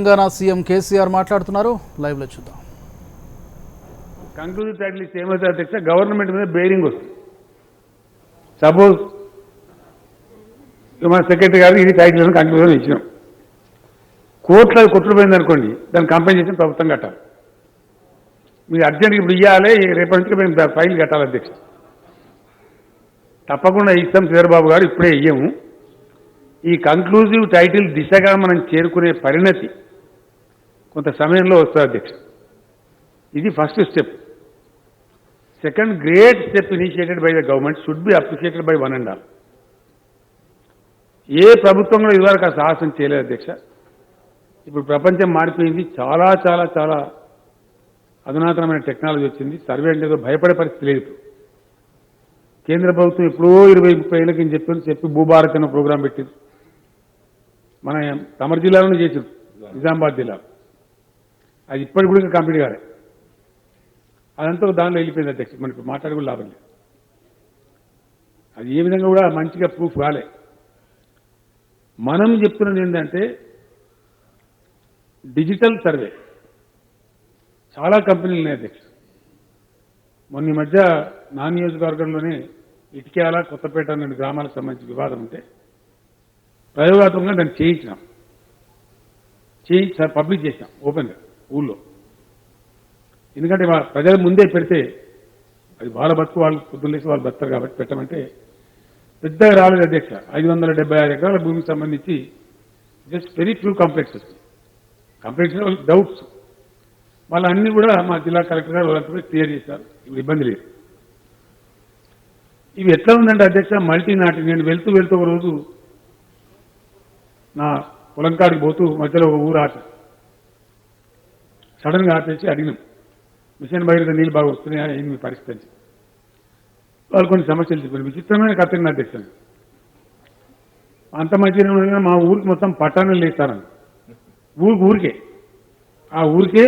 Telangana CM KCR మాట్లాడుతున్నారు. Live లో చూద్దాం. కంక్లూజివ్ టైటిల్ ఇస్తే ఏమవుతుంది అధ్యక్ష, గవర్నమెంట్ మీద బేరింగ్ వస్తుంది. సపోజ్ మన సెక్రటరీ గారు ఇది టైటిల్ అని కంక్లూజన్ ఇచ్చినాం, కోర్టులో కొట్టుడు పోయింది అనుకోండి, దాన్ని కంపెన్సేషన్ ప్రభుత్వం కట్టాలి. మీరు అర్జెంట్గా ఇప్పుడు ఇవ్వాలి, రేపటి నుంచి మేము ఫైల్ కట్టాలి అధ్యక్ష. తప్పకుండా ఇస్తాం చంద్రబాబు గారు, ఇప్పుడే ఇయ్యము. ఈ కంక్లూజివ్ టైటిల్ దిశగా మనం చేరుకునే పరిణతి కొంత సమయంలో వస్తుంది అధ్యక్ష. ఇది first step. Second great step initiated by the government should be appreciated by one and all. ఏ ప్రభుత్వం కూడా ఇదివరకు ఆ సాహసం చేయలేదు అధ్యక్ష. ఇప్పుడు ప్రపంచం మారిపోయింది, చాలా చాలా చాలా అధునాతనమైన టెక్నాలజీ వచ్చింది. సర్వే అంటే ఏదో భయపడే పరిస్థితి లేదు. కేంద్ర ప్రభుత్వం ఎప్పుడో 20-30 ఏళ్ళకి చెప్పి భూభారత్ అనే ప్రోగ్రాం పెట్టింది. మన తమర్ జిల్లాలోనే చేసింది, నిజామాబాద్ జిల్లాలో. అది ఇప్పటికి కూడా కంప్లీట్ కాలే. అదంతా దానిలో వెళ్ళిపోయింది అధ్యక్ష. మనకు మాట్లాడి కూడా లాభం లేదు. అది ఏ విధంగా కూడా మంచిగా ప్రూఫ్ కాలే. మనం చెప్తున్నది ఏంటంటే డిజిటల్ సర్వే చాలా కంపెనీలు ఉన్నాయి అధ్యక్ష. మొన్న ఈ మధ్య నా నియోజకవర్గంలోనే ఇటిక్యాల, కొత్తపేట అనే గ్రామాలకు సంబంధించి వివాదం ఉంటే ప్రయోగాత్మకంగా దాన్ని చేయించి పబ్లిక్ చేసినాం ఓపెన్గా ఊళ్ళో. ఎందుకంటే ప్రజల ముందే పెడితే అది వాళ్ళ బతుకు, వాళ్ళు పొద్దున్నేసి వాళ్ళు బతుతారు కాబట్టి పెట్టమంటే పెద్దగా రాలేదు అధ్యక్ష. 576 ఎకరాల భూమికి సంబంధించి జస్ట్ వెరీ ఫ్యూ కంప్లైంట్స్ వస్తాయి. కంప్లైంట్స్ డౌట్స్ వాళ్ళ అన్ని కూడా మా జిల్లా కలెక్టర్ గారు వాళ్ళంతా క్లియర్ చేశారు. ఇప్పుడు ఇబ్బంది లేదు. ఇవి ఎట్లా ఉందంటే అధ్యక్ష, మల్టీ నాటి. నేను వెళ్తూ ఒక రోజు నా పొలం కాడికి పోతూ మధ్యలో ఒక ఊరు సడన్గా ఆపేసి అడిగినాం, మిషన్ బయట నీళ్ళు బాగా వస్తున్నాయా, ఏంటి మీ పరిస్థితి? వాళ్ళు కొన్ని సమస్యలు చెప్పారు. విచిత్రమైన కథ అధ్యక్ష. అంత మంచిగా మా ఊరికి మొత్తం పట్టాణాలు వేస్తారని, ఊరికే ఆ ఊరికే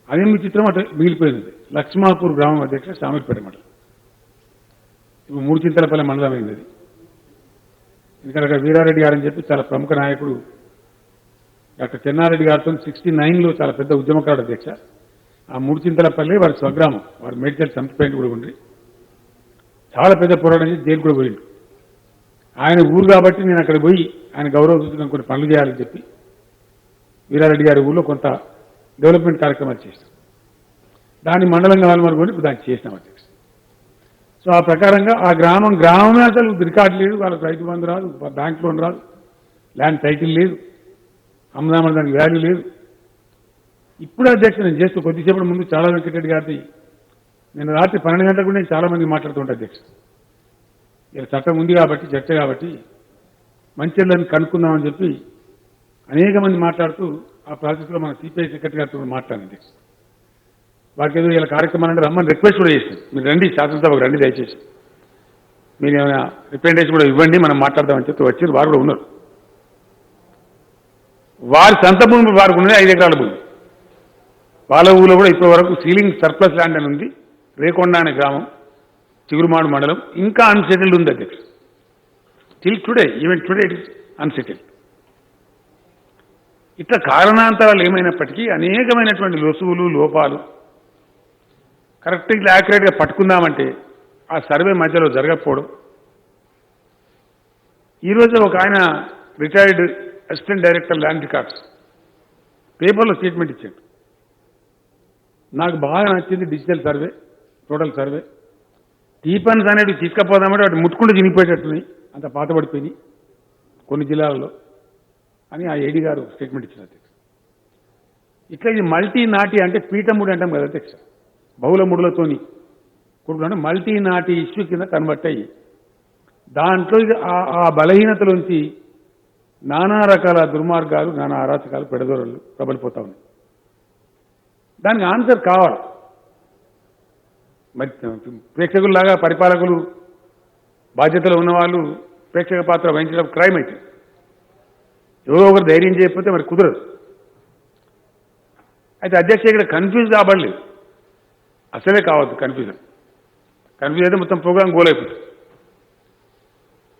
అదేం విచిత్రం అట్లా మిగిలిపోయింది. లక్ష్మాపూర్ గ్రామం అధ్యక్ష, శామిలిపేట మండలం. ఇప్పుడు మూడుచింతలపల్లి మండలం అయింది అది. ఎందుకంటే అక్కడ వీరారెడ్డి గారు అని చెప్పి చాలా ప్రముఖ నాయకుడు డాక్టర్ చెన్నారెడ్డి గారితో 69లో చాలా పెద్ద ఉద్యమకారుడు అధ్యక్ష. ఆ మూడుచింతలపల్లి వారి స్వగ్రామం. వారి మెడికల్ సంస్థ కూడా ఉండి చాలా పెద్ద పోరాటం చేసి జైలు కూడా పోయిండు. ఆయన ఊరు కాబట్టి నేను అక్కడ పోయి ఆయన గౌరవ సూచన కొన్ని పనులు చేయాలని చెప్పి వీరారెడ్డి గారి ఊళ్ళో కొంత డెవలప్మెంట్ కార్యక్రమాలు చేస్తాం. దాన్ని మండలం కావాలని కూడా ఇప్పుడు దాన్ని చేసినాం అధ్యక్ష. సో ఆ ప్రకారంగా ఆ గ్రామమే అసలు రికార్డు లేదు, వాళ్ళకి రైతు బంధు రాదు, బ్యాంక్ లోన్ రాదు, ల్యాండ్ టైటిల్ లేదు, అమ్మదామని దానికి వాల్యూ లేదు. ఇప్పుడు అధ్యక్ష నేను చేస్తూ కొద్దిసేపటి ముందు చాలా వెంకటరెడ్డి గారిది నేను రాత్రి 12 గంటలకు కూడా నేను చాలా మంది మాట్లాడుతుంటా అధ్యక్ష. ఇలా చట్టం ఉంది కాబట్టి, చర్చ కాబట్టి మంచిర్యాలని కనుక్కుందామని చెప్పి అనేక మంది మాట్లాడుతూ ఆ ప్రాసెస్లో మన సిపిఐ సెక్రటరీ గారితో మాట్లాడాను అధ్యక్ష. వారికి ఏదో ఇలా కార్యక్రమాలు అంటే రమ్మని రిక్వెస్ట్ కూడా చేసింది. మీరు రండి, శాసనసభకు రండి దయచేసి, మీరు ఏమైనా రిప్రజెంటేషన్ కూడా ఇవ్వండి, మనం మాట్లాడదామని చెప్పి వచ్చి వారు కూడా ఉన్నారు. వారి సొంత భూమి వారికి ఉన్నది 5 ఎకరాల భూమి. వాళ్ళ ఊళ్ళో కూడా ఇప్పటి వరకు సీలింగ్ సర్ప్లస్ ల్యాండ్ అని ఉంది. రేకొండ అనే గ్రామం, చిగురుమాడు మండలం, ఇంకా అన్సెటిల్డ్ ఉంది అధ్యక్ష. Till today, even today it is unsettled. ఇట్లా కారణాంతరాలు ఏమైనప్పటికీ అనేకమైనటువంటి లొసుగులు, లోపాలు కరెక్ట్గా యాక్యురేట్గా పట్టుకుందామంటే ఆ సర్వే మధ్యలో జరగకపోవడం. ఈరోజు ఒక ఆయన retired assistant director land records పేపర్లో స్టేట్మెంట్ ఇచ్చాడు. నాకు బాగా నచ్చింది డిజిటల్ సర్వే, టోటల్ సర్వే. టీపన్స్ అనేవి తీసుకపోదామంటే వాటి ముట్టుకుంటూ చినిగిపోయేటట్టున్నాయి, అంత పాతబడిపోయినాయి కొన్ని జిల్లాలలో అని ఆ ఏడీ గారు స్టేట్మెంట్ ఇచ్చిన అధ్యక్ష. ఇట్లా ఇది మల్టీ నాటి అంటే పీఠముడి అంటాం కదా అధ్యక్ష, బహుళ ముడులతోని కూడుకుంటే మల్టీ నాటి ఇష్యూ కింద కన్వర్ట్ అయ్యి దాంట్లో ఆ బలహీనతలోంచి నానా రకాల దుర్మార్గాలు, నానా అరాచకాలు, పెడదొరలు ప్రబలిపోతా ఉన్నాయి. దానికి ఆన్సర్ కావాలి. మరి ప్రేక్షకుల్లాగా పరిపాలకులు, బాధ్యతలు ఉన్నవాళ్ళు ప్రేక్షక పాత్ర వహించడం క్రైమ్ అయితే ఎవరో ఒకరు ధైర్యం చేయకపోతే మరి కుదరదు. అయితే అధ్యక్ష ఇక్కడ కన్ఫ్యూజ్ కాబడలేదు, అసలే కావద్దు కన్ఫ్యూజన్ అయితే మొత్తం ప్రోగ్రామ్ గోల్ అయిపోతుంది.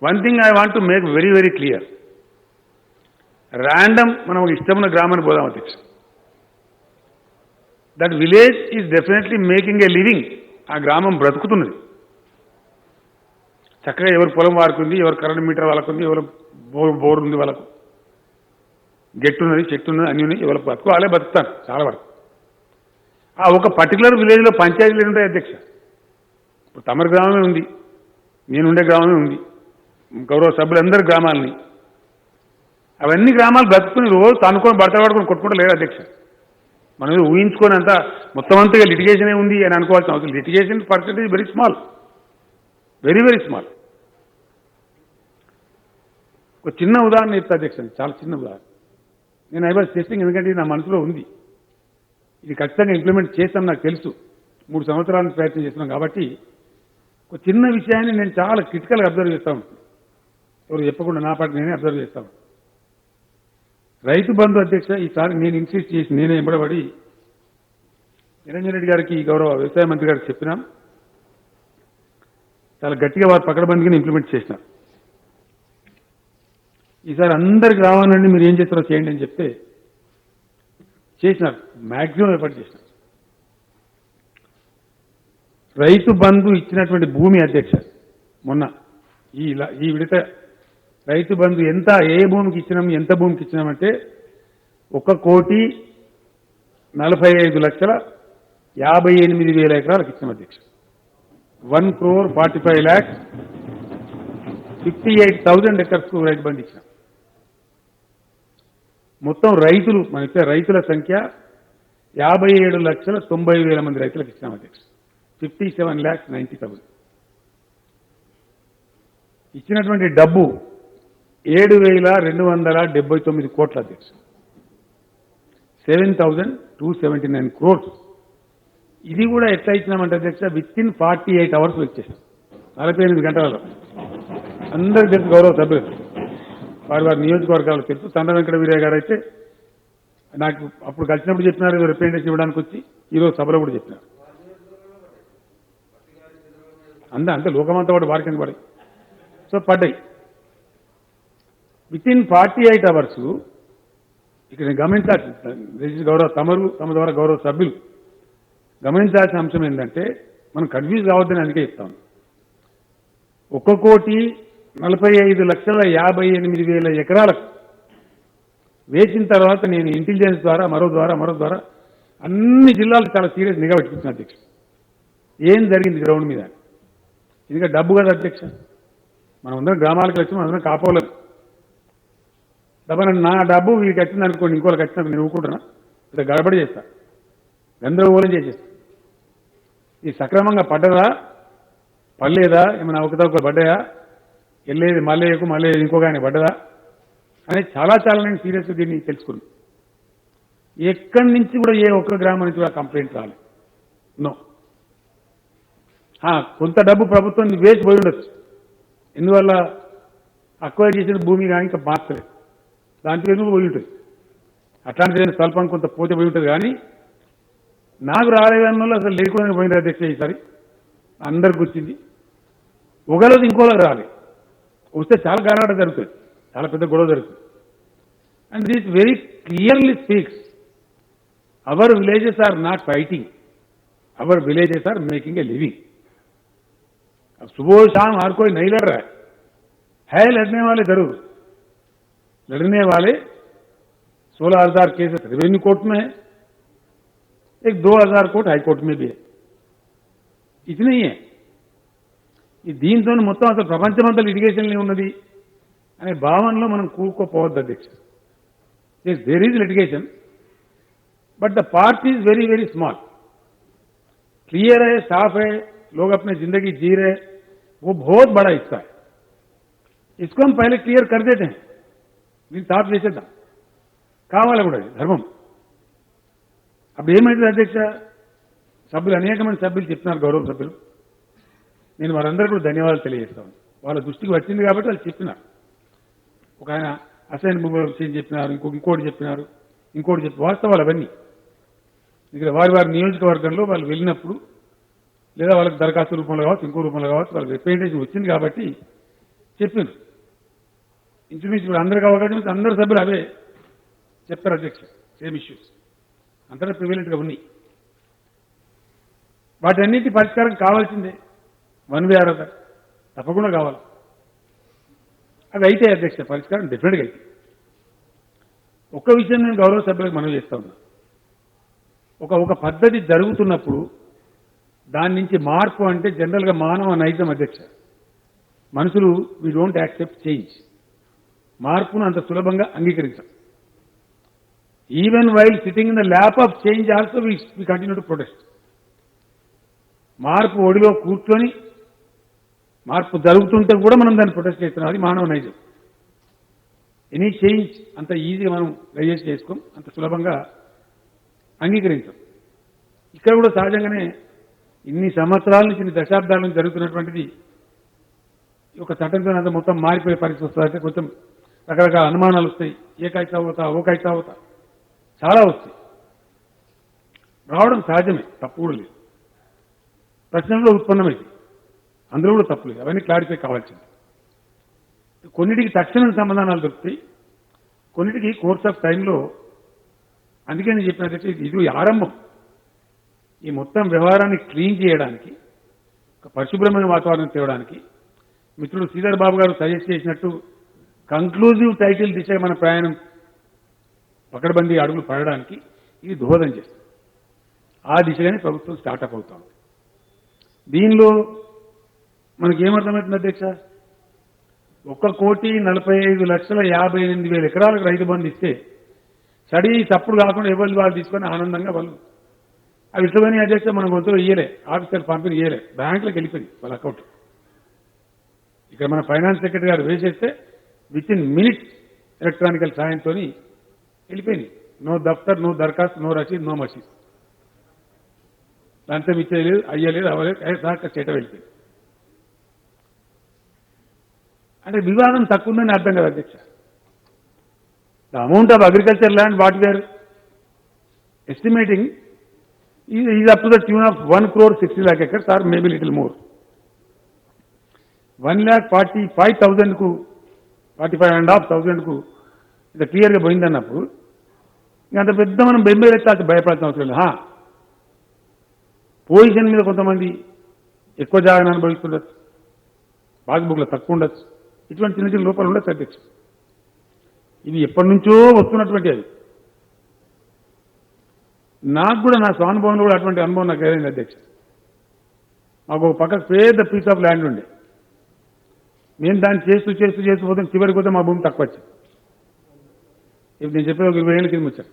One thing I want to make very very clear, random మనం ఇష్టమైన గ్రామానికి పోదాం అధ్యక్ష. That village is definitely making a living. ఆ గ్రామం బ్రతుకుతున్నది చక్కగా. ఎవరు పొలం వారుకుంది, ఎవరు కరెంట్ మీటర్ వాళ్ళకుంది, ఎవరు బోర్ ఉంది, వాళ్ళకు గెట్టు ఉన్నది, చెట్టు ఉన్నది, అన్నీ ఉన్నాయి. ఎవరు బతుకు వాళ్ళే బతుకుతారు చాలా వరకు. ఆ ఒక పర్టికులర్ విలేజ్లో పంచాయతీలు ఉంటాయి అధ్యక్ష. ఇప్పుడు తమరి గ్రామమే ఉంది, నేనుండే గ్రామమే ఉంది, గౌరవ సభ్యులందరి గ్రామాలని. అవన్నీ గ్రామాలు బ్రతుకుని రోజు తనుకొని భర్త పడుకొని కొట్టుకుంటూ లేరు అధ్యక్ష. మనం ఊహించుకొని అంతా మొత్తం అంతగా లిటిగేషనే ఉంది అని అనుకోవాల్సిన అవసరం. Litigation percentage very small, very very small. ఒక చిన్న ఉదాహరణ చెప్తా అధ్యక్ష, చాలా చిన్న ఉదాహరణ. నేను ఐ వాజ్ టెస్టింగ్, ఎందుకంటే నా మనసులో ఉంది, ఇది ఖచ్చితంగా ఇంప్లిమెంట్ చేస్తాం నాకు తెలుసు. 3 సంవత్సరాల నుంచి ప్రయత్నం చేస్తున్నాం కాబట్టి ఒక చిన్న విషయాన్ని నేను చాలా క్రిటికల్గా అబ్జర్వ్ చేస్తా ఉంటాను. ఎవరు చెప్పకుండా నా పాటు నేనే అబ్జర్వ్ చేస్తాను. రైతు బంధు అధ్యక్ష, ఈసారి నేను ఇన్సిస్ట్ చేసి నేనే ఎంబడబడి నిరంజన్ రెడ్డి గారికి, గౌరవ వ్యవసాయ మంత్రి గారికి చెప్పినాం. చాలా గట్టిగా వారు పకడ్బందీగా ఇంప్లిమెంట్ చేసినారు. ఈసారి అందరికి రావాలండి, మీరు ఏం చేస్తారో చేయండి అని చెప్తే చేసినారు. మ్యాక్సిమం ఎఫర్ట్ చేసినారు. రైతు బంధు ఇచ్చినటువంటి భూమి అధ్యక్ష, మొన్న ఈ విడత రైతు బంధు ఎంత, ఏ భూమికి ఇచ్చినాం, ఎంత భూమికి ఇచ్చినామంటే 1,45,58,000 ఎకరాలకు ఇచ్చినాం అధ్యక్ష. 1,45,58,000 ఎకర్స్కు రైతు బంధు ఇచ్చినాం. మొత్తం రైతులు మన ఇచ్చే రైతుల సంఖ్య 57,90,000 మంది రైతులకు ఇచ్చినాం అధ్యక్ష. 57,90,000. ఇచ్చినటువంటి డబ్బు 7,279 కోట్ల అధ్యక్ష. 7,279 crores. ఇది కూడా ఎట్లా ఇచ్చినామంటే అధ్యక్ష, విత్ ఇన్ 48 hours ఇచ్చేసాం. 48 గంటలలో. అందరికీ తెలుసు, గౌరవ సభ్యులు వారి నియోజకవర్గాలు తెలుసు. చంద్ర వెంకట వీరయ్య గారు అయితే నాకు అప్పుడు కలిసినప్పుడు చెప్పినారు, రిప్రజెంటేషన్ ఇవ్వడానికి వచ్చి ఈరోజు సభలో కూడా చెప్పినారు. అంతే లోకమంతా కూడా వారికి కింద పడాయి. సో పడ్డాయి. With in 48 hours. ఇక్కడ నేను గమనించాల్సి, గౌరవ తమ ద్వారా గౌరవ సభ్యులు గమనించాల్సిన అంశం ఏంటంటే, మనం కన్ఫ్యూజ్ కావద్దని అందుకే చెప్తాను. 1,45,58,000 ఎకరాలకు వేసిన తర్వాత నేను ఇంటెలిజెన్స్ ద్వారా మరో ద్వారా అన్ని జిల్లాలు చాలా సీరియస్ నిఘా పెట్టుకుంటున్నాను అధ్యక్ష. ఏం జరిగింది గ్రౌండ్ మీద, ఇది డబ్బు కదా అధ్యక్ష. మనం అందరం గ్రామాలకు వచ్చి మనం అందరం కాపోలేదు. నా డబ్బు వీడికి వచ్చింది అనుకోండి, ఇంకోళ్ళకి వచ్చింది నేను ఊరుకుంటున్నా, ఇట్లా గడబడి చేస్తా, గందరగోళం చేసేస్తా. ఇది సక్రమంగా పడ్డదా పడలేదా, ఏమైనా అవకతవకలు పడ్డాయా, వెళ్ళేది మళ్ళీ ఇంకో కానీ పడ్డదా అనేది చాలా నేను సీరియస్గా దీన్ని తెలుసుకున్నాను. ఎక్కడి నుంచి కూడా ఏ ఒక్క గ్రామం నుంచి కూడా కంప్లైంట్ రాలేదు. నో. కొంత డబ్బు ప్రభుత్వం వేసి పోయి ఉండొచ్చు, ఎందువల్ల అక్వైర్ చేసిన భూమి కానీ ఇంకా మార్చలేదు, దాంట్లో ఎందుకు పోయి ఉంటుంది. అట్లాంటిది స్వల్పం కొంత పోతే పోయి ఉంటుంది. కానీ నాకు రాలేదన్న అసలు లేకుండా పోయింది అధ్యక్ష. ఈసారి అందరికి వచ్చింది, ఒకరోజు ఇంకోలోకి రాలేదు. వస్తే చాలా గలాట జరుగుతుంది, చాలా పెద్ద గొడవ జరుగుతుంది. And this very clearly speaks our villages are not fighting, our villages are making a living. अब सुबह शाम हर कोई नहीं लड़ रहा है लड़ने वाले जरूर, लड़ने वाले 16,000 केसेस रेवेन्यू कोर्ट में है, एक 2,000 कोर्ट हाई कोर्ट में भी है. इतने ही है. దీంతో మొత్తం అసలు ప్రపంచమంతా లిటిగేషన్లే ఉన్నది అనే భావనలో మనం కూరుకోపోవద్దు అధ్యక్ష. There is litigation, but the part is very very small. Clear है, साफ है, लोग अपनी जिंदगी जी रहे, वो बहुत बड़ा हिस्सा है. इसको हम पहले क्लियर कर देते हैं, దీన్ని సాఫ్ చేసేద్దాం కావాలి కూడా ధర్మం. అప్పుడు ఏమైంది అధ్యక్ష, సభ్యులు అనేక మంది సభ్యులు చెప్తున్నారు, గౌరవ సభ్యులు. నేను వారందరూ కూడా ధన్యవాదాలు తెలియజేస్తాను. వాళ్ళ దృష్టికి వచ్చింది కాబట్టి వాళ్ళు చెప్పినారు. ఒక ఆయన అసైన్ భూముల విషయం చెప్పినారు, ఇంకోటి చెప్పినారు, వాస్తవాలు అవన్నీ. ఇక్కడ వారి నియోజకవర్గంలో వాళ్ళు వెళ్ళినప్పుడు లేదా వాళ్ళకి దరఖాస్తు రూపంలో కావచ్చు, ఇంకో రూపంలో కావచ్చు, వాళ్ళకి రిప్రజెంటేషన్ వచ్చింది కాబట్టి చెప్పింది. ఇంచుమించు ఇప్పుడు అందరికి అవకాశం అందరు సభ్యులు అవే చెప్తారు అధ్యక్ష, సేమ్ ఇష్యూస్ అంతటా ప్రివిలెంట్గా ఉన్నాయి. వాటన్నిటి పరిష్కారం కావాల్సిందే, వన్ వే ఆర్ అదర్, తప్పకుండా కావాలి. అది అయితే అధ్యక్ష పరిష్కారం డెఫినెట్గా అయితే. ఒక్క విషయం నేను గౌరవ సభ్యులకు మనవి చేస్తా ఉన్నా, ఒక పద్ధతి జరుగుతున్నప్పుడు దాని నుంచి మార్పు అంటే జనరల్గా మానవ నైజం అధ్యక్ష. మనుషులు వీ డోంట్ యాక్సెప్ట్ చేంజ్, మార్పును అంత సులభంగా అంగీకరించాం. Even while sitting in the lap of change also we continue to protest. మార్పు ఒడిలో కూర్చొని మార్పు జరుగుతుంటే కూడా మనం దాన్ని ప్రొటెస్ట్ చేస్తున్నాం. అది మానవ నైజం. ఎనీ చేంజ్ అంత ఈజీగా మనం డైజెస్ట్ చేసుకోం, అంత సులభంగా అంగీకరించాం. ఇక్కడ కూడా సహజంగానే ఇన్ని సంవత్సరాల నుంచి, ఇన్ని దశాబ్దాల నుంచి జరుగుతున్నటువంటిది ఒక చట్టంతో అంత మొత్తం మారిపోయే పరిస్థితి వస్తుంది. కొంచెం రకరకాల అనుమానాలు వస్తాయి. ఏ కైసా అవుతా, ఓ కైసా అవుతా, చాలా వస్తాయి. రావడం సహజమే, తప్పు కూడా లేదు. ప్రశ్నలో ఉత్పన్నమైంది, అందులో కూడా తప్పు లేదు. అవన్నీ క్లారిఫై కావాల్సింది. కొన్నిటికి తక్షణ సమాధానాలు దొరుకుతాయి, కొన్నిటికి కోర్స్ ఆఫ్ టైంలో. అందుకే నేను చెప్పినట్లయితే ఇది ఆరంభం. ఈ మొత్తం వ్యవహారాన్ని క్లీన్ చేయడానికి, ఒక పరిశుభ్రమైన వాతావరణం తేవడానికి మిత్రుడు శ్రీధర్ బాబు గారు సజెస్ట్ చేసినట్టు కంక్లూజివ్ టైటిల్ దిశగా మన ప్రయాణం పకడ్బందీ అడుగులు పడడానికి ఇది దోహదం చేస్తుంది. ఆ దిశగానే ప్రభుత్వం స్టార్టప్ అవుతాం. దీనిలో మనకేమర్థమవుతుంది అధ్యక్ష, 1,45,58,000 ఎకరాలకు రైతు బంధు ఇస్తే స్టడీ తప్పుడు కాకుండా ఎవరు వాళ్ళు తీసుకొని ఆనందంగా వాళ్ళు అవి ఇష్టమని అధ్యక్ష మన గొంతులో ఇయ్యలే, ఆఫీసర్ పంపిణీ ఇయ్యలే, బ్యాంకులకు వెళ్ళిపోయింది వాళ్ళ అకౌంట్. ఇక్కడ మన ఫైనాన్స్ సెక్రటరీ గారు వేసేస్తే విత్ ఇన్ మినిట్స్ ఎలక్ట్రానికల్ సాయంతో వెళ్ళిపోయింది. నో దఫ్తర్, నో దరఖాస్తు, నో రసీద్, నో మసీద్. లంచం ఇచ్చేయలేదు, అయ్యలేదు, అవ్వలేదు, సాక చేట వెళ్ళిపోయింది. అంటే వివాదం తక్కువ ఉందని అర్థం కదా అధ్యక్ష. The amount of agriculture land what we are estimating is up to the tune of 1,60,00,000 acres or maybe little more. 1,45,000కు 45,500కు ఇంత క్లియర్గా పోయిందన్నప్పుడు ఇంకా అంత పెద్ద మనం బెంబేలెత్తాల్సి భయపడాల్సిన అవసరం లేదు. పొజిషన్ మీద కొంతమంది ఎక్కువ జాగాను అనుభవిస్తుండొచ్చు, పాస్బుక్లో తక్కువ ఉండొచ్చు, ఇటువంటి చిన్న చిన్న లోపాలు ఉండొచ్చు అధ్యక్ష. ఇవి ఎప్పటి నుంచో వస్తున్నటువంటి అది. నాకు కూడా నా స్వానుభవంలో కూడా అటువంటి అనుభవం నాకు ఏదైంది అధ్యక్ష. మాకు ఒక పక్కకు పెద్ద పీస్ ఆఫ్ ల్యాండ్ ఉండే, మేము దాన్ని చేస్తూ పోతే చివరికి పోతే మా భూమి తక్కువ వచ్చింది. ఇప్పుడు నేను చెప్పేది ఒక 20 ఏళ్ళ కింద వచ్చాను.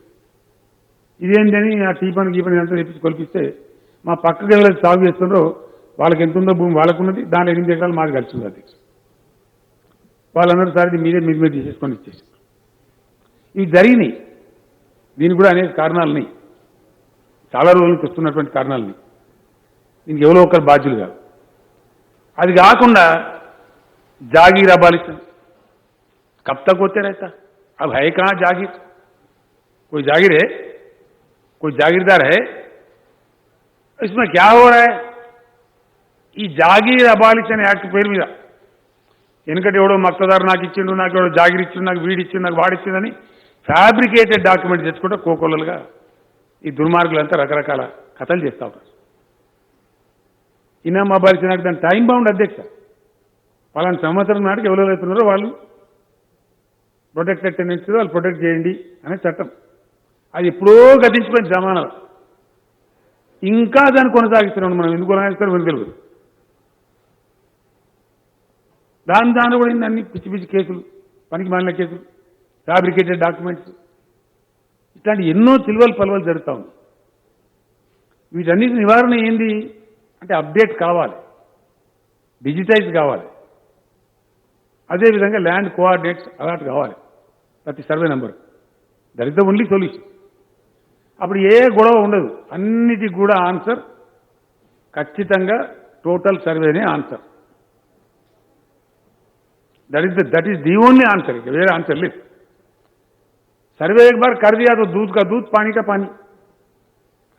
ఇదేంటని ఆ టీపని గీపని అంతా తెప్పించి కొలిపిస్తే మా పక్కకు ఎవరైతే సాగు చేస్తున్నారో వాళ్ళకి ఎంత ఉందో భూమి వాళ్ళకున్నది, దాని 8 ఎకరాలు మాకు కలిసి ఉంది అధ్యక్ష. వాళ్ళందరూ సార్ మీరే మీరు తీసేసుకొని ఇచ్చేసారు. ఇవి జరిగినాయి. దీనికి కూడా అనేక కారణాలని, చాలా రోజుల నుంచి వస్తున్నటువంటి కారణాలని. దీనికి ఎవరో ఒకరు బాధ్యులు కాదు. అది కాకుండా जागीर अबालिशन कब तक होते रहता? अब है कहाँ जागीर? कोई जागीर है? कोई जागीरदार है? इसमें क्या हो रहा है? ఈ జాగీర్ అబాలిషన్ యాక్ట్ పేరు మీద ఎందుకంటే ఎవడో మక్తదారు నాకు ఇచ్చిండు, నాకు ఎవడో జాగీర్ ఇచ్చిండు, నాకు వీడిచ్చిండు, నాకు వాడిచ్చిందని ఫ్యాబ్రికేటెడ్ డాక్యుమెంట్ తెచ్చుకుంటే కోకొల్లలుగా ఈ దుర్మార్గులంతా రకరకాల కథలు చేస్తూ ఉంటారు. ఇనాం అబాలిషన్ యాక్ట్ దాని టైం బౌండ్ అధ్యక్ష. పలానా సంవత్సరం నాటికి ఎవరు అవుతున్నారో వాళ్ళు ప్రొటెక్టెడ్ టెనెంట్స్ వాళ్ళు ప్రొటెక్ట్ చేయండి అనే చట్టం. అది ఎప్పుడో గతించిపోయిన జమానాలు. ఇంకా దాన్ని కొనసాగిస్తున్నాం. మనం ఎందుకు కొనసాగిస్తారో మనకు తెలియదు. దాంట్లో కూడా అన్ని పిచ్చి పిచ్చి కేసులు, పనికి మాలిన కేసులు, ఫ్యాబ్రికేటెడ్ డాక్యుమెంట్స్, ఇట్లాంటి ఎన్నో చిలువలు పలువలు జరుగుతూ ఉంది. వీటన్నిటి నివారణ ఏంది అంటే అప్డేట్ కావాలి, డిజిటైజ్ కావాలి. అదేవిధంగా ల్యాండ్ కోఆర్డినేట్స్ అలాట్ కావాలి ప్రతి survey number. That is the only solution. అప్పుడు ఏ గొడవ ఉండదు. అన్నిటికి కూడా ఆన్సర్ ఖచ్చితంగా టోటల్ సర్వేనే answer. That is the only answer. वेरे आंसर ले. सर्वे एक बार कर दिया तो दूध का दूध, पानी का पानी.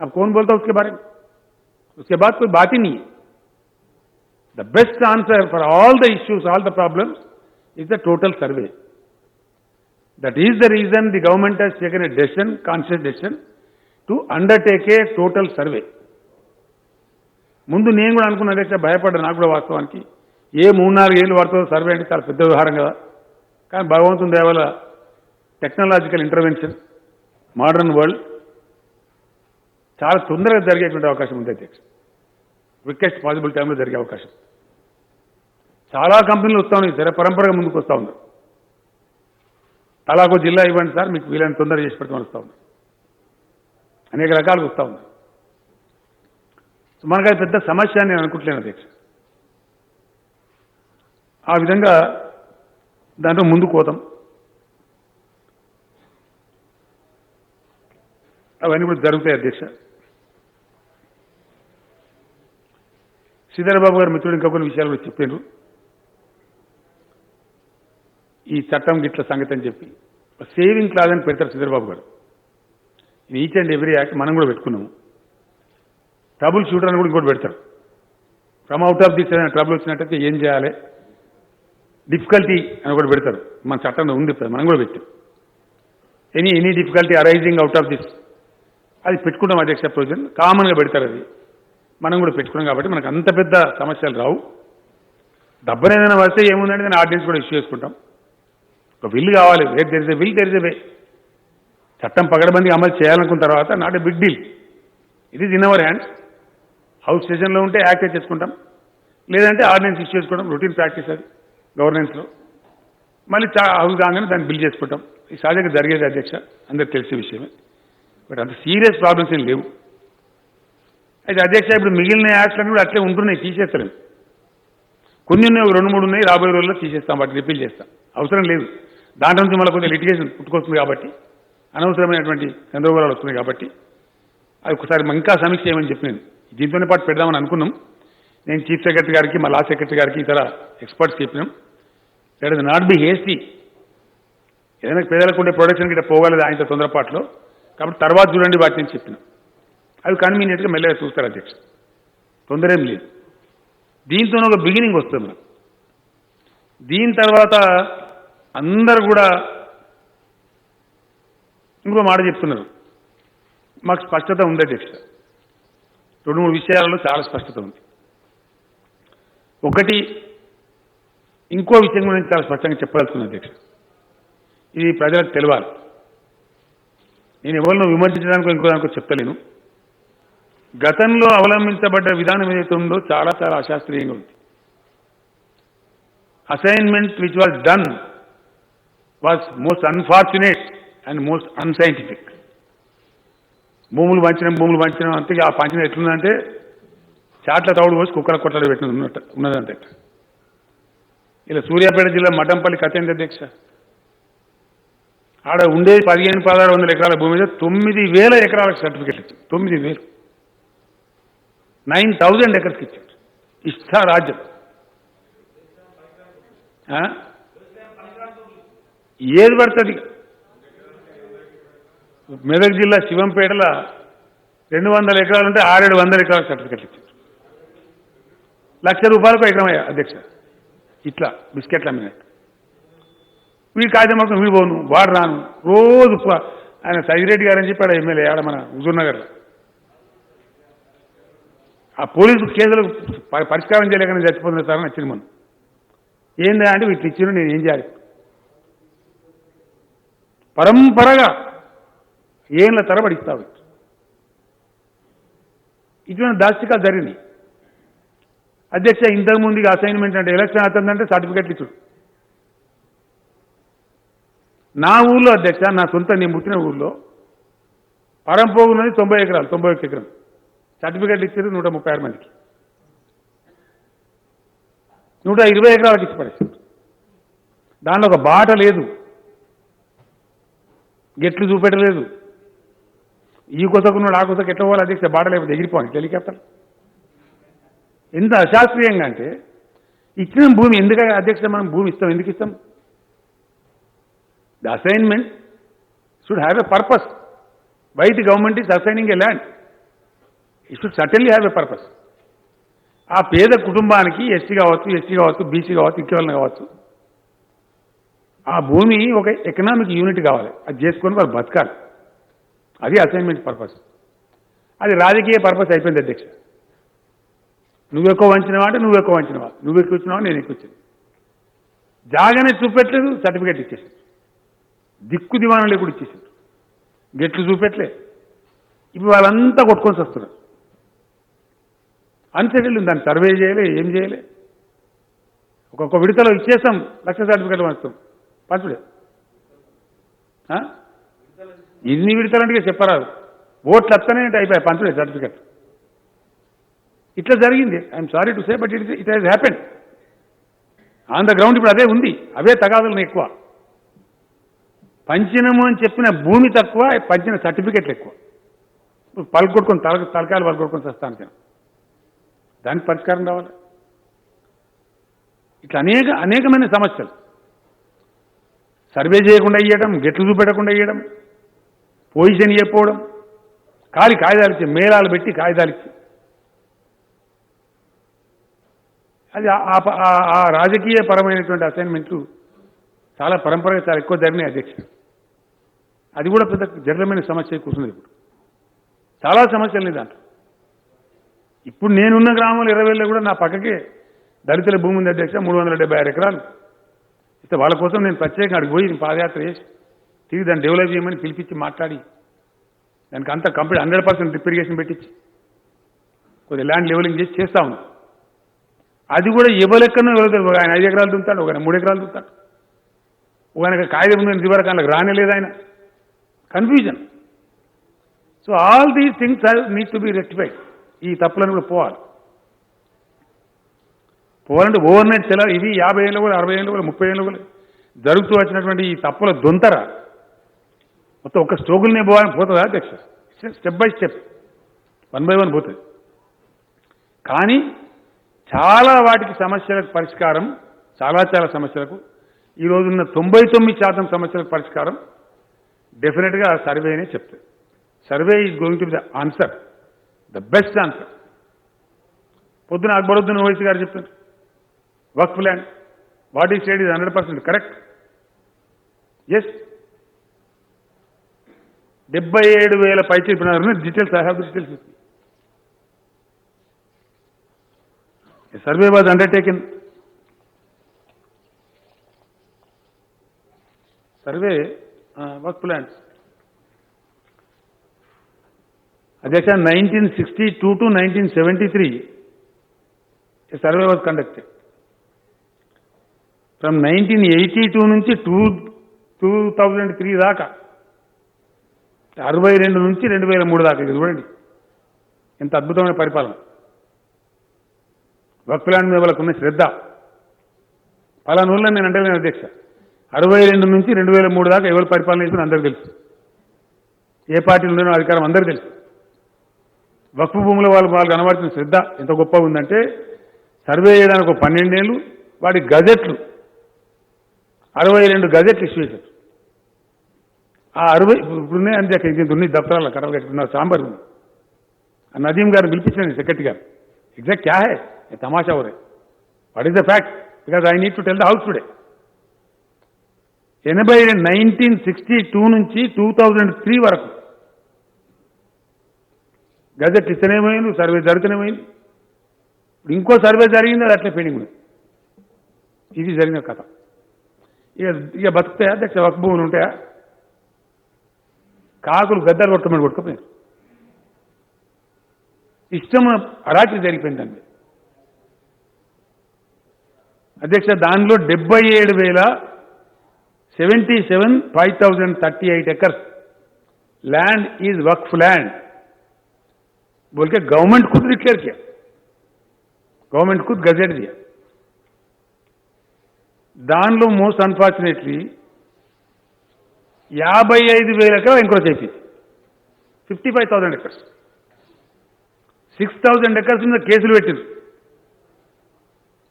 अब कौन बोलता उसके बारे में? उसके बाद कोई बात ही नहीं है. The best answer for all the issues, all the problems is the total survey. That is the reason the government has taken a decision, conscious decision, to undertake a total survey. ముందు నేను కూడా అనుకున్న అధ్యక్ష భయపడ్డా నాకు కూడా వాస్తవానికి ఏ 3-4 ఏళ్ళు పడుతుందో సర్వే అంటే చాలా పెద్ద వ్యవహారం కదా కానీ భగవంతుని దయ వల్ల టెక్నాలజికల్ ఇంటర్వెన్షన్ మోడర్న్ వరల్డ్ చాలా తొందరగా జరిగేటువంటి అవకాశం ఉంది అధ్యక్ష క్వికెస్ట్ పాసిబుల్ టైంలో జరిగే అవకాశం చాలా కంపెనీలు వస్తూ ఉన్నాయి సరే పరంపరగా ముందుకు వస్తూ ఉన్నారు అలాగో జిల్లా ఇవ్వండి సార్ మీకు వీలైన తొందర చేసి పెడతామని వస్తూ ఉన్నారు అనేక రకాలుగా వస్తూ ఉన్నారు మనకు అది పెద్ద సమస్య అని నేను అనుకుంటలేను అధ్యక్ష ఆ విధంగా దాంట్లో ముందుకు పోతాం అవన్నీ కూడా జరుగుతాయి అధ్యక్ష శ్రీధరబాబు గారు మిత్రుడు ఇంకా కొన్ని విషయాలు కూడా చెప్పారు ఈ చట్టం గిట్ల సంగతి అని చెప్పి సేవింగ్ క్లాజ్ అని పెడతారు శ్రీధరబాబు గారు ఇది ఈచ్ అండ్ ఎవ్రీ యాక్ట్ మనం కూడా పెట్టుకున్నాము ట్రబుల్ షూటర్ అని కూడా ఇంకోటి పెడతారు from out of this trouble వచ్చినట్టయితే ఏం చేయాలి డిఫికల్టీ అని కూడా పెడతారు మన చట్టంలో ఉంది మనం కూడా పెట్టాం any difficulty arising out of this అది పెట్టుకుంటాం అధ్యక్ష ప్రొవిజన్ కామన్గా పెడతారు అది మనం కూడా పెట్టుకున్నాం కాబట్టి మనకు అంత పెద్ద సమస్యలు రావు డబ్బునేదైనా వస్తే ఏముందంటే నేను ఆర్డినెన్స్ కూడా ఇష్యూ చేసుకుంటాం ఒక విల్ కావాలి వేర్ తెరిసే విల్ తెరిసే వే చట్టం పగడబంది అమలు చేయాలనుకున్న తర్వాత not a big deal it is in our hands house సెషన్లో ఉంటే యాక్ట్ చేసుకుంటాం లేదంటే ఆర్డినెన్స్ ఇష్యూ చేసుకోవడం రొటీన్ ప్రాక్టీస్ అది గవర్నెన్స్లో మళ్ళీ హౌస్ కాగానే దాన్ని బిల్ చేసుకుంటాం ఈ సహజంగా జరిగేది అధ్యక్ష అందరికి తెలిసే విషయమే బట్ అంత సీరియస్ ప్రాబ్లమ్స్ ఏం లేవు అయితే అధ్యక్ష ఇప్పుడు మిగిలిన యాక్ట్లన్నీ కూడా అట్లే ఉంటున్నాయి తీసేస్తలేము కొన్ని ఉన్నాయి 2-3 ఉన్నాయి రాబోయే రోజుల్లో తీసేస్తాం వాటిని రిపీల్ చేస్తాం అవసరం లేదు దాంట్లో నుంచి మళ్ళీ కొంచెం లిటిగేషన్ పుట్టుకొస్తుంది కాబట్టి అనవసరమైనటువంటి గందరగోళాలు వస్తున్నాయి కాబట్టి అది ఒకసారి ఇంకా సమీక్ష చేయమని చెప్పి నేను దీంతోనే పాటు పెడదామని అనుకున్నాం నేను చీఫ్ సెక్రటరీ గారికి మా లా సెక్రటరీ గారికి ఇతర ఎక్స్పర్ట్స్ చెప్పినాం that is not be hasty ఏదైనా పేదలకు ఉండే ప్రొడక్షన్ గిట్ట పోగలదు ఆయన తొందరపాటులో కాబట్టి తర్వాత చూడండి వాటి నుంచి చెప్పినాం అవి కన్వీనియంట్గా మెల్లగా చూస్తారు అధ్యక్ష తొందర ఏం లేదు దీంతో ఒక బిగినింగ్ వస్తుంది మనం దీని తర్వాత అందరు కూడా ఇంకో మాట చెప్తున్నారు మాకు స్పష్టత ఉంది అధ్యక్ష 2-3 విషయాలలో చాలా స్పష్టత ఉంది ఒకటి ఇంకో విషయం గురించి చాలా స్పష్టంగా చెప్పాల్సిన అధ్యక్ష ఇది ప్రజలకు తెలవాలి నేను ఎవరినో విమర్శించడానికి ఇంకో దానికో చెప్తలేను గతంలో అవలంబించబడ్డ విధానం ఏదైతే ఉందో చాలా చాలా అశాస్త్రీయంగా ఉంది assignment which was done was most unfortunate and most unscientific భూములు పంచడం అంతే ఆ పంచడం ఎట్లుందంటే చాట్ల తౌడు పోసి కుక్కల కొట్టలు పెట్టినది ఉన్నదంటే ఇలా సూర్యాపేట జిల్లా మఠంపల్లి కథ ఏంటి అధ్యక్ష ఆడ ఉండేది 15,000-1,600 ఎకరాల భూమి మీద 9,000 ఎకరాలకు సర్టిఫికెట్ ఇచ్చారు 9,000 9,000 ఎకర్స్కి ఇచ్చారు ఇష్టా రాజ్యం ఏది పడుతుంది మెదక్ జిల్లా శివంపేటలో 200 ఎకరాలు ఉంటే 600-700 ఎకరాలకు సర్టిఫికెట్లు ఇచ్చారు ₹1,00,000 ఎకరం అయ్యా అధ్యక్ష ఇట్లా బిస్కెట్లు అమ్మినట్టు వీడు కాగితం మాత్రం వీడు పోను వాడు రాను రోజు ఆయన సైజిరెడ్డి గారు అని చెప్పాడు ఎమ్మెల్యే ఆడ మన హుజూర్ నగర్లో ఆ పోలీసు కేసులు పరిష్కారం చేయలేకనే చచ్చిపోతున్న సార్ నచ్చింది మనం ఏందా అంటే వీటిని ఇచ్చిన నేను ఏం చేయాలి పరంపరగా ఏళ్ళ తరబడి ఇస్తావు ఇటువంటి దాష్టికాలు జరిగినాయి అధ్యక్ష ఇంతకుముందుగా అసైన్మెంట్ అంటే ఎలక్షన్ అవుతుందంటే సర్టిఫికెట్లు ఇచ్చుడు నా ఊళ్ళో అధ్యక్ష నా సొంత నేను పుట్టిన ఊళ్ళో పరంపోగున్నది 90 ఎకరాలు 91 ఎకరం సర్టిఫికెట్లు ఇచ్చారు 136 మందికి 120 ఎకరాలకు ఇచ్చి పడేస్తారు దానిలో ఒక బాట లేదు గెట్లు చూపెట్టలేదు ఈ కొసకున్నాడు ఆ కొసకు ఎట్లా పోవాలి అధ్యక్ష బాట లేకపోతే ఎగిరిపోవాలి హెలికాప్టర్ ఎంత అశాస్త్రీయంగా అంటే ఇచ్చిన భూమి ఎందుకంటే అధ్యక్ష మనం భూమి ఇస్తాం ఎందుకు ఇస్తాం the assignment should have a purpose why the government is assigning a land it should certainly have a purpose ఆ పేద కుటుంబానికి ఎస్టీ కావచ్చు బీసీ కావచ్చు ఇంకెవరైనా కావచ్చు ఆ భూమి ఒక ఎకనామిక్ యూనిట్ కావాలి, అది చేసుకొని వాళ్ళు బతకాలి. అది అసైన్మెంట్ పర్పస్. అది రాజకీయ పర్పస్ అయిపోయింది అధ్యక్ష. నువ్వు ఎక్కువ వంచినవా అంటే నువ్వు ఎక్కువ వంచినవా, నువ్వు ఎక్కువ ఇచ్చినావా నేను ఎక్కువ ఇచ్చాను. జాగానే చూపెట్టలేదు, సర్టిఫికేట్ ఇచ్చేసాడు. దిక్కు దివాణం లేకుండా ఇచ్చేసాడు. గెట్లు చూపెట్టలే. ఇప్పుడు వాళ్ళంతా కొట్టుకొని వస్తున్నారు. అన్సెటిల్డ్ ఉంది, దాన్ని సర్వే చేయలే, ఏం చేయలే. ఒక్కొక్క విడతలో ఇచ్చేస్తాం, లక్ష సర్టిఫికేట్లు వస్తాం, పంచుడే. ఇన్ని విడతలంటే చెప్పరాదు, ఓట్లు వస్తానే అయిపోయాయి, పంచుడే సర్టిఫికేట్. ఇట్లా జరిగింది. I'm sorry to say, but it has happened on the ground. ఇప్పుడు అదే ఉంది, అవే తగాదులు ఎక్కువ. పంచినము అని చెప్పిన భూమి తక్కువ, పంచిన సర్టిఫికెట్లు ఎక్కువ. పలుకొట్టుకొని తలకాయలు పలుకొట్టుకొని వస్తాను. దానికి పరిష్కారం రావాలి. ఇట్లా అనేకమైన సమస్యలు. సర్వే చేయకుండా ఇవ్వడం, గెట్లు చూపెట్టకుండా ఇవ్వడం, పొజిషన్ ఇవ్వకపోవడం, కాగితాలు ఇచ్చి మేళాలు పెట్టి కాగితాలు ఇచ్చి, అది ఆ రాజకీయ పరమైనటువంటి అసైన్మెంట్లు చాలా పరంపరగా చాలా ఎక్కువ జరిగినాయి అధ్యక్ష. అది కూడా పెద్ద జటిలమైన సమస్య కూర్చున్నది. ఇప్పుడు చాలా సమస్యలు దాంట్లో. ఇప్పుడు నేనున్న గ్రామంలో 20 కూడా నా పక్కకే దళితుల భూమి ఉంది అధ్యక్ష, 376 ఎకరాలు. అయితే వాళ్ళ కోసం నేను ప్రత్యేకంగా అడిగి పోయి పాదయాత్ర చేసి తిరిగి దాన్ని డెవలప్ చేయమని పిలిపించి మాట్లాడి దానికి అంతా కంప్లీట్ 100% డ్రిప్ ఇరిగేషన్ పెట్టించి కొద్దిగా ల్యాండ్ లెవెలింగ్ చేసి చేస్తా ఉన్నాం. అది కూడా ఇవ్వలెక్కనో ఇవ్వలేదు. ఆయన 5 ఎకరాలు దుంతాడు, ఒక 3 ఎకరాలు దుంతాడు, ఒక కాగితం ఉందని దివరకాలకు రానేలేదు ఆయన. Confusion. So all these things need to be rectified. ఈ తప్పులను కూడా పోవాలంటే ఓవర్ నైట్ సెలవు. ఇవి 50 ఏళ్ళు కూడా, 60 ఏళ్ళు కూడా, 30 ఏళ్ళు కూడా జరుగుతూ వచ్చినటువంటి ఈ తప్పుల దొంతర మొత్తం ఒక స్ట్రోగుల్నే పోతుందా అధ్యక్ష? స్టెప్ బై స్టెప్, 1 by 1 పోతుంది. కానీ చాలా వాటికి సమస్యలకు పరిష్కారం, చాలా సమస్యలకు ఈ రోజున్న 99% సమస్యలకు పరిష్కారం డెఫినెట్గా సర్వేనే చెప్తుంది. Survey is going to be the answer, the best answer. పొద్దున అక్బరుద్దీన్ ఓవైసీ గారు చెప్తారు, Waqf land what is said is 100% correct. Yes, 77,000 పైచి details, I have the details with me. A survey was undertaken. Survey work plans. Adhyaksha, 1962 to 1973, a survey was conducted. From 1982 నుంచి 2003 దాకా, 62 నుంచి 2003 దాకా. ఇది చూడండి ఎంత అద్భుతమైన పరిపాలన. వక్ఫ్ ల్యాండ్ మీద వాళ్ళకున్న శ్రద్ధ. పలానూళ్ళని నేను అంటే అధ్యక్ష, 62 నుంచి 2003 దాకా ఎవరు పరిపాలన చేసిన అందరికీ తెలుసు. ఏ పార్టీలు ఉండేనో అధికారం అందరికీ తెలుసు. వక్ఫ్ భూముల వాళ్ళు కనబడుతున్న శ్రద్ధ ఎంత గొప్పగా ఉందంటే, సర్వే చేయడానికి ఒక 12 ఏళ్ళు, వాటి గజెట్లు 62 గజెట్లు ఇష్యూ చేశారు. ఆ 60 ఇప్పుడున్నాయి అంతే, ఇంత ఉన్నాయి దప్తరాల కట్టలు కట్టుకున్నారు, సాంబార్ ఉంది. ఆ నదీం గారిని పిలిపించాను సెక్రటరీ గారు. ఎగ్జాక్ట్ క్యా హై, తమాషా हो रहा है, what is the fact, because I need to tell the house today. 1962 నుంచి 2003 వరకు గజెట్ ఇస్తేనేమైంది, సర్వే జరుగుతూనేమైంది. ఇంకో సర్వే జరిగింది, అది అట్లే పెండింగ్ ఉంది. ఇది జరిగిన కథ. ఇక బతుకుతాయా అధ్యక్ష? వక్ఫ్ భూములు ఉంటాయా? కాకులు గద్దలు కొట్టుకోమని కొట్టుకుపోయారు. ఇష్టం అరాచి జరిగిపోయిందండి అధ్యక్ష. దానిలో 77,538 acres land is Waqf land बोल के गवर्नमेंट खुद डिक्लेयर किया, गवर्नमेंट खुद गजेट दिया. దానిలో మోస్ట్ అన్ఫార్చునేట్లీ 55,000 ఎకరాలు ఎంక్రోచ్ అయిపోయింది. 55,000 ఎకర్స్, 6,000 ఎకర్స్ మీద కేసులు పెట్టారు.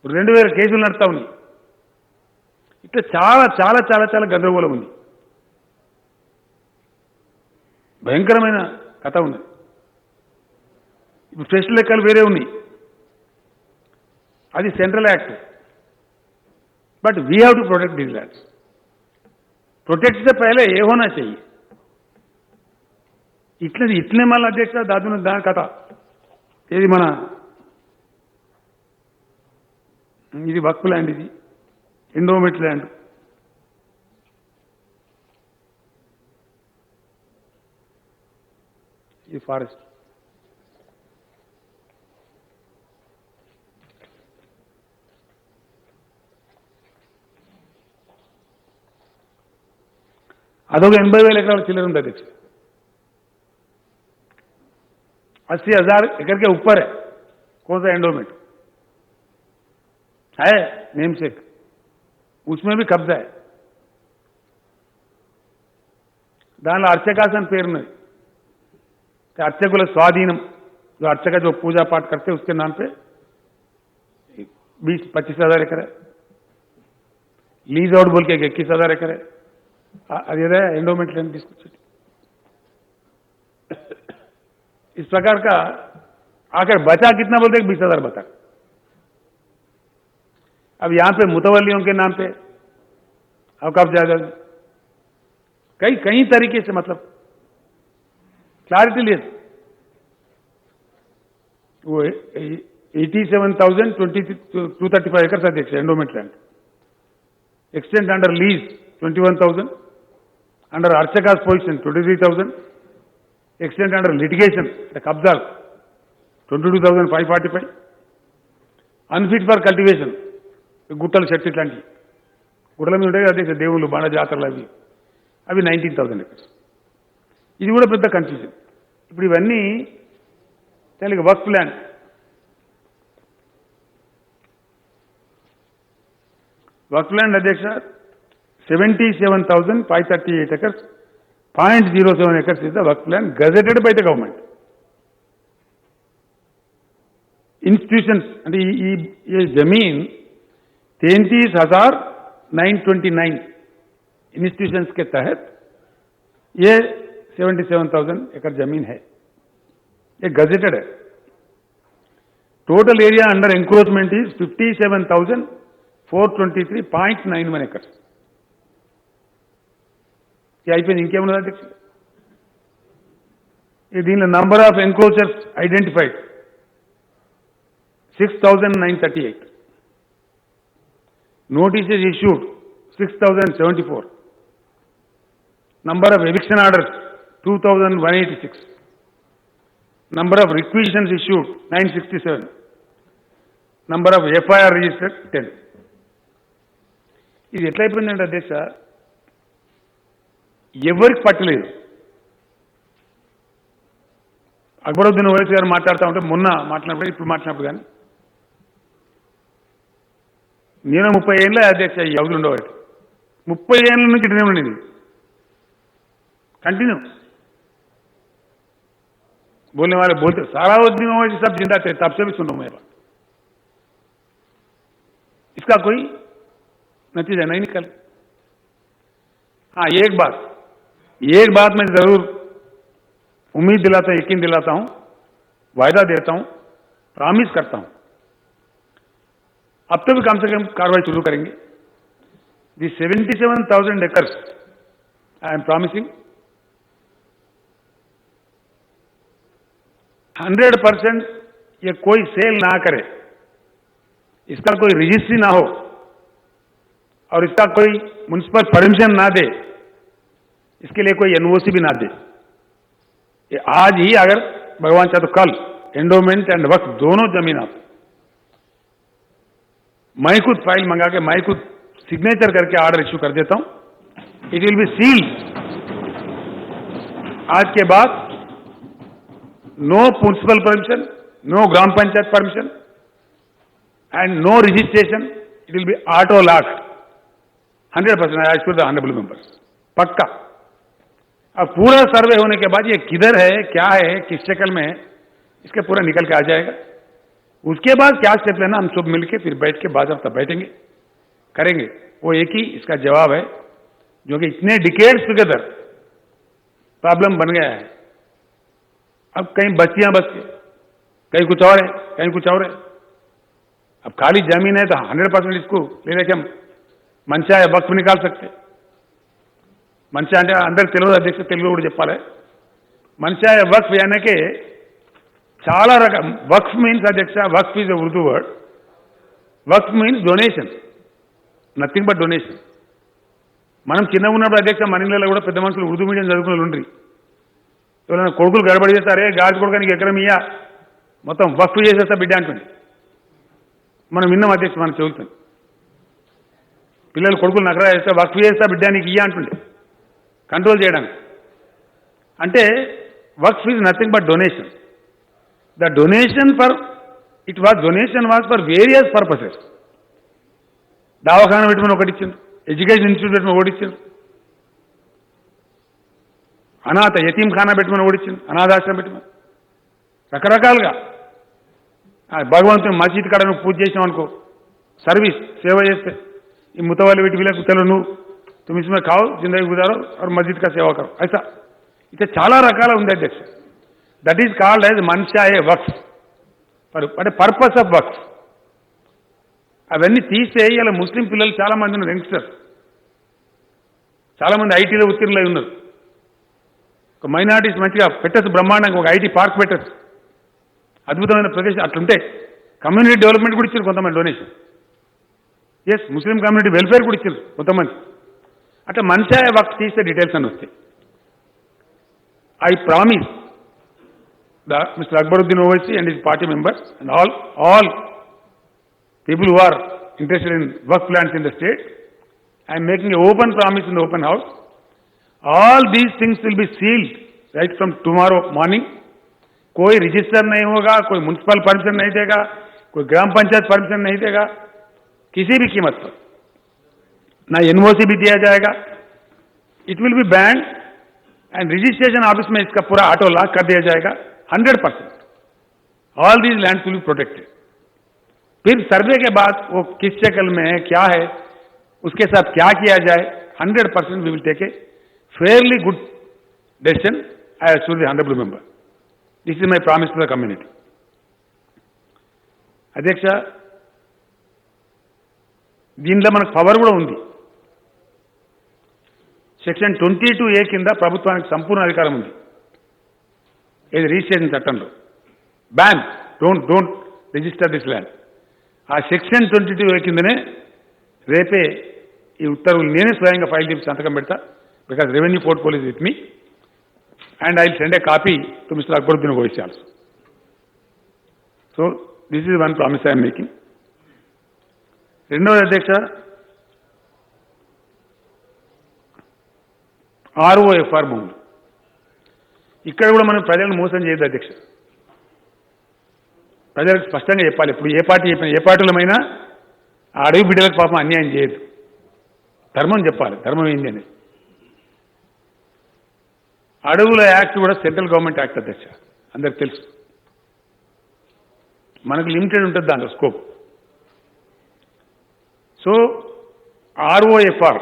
2,000 కేసులు నడుస్తా ఉన్నాయి. ఇట్లా చాలా చాలా చాలా చాలా గందరగోళం ఉంది. భయంకరమైన కథ ఉంది. ఇప్పుడు స్పెషల్ లెక్కలు వేరే ఉన్నాయి, అది central act. But we have to protect these lands. Protect से पहले ये होना चाहिए. ఇట్లనే మళ్ళీ అధ్యక్ష దాని కథ ఇది మన ఇది వక్ఫ్ ల్యాండ్, ఇది ఎండోమెంట్ ల్యాండ్. ఇది ఫారెస్ట్. అదొక 80,000 ఎకరాల చిల్లర ఉంది అధ్యక్ష. 80,000 एकड़ के ऊपर है. कौन सा एंडोमेंट है? नेमसेक, उसमें भी कब्जा है. దానిలో అర్చకాసన్ పేరున్నది. अर्चकुल स्वाधीनम, जो अर्चक जो पूजा पाठ करते हैं उसके नाम पे 20-25,000 एकड़ है. लीज आउट बोल के 21,000 एकड़ है. अरे एंडोमेंट लैंड डिस्कस. इस प्रकार का आखिर बचा कितना बोलते हैं? 20,000 बचा. अब यहां पे मुतवल्लियों के नाम पे अब कब जाएगा? कई तरीके से, मतलब क्लैरिटी लिए वो 87,235 एकर्स अध्यक्ष endowment land. Extent under lease 21,000, under अर्चकास पोजिशन 23,000, एक्सटेंड अंडर लिटिगेशन कब्जा 22,545, अनफिट फॉर कल्टिवेशन गुట్టలు చెట్టు ఇట్లాంటి గుట్టల మీద ఉంటాయి అధ్యక్ష, దేవుళ్ళు బాణ జాతరలు అవి 19,000 ఎకర్స్. ఇది కూడా పెద్ద కన్ఫ్యూజన్. ఇప్పుడు ఇవన్నీ Telugu work plan. Work plan అధ్యక్ష 77,538 acres, 0.07 acres is the work plan gazetted by the government. Institutions అంటే ఈ జమీన్ 33,929 इंस्टीट्यूशंस के तहत ये 77,000 एकड़ जमीन है. ये गजेटेड है. Total area under encroachment is 57,423.91 acres. ये అయిపోయింది. ఇంకేమన్నా అధ్యక్ష? దీనిలో number of encroachers identified 6,938. notices issued 6,074. number of eviction orders 2,186. number of requisitions issued 967. number of FIR registered 10. ఇది ఎట్లా అయిపోయిందంటే అధ్యక్ష, ఎవరికి పట్టలేదు. అక్బరుద్దీన్ ఓవైసీ గారు మాట్లాడుతూ ఉంటే మొన్న మాట్లాడినప్పుడు ఇప్పుడు మాట్లాడినప్పుడు కానీ నేను 30 ఏళ్ళ అధ్యక్ష ఈ అవధులు ఉండేవాటి. 30 ఏళ్ళ నుంచి ఇటనే ఉండేది कंटिन्यू. बोलने वाले बोलते सलाहुद्दीन ओवैसी सब जिंदा थे तब से भी सुनो मेरा. इसका कोई नतीजा नहीं निकल. हाँ एक बात मैं जरूर उम्मीद दिलाता हूं, यकीन दिलाता हूं, वायदा देता हूं, प्रॉमिस करता हूं, अब तो भी कम से कम कार्रवाई शुरू करेंगे. दी 77,000 एकर्स आई एम प्रॉमिसिंग 100% ये कोई सेल ना करे, इसका कोई रजिस्ट्री ना हो और इसका कोई म्युनिसिपल परमिशन ना दे, इसके लिए कोई एनओसी भी ना दे. ये आज ही अगर भगवान चाहे तो कल एंडोमेंट एंड वक्फ दोनों जमीन आप मैं खुद फाइल मंगा के मैं खुद सिग्नेचर करके ऑर्डर इश्यू कर देता हूं. It will be sealed. आज के बाद no municipal permission, no gram panchayat permission and no registration. It will be auto locked 100%. I assure the honorable members. पक्का. अब पूरा सर्वे होने के बाद ये किधर है, क्या है, किस शक्ल में है, इसके पूरा निकल के आ जाएगा. उसके बाद क्या स्टेप लेना हम सब मिलके फिर बैठ के बाज़ाब्ता बैठेंगे, करेंगे. वो एक ही इसका जवाब है जो कि इतने डिकेड्स टुगेदर प्रॉब्लम बन गया है. अब कहीं बस्तियां बस के, कहीं कुछ और है, कहीं कुछ और है. अब खाली जमीन है तो 100% इसको ले लेके हम मनचाहे वक्फ निकाल सकते. మంచిగా అంటే అందరికి తెలియదు అధ్యక్ష, తెలుగులో కూడా చెప్పాలి. మంచిగా వక్ఫ్ అనకే చాలా రకం. వక్ఫ్ మీన్స్ అధ్యక్ష, Waqf is a Urdu word. Waqf means donation, nothing but donation. మనం చిన్నగా ఉన్నప్పుడు అధ్యక్ష మన ఇళ్ళలో కూడా పెద్ద మనుషులు ఉర్దూ మీడియం చదువుకున్న ఉండ్రి. ఎవరైనా కొడుకులు గడబడి చేస్తారే గాజు కొడుకానికి ఎకరం ఇయ్యా మొత్తం వక్ఫ్ చేసేస్తా బిడ్డ అంటుంది. మనం విన్నాం అధ్యక్ష, మనం చెబుతాం. పిల్లలు కొడుకులు నగరా చేస్తే వక్ఫ్ చేస్తా బిడ్డ నీకు ఇయ్యా అంటుండే కంట్రోల్ చేయడానికి. అంటే Waqf is nothing but donation. The donation for donation was for various purposes. దవాఖానా పెట్టుకుని ఒకటి ఇచ్చింది, ఎడ్యుకేషన్ ఇన్స్టిట్యూట్ పెట్టుకుని ఒకటి ఇచ్చింది, అనాథ యతీం ఖానా పెట్టుకుని ఒకటి ఇచ్చింది, అనాథాశ్రమం పెట్టుకుని రకరకాలుగా. భగవంతుని మసీద్ కాడ నువ్వు పూజ చేసినావు అనుకో, సర్వీస్ సేవ చేస్తే ఈ ముతవాళ్ళు వీటి వీళ్ళకు తెలు నువ్వు तुम इसमें खाओ, जिंदगी गुजारो और मस्जिद का सेवा करो, ऐसा इतने చాలా రకాల ఉంది అధ్యక్ష. దట్ ఈస్ కాల్డ్ యాజ్ మన్షాయే వక్ఫ్, అంటే పర్పస్ ఆఫ్ వక్ఫ్. అవన్నీ తీస్తే ఇలా ముస్లిం పిల్లలు చాలా మంది ఉన్నారు, యంగ్స్టర్స్ చాలా మంది ఐటీలో ఉత్తీర్ణులై ఉన్నారు. ఒక మైనారిటీస్ మంచిగా పెట్టచ్చు, బ్రహ్మాండంగా ఒక ఐటీ పార్క్ పెట్టచ్చు, అద్భుతమైన ప్రదేశం. అట్లుంటే కమ్యూనిటీ డెవలప్మెంట్ కూడా ఇచ్చారు కొంతమంది donation. Yes, Muslim community welfare కూడా ఇచ్చారు కొంతమంది. అట్లా మన్షాయే వక్ఫ్ తీస్తే డీటెయిల్స్ అని వస్తాయి. I promise Mr. Akbaruddin Owaisi and his party members and all people who are interested in work plans in the state, I am making an open promise in the open house. All these things will be sealed right from tomorrow morning. कोई register नहीं होगा, कोई municipal permission नहीं देगा, कोई ग्राम panchayat permission नहीं देगा किसी भी कीमत पर, ना एनओसी भी दिया जाएगा. It will B band and registration office में इसका पूरा ऑटो लॉक कर दिया जाएगा 100%. All these land will be protected. फिर सर्वे के बाद वो किस शक्ल में है, क्या है, उसके साथ क्या किया जाए, 100% we will take a fairly good decision. I assure the honourable member. This is my promise to the community. అధ్యక్ష, దీనిలో మనకు పవర్ కూడా ఉంది. సెక్షన్ 22A కింద ప్రభుత్వానికి సంపూర్ణ అధికారం ఉంది. ఇది రిజిస్ట్రేషన్ చట్టంలో ban, don't register this land. ఆ సెక్షన్ 22A కిందనే రేపే ఈ ఉత్తర్వులు నేనే స్వయంగా ఫైల్ చేసి సంతకం పెడతా. Because revenue portfolio is with me and I will send a copy to mister Akbaruddin Owaisi also. So this is one promise I'm making. రెండవది అధ్యక్ష, ROFR భూములు. ఇక్కడ కూడా మనం ప్రజలను మోసం చేయొద్దు అధ్యక్ష. ప్రజలకు స్పష్టంగా చెప్పాలి. ఇప్పుడు ఏ పార్టీ చెప్పినా, ఏ పార్టీలమైనా ఆ అడవి బిడ్డలకు పాపం అన్యాయం చేయొద్దు, ధర్మం చెప్పాలి, ధర్మం ఏంది అనేది. అడవుల యాక్ట్ కూడా సెంట్రల్ గవర్నమెంట్ యాక్ట్ అధ్యక్ష, అందరికి తెలుసు. మనకు లిమిటెడ్ ఉంటుంది దాంట్లో స్కోప్. సో ROFR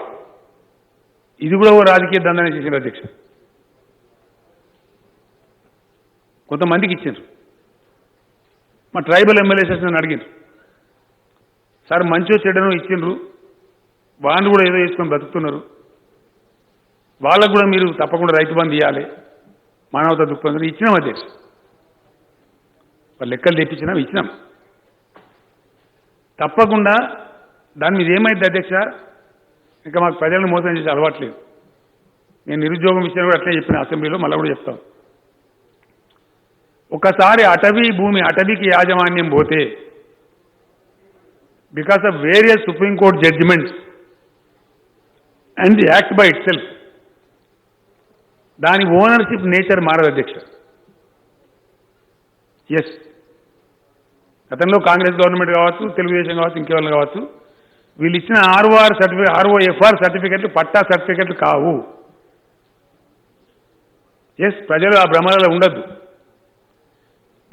ఇది కూడా ఓ రాజకీయ దండనే చేసిన అధ్యక్ష. కొంతమందికి ఇచ్చారు. మా ట్రైబల్ ఎమ్మెల్యేస్ నన్ను అడిగారు, సార్ మంచో చెడ్డనో ఇచ్చిండ్రు, వాళ్ళు కూడా ఏదో వేసుకొని బ్రతుకుతున్నారు, వాళ్ళకు కూడా మీరు తప్పకుండా రైతు బంధు ఇవ్వాలి, మానవతా దృక్పథం ఇచ్చినాం అధ్యక్ష. వాళ్ళు లెక్కలు తెప్పించినాం, ఇచ్చినాం తప్పకుండా. దాని మీద ఏమైంది అధ్యక్ష, ఇంకా మాకు ప్రజలను మోసం చేసే అలవాట్లేదు. నేను నిరుద్యోగం విషయం కూడా అట్లే చెప్పిన అసెంబ్లీలో, మళ్ళీ కూడా చెప్తాను. ఒకసారి అటవీ భూమి, అటవీకి యాజమాన్యం పోతే because of various supreme court judgements and the act by itself, దాని ఓనర్షిప్ నేచర్ మారదు అధ్యక్ష. ఎస్, గతంలో కాంగ్రెస్ గవర్నమెంట్ కావచ్చు, తెలుగుదేశం కావచ్చు, ఇంకెవరు కావచ్చు, వీళ్ళు ఇచ్చిన ROFR సర్టిఫికెట్లు పట్టా సర్టిఫికెట్లు కావు. ఎస్, ప్రజలు ఆ భ్రమలలో ఉండద్దు.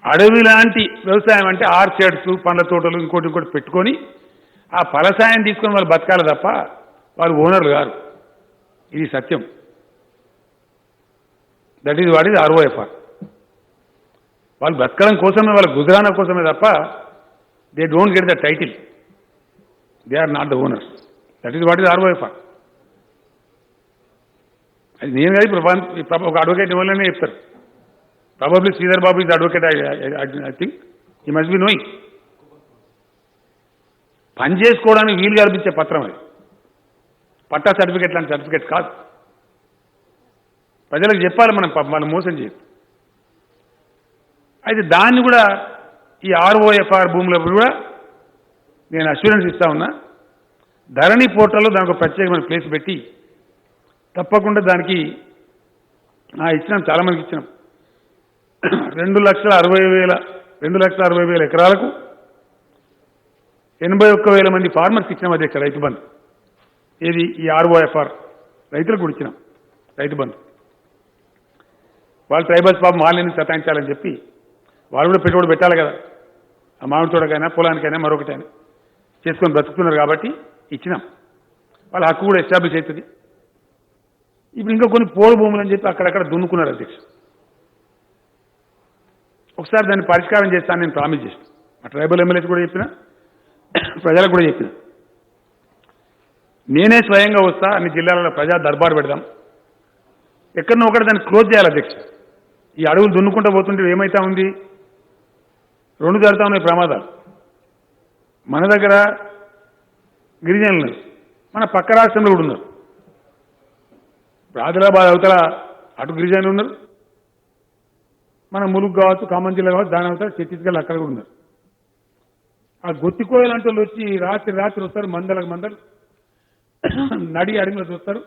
అడవి లాంటి వ్యవసాయం అంటే ఆర్చర్డ్స్, పండ్ల తోటలు, ఇంకోటి పెట్టుకొని ఆ ఫలసాయం తీసుకొని వాళ్ళు బతకాలి తప్ప వాళ్ళు ఓనర్లు గారు. ఇది సత్యం. That is what is ROFR. వాళ్ళు బతకడం కోసమే, వాళ్ళ గుజరానా కోసమే తప్ప they don't get the title. They are not the owners. That is what is ROFR. అది నేను కాదు ఇప్పుడు ఒక అడ్వకేట్ ఇవ్వాలనే చెప్తారు. Probably Sridhar Babu is advocate. I think ఈ మస్ట్ బి నోయింగ్. పని చేసుకోవడానికి వీలు కల్పించే పత్రం అది. పట్టా సర్టిఫికేట్ లాంటి సర్టిఫికేట్ కాదు. ప్రజలకు చెప్పాలి మనం మోసం చేయదు. అయితే దాన్ని కూడా ఈ ఆర్ఓఎఫ్ఆర్ భూముల కూడా నేను అష్యూరెన్స్ ఇస్తా ఉన్నా. ధరణి పోర్టల్లో దానికి ఒక ప్రత్యేకమైన ప్లేస్ పెట్టి తప్పకుండా దానికి ఇచ్చినాం, చాలామందికి ఇచ్చినాం. 2,60,000 ఎకరాలకు 81,000 మంది ఫార్మర్స్కి ఇచ్చినాం అధ్యక్ష రైతు బంధు. ఏది ఈ ఆర్ఓఎఫ్ఆర్ రైతులకు కూడా ఇచ్చినాం రైతు బంధు. వాళ్ళు ట్రైబల్స్ పాపం వాళ్ళని సతాయించాలని చెప్పి వాళ్ళు కూడా పెట్టుబడి పెట్టాలి కదా, ఆ మామిడి తోటకైనా పొలానికైనా మరొకటైనా చేసుకొని బ్రతుకుతున్నారు కాబట్టి ఇచ్చినాం. వాళ్ళ హక్కు కూడా ఎస్టాబ్లిష్ అవుతుంది. ఇప్పుడు ఇంకా కొన్ని పోడు భూములు అని చెప్పి అక్కడక్కడ దున్నుకున్నారు అధ్యక్ష. ఒకసారి దాన్ని పరిష్కారం చేస్తాను నేను ప్రామిస్ చేసిన. మా ట్రైబల్ ఎమ్మెల్యేస్ కూడా చెప్పిన, ప్రజలకు కూడా చెప్పిన. నేనే స్వయంగా వస్తా, అన్ని జిల్లాలలో ప్రజా దర్బారు పెడదాం, ఎక్కడనో ఒకటి దాన్ని క్లోజ్ చేయాలి అధ్యక్ష. ఈ అడవులు దున్నుకుంటూ పోతుంటే ఏమైతా ఉంది, 2 జరుగుతూ ఉన్నాయి ప్రమాదాలు. మన దగ్గర గిరిజనులు మన పక్క రాష్ట్రంలో కూడా ఉన్నారు. ఆదిలాబాద్ అవతల అటు గిరిజనులు ఉన్నారు, మన ములుగు కావచ్చు, ఖమ్మం జిల్లా కావచ్చు, దాని అవతల ఛత్తీస్గఢ్ అక్కడ కూడా ఉన్నారు. ఆ గొత్తికోయలంటే వాళ్ళు వచ్చి రాత్రి వస్తారు, మందలకు మందలు నడి అడిగిలో చూస్తారు,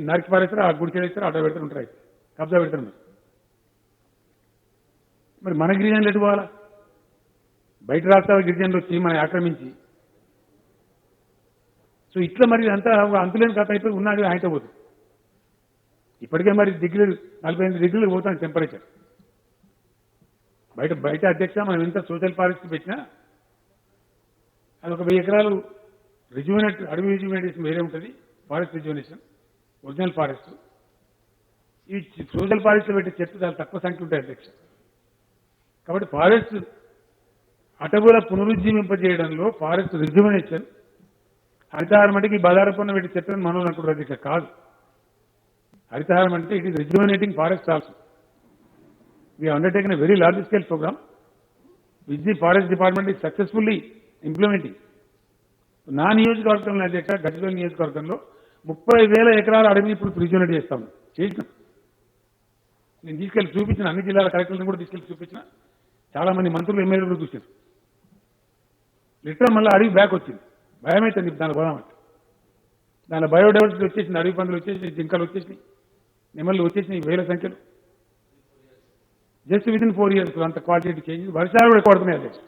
నరికి పారేస్తారు, ఆ గుడికి వేస్తారు, అడ్డ పెడుతూ ఉంటారు, కబ్జా పెడుతున్నారు. మరి మన గిరిజనులు ఎటు పోవాలా? బయట రాష్ట్రాల గిరిజనులు వచ్చి మనం ఆక్రమించి, సో ఇట్లా మరి అంతా అంతులేని కథ అయిపోయి ఉన్నది ఆయనతో పోతుంది. ఇప్పటికే మరి 48 డిగ్రీలకు పోతాను టెంపరేచర్. బయట అధ్యక్ష మనం ఎంత సోషల్ ఫారెస్ట్ పెట్టినా అది ఒక 1000 ఎకరాలు రిజ్యూనేట్, అడవి రిజ్యూనేషన్ వేరే ఉంటుంది, ఫారెస్ట్ రిజ్యూనేషన్, ఒరిజినల్ ఫారెస్ట్. ఈ సోషల్ ఫారెస్ట్ పెట్టే చెట్లు చాలా తక్కువ సంఖ్య ఉంటాయి అధ్యక్ష. కాబట్టి ఫారెస్ట్ అటవుల పునరుజ్జీవింపజేయడంలో ఫారెస్ట్ రిజ్యూనేషన్ హరితహారం అంటే ఈ బదారపన్న పెట్టి చెట్లను మనం అనుకుంటారు అధ్యక్ష. కాదు, హరితహారం అంటే it is rejuvenating forest also. We undertaken a very large scale programme which the forest department is successfully implementing. నా నియోజకవర్గంలో అధ్యక్ష, గజ్వేల్ నియోజకవర్గంలో 30,000 ఎకరాల అడవిని ఇప్పుడు రిజ్యూనేట్ చేస్తాం, చేసినాం. నేను తీసుకెళ్లి చూపించిన, అన్ని జిల్లాల కలెక్టర్లను కూడా తీసుకెళ్లి చూపించిన, చాలా మంది మంత్రులు ఎమ్మెల్యేలు కూడా చూసారు. లిటరల్ మళ్ళీ అడవి బ్యాక్ వచ్చింది, భయమైతుంది దాని పోదామంటే. దాని బయోడైవర్సిటీ వచ్చేసింది, అడవి పందులు వచ్చేసినాయి, జింకలు వచ్చేసినాయి, నెమళ్ళు వచ్చేసినాయి 1000 సంఖ్యలో. జస్ట్ విత్ ఇన్ 4 years అంత క్వాలిటీ చేంజ్. వర్షాలు కూడా కొడుతున్నాయి అధ్యక్ష.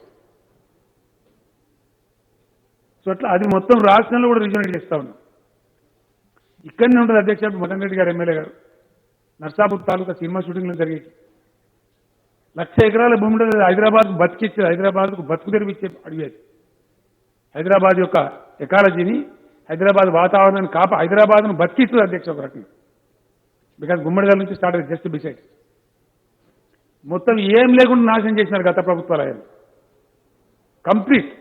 సో అట్లా అది మొత్తం రాష్ట్రంలో కూడా రిజ్యూనేట్ చేస్తా ఉన్నాం. ఇక్కడనే ఉంటుంది అధ్యక్ష. మదన్ రెడ్డి గారు ఎమ్మెల్యే గారు నర్సాపూర్ తాలూకా సినిమా షూటింగ్లో జరిగేది 1,00,000 ఎకరాల భూమి ఉంటుంది. హైదరాబాద్ బతికిచ్చేది, హైదరాబాద్కు బతుకు తెరిపించే అడిగి అది. హైదరాబాద్ యొక్క ఎకాలజీని, హైదరాబాద్ వాతావరణాన్ని హైదరాబాద్ను బతికిస్తుంది అధ్యక్ష ఒక రకంగా. బికాజ్ గుమ్మడిగల్ నుంచి స్టార్ట్ అయ్యింది, జస్ట్ బిసైడ్. మొత్తం ఏం లేకుండా నాశనం చేసినారు గత ప్రభుత్వాలు. ఆయన కంప్లీట్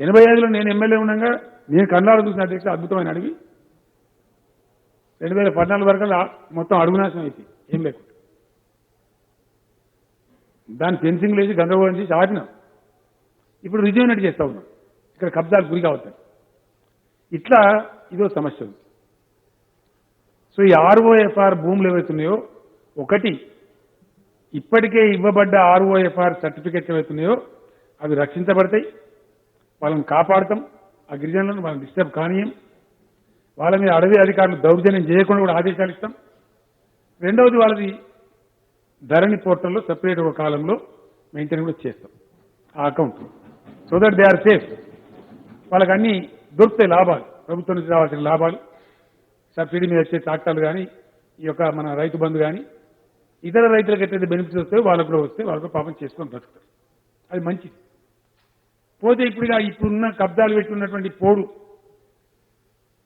85లో నేను ఎమ్మెల్యే ఉండగా నేను కన్నాడు చూసిన అధ్యక్ష అద్భుతమైన అడవి. 2014 వరకు మొత్తం అడుగు నాశనం అయిపోయి ఏం లేకుండా. దాన్ని ఫెన్సింగ్ లేచి గందరగోళం చేసి ఆడినాం. ఇప్పుడు రిజ్యూనేట్ చేస్తూ ఉన్నాం, ఇక్కడ కబ్జాలు గురి కావద్దని. ఇట్లా ఇదో సమస్య ఉంది. సో ఈ ఆర్ఓఎఫ్ఆర్ భూములు ఏవైతున్నాయో, ఒకటి ఇప్పటికే ఇవ్వబడ్డ ఆర్ఓఎఫ్ఆర్ సర్టిఫికెట్స్ ఏవైతున్నాయో అవి రక్షించబడతాయి, వాళ్ళని కాపాడతాం. ఆ గిరిజనులను వాళ్ళని డిస్టర్బ్ కానీయం, వాళ్ళ మీద అడవి అధికారులు దౌర్జన్యం చేయకుండా కూడా ఆదేశాలు ఇస్తాం. రెండవది వాళ్ళది ధరణి పోర్టల్లో సెపరేట్ ఒక కాలంలో మెయింటైన్ కూడా చేస్తాం ఆ account, so that they are safe. వాళ్ళకి అన్ని దొరుకుతాయి లాభాలు, ప్రభుత్వం నుంచి రావాల్సిన లాభాలు, సబ్సిడీ మీద వచ్చే ట్రాక్టర్లు కానీ, ఈ యొక్క మన రైతు బంధు కానీ, ఇతర రైతులకు ఎట్లయితే బెనిఫిట్స్ వస్తాయో వాళ్ళకు కూడా వస్తే వాళ్ళకు పాపం చేసుకొని బ్రతుకుతారు. అది మంచిది. పోతే ఇప్పుడున్న కబ్జాలు పెట్టి ఉన్నటువంటి పోడు,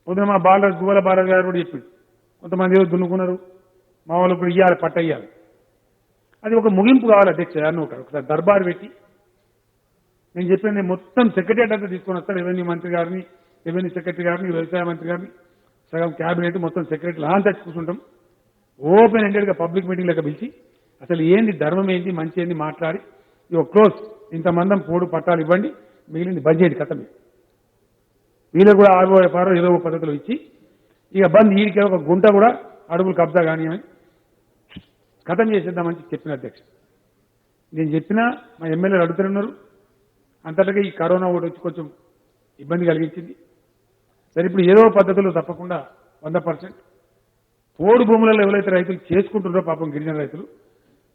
పొద్దున మా గువ్వల బాలరాజు గారు కూడా చెప్పింది, కొంతమంది ఏదో దున్నుకున్నారు, మా వాళ్ళు ఇప్పుడు ఇవ్వాలి, పట్ట ఇవ్వాలి. అది ఒక ముగింపు కావాలి అధ్యక్ష. ఒకసారి దర్బారు పెట్టి నేను చెప్పాను, నేను మొత్తం సెక్రటరియట్ అంతా తీసుకొని వస్తాను, రెవెన్యూ మంత్రి గారిని, రెవెన్యూ సెక్రటరీ గారిని, వ్యవసాయ మంత్రి గారిని, సగం క్యాబినెట్ మొత్తం సెక్రటరీ లాంచ్ కూర్చుంటాం. ఓపెన్ ఎండెడ్గా పబ్లిక్ మీటింగ్ లెక్క పిలిచి అసలు ఏంది ధర్మం ఏంది మంచి ఏంది మాట్లాడి ఇక క్లోజ్ ఇంతమందం పోడు పట్టాలు ఇవ్వండి, మిగిలింది బడ్జెట్ కథ మీద వీళ్ళకు కూడా ఆరో పారో ఏదో పద్ధతులు ఇచ్చి ఇక బంద్ వీడికి ఒక గుంట కూడా అడుగులు కబ్జా కానీ అని కథం చేసేద్దామని చెప్పిన అధ్యక్ష. నేను చెప్పినా మా ఎమ్మెల్యేలు అడుగుతున్నారు. అంతటిగా ఈ కరోనా ఒకటి వచ్చి కొంచెం ఇబ్బంది కలిగించింది. సరే ఇప్పుడు ఏదో పద్ధతులు తప్పకుండా 100% పోడు భూములలో ఎవరైతే రైతులు చేసుకుంటున్నారో పాపం గిరిజన రైతులు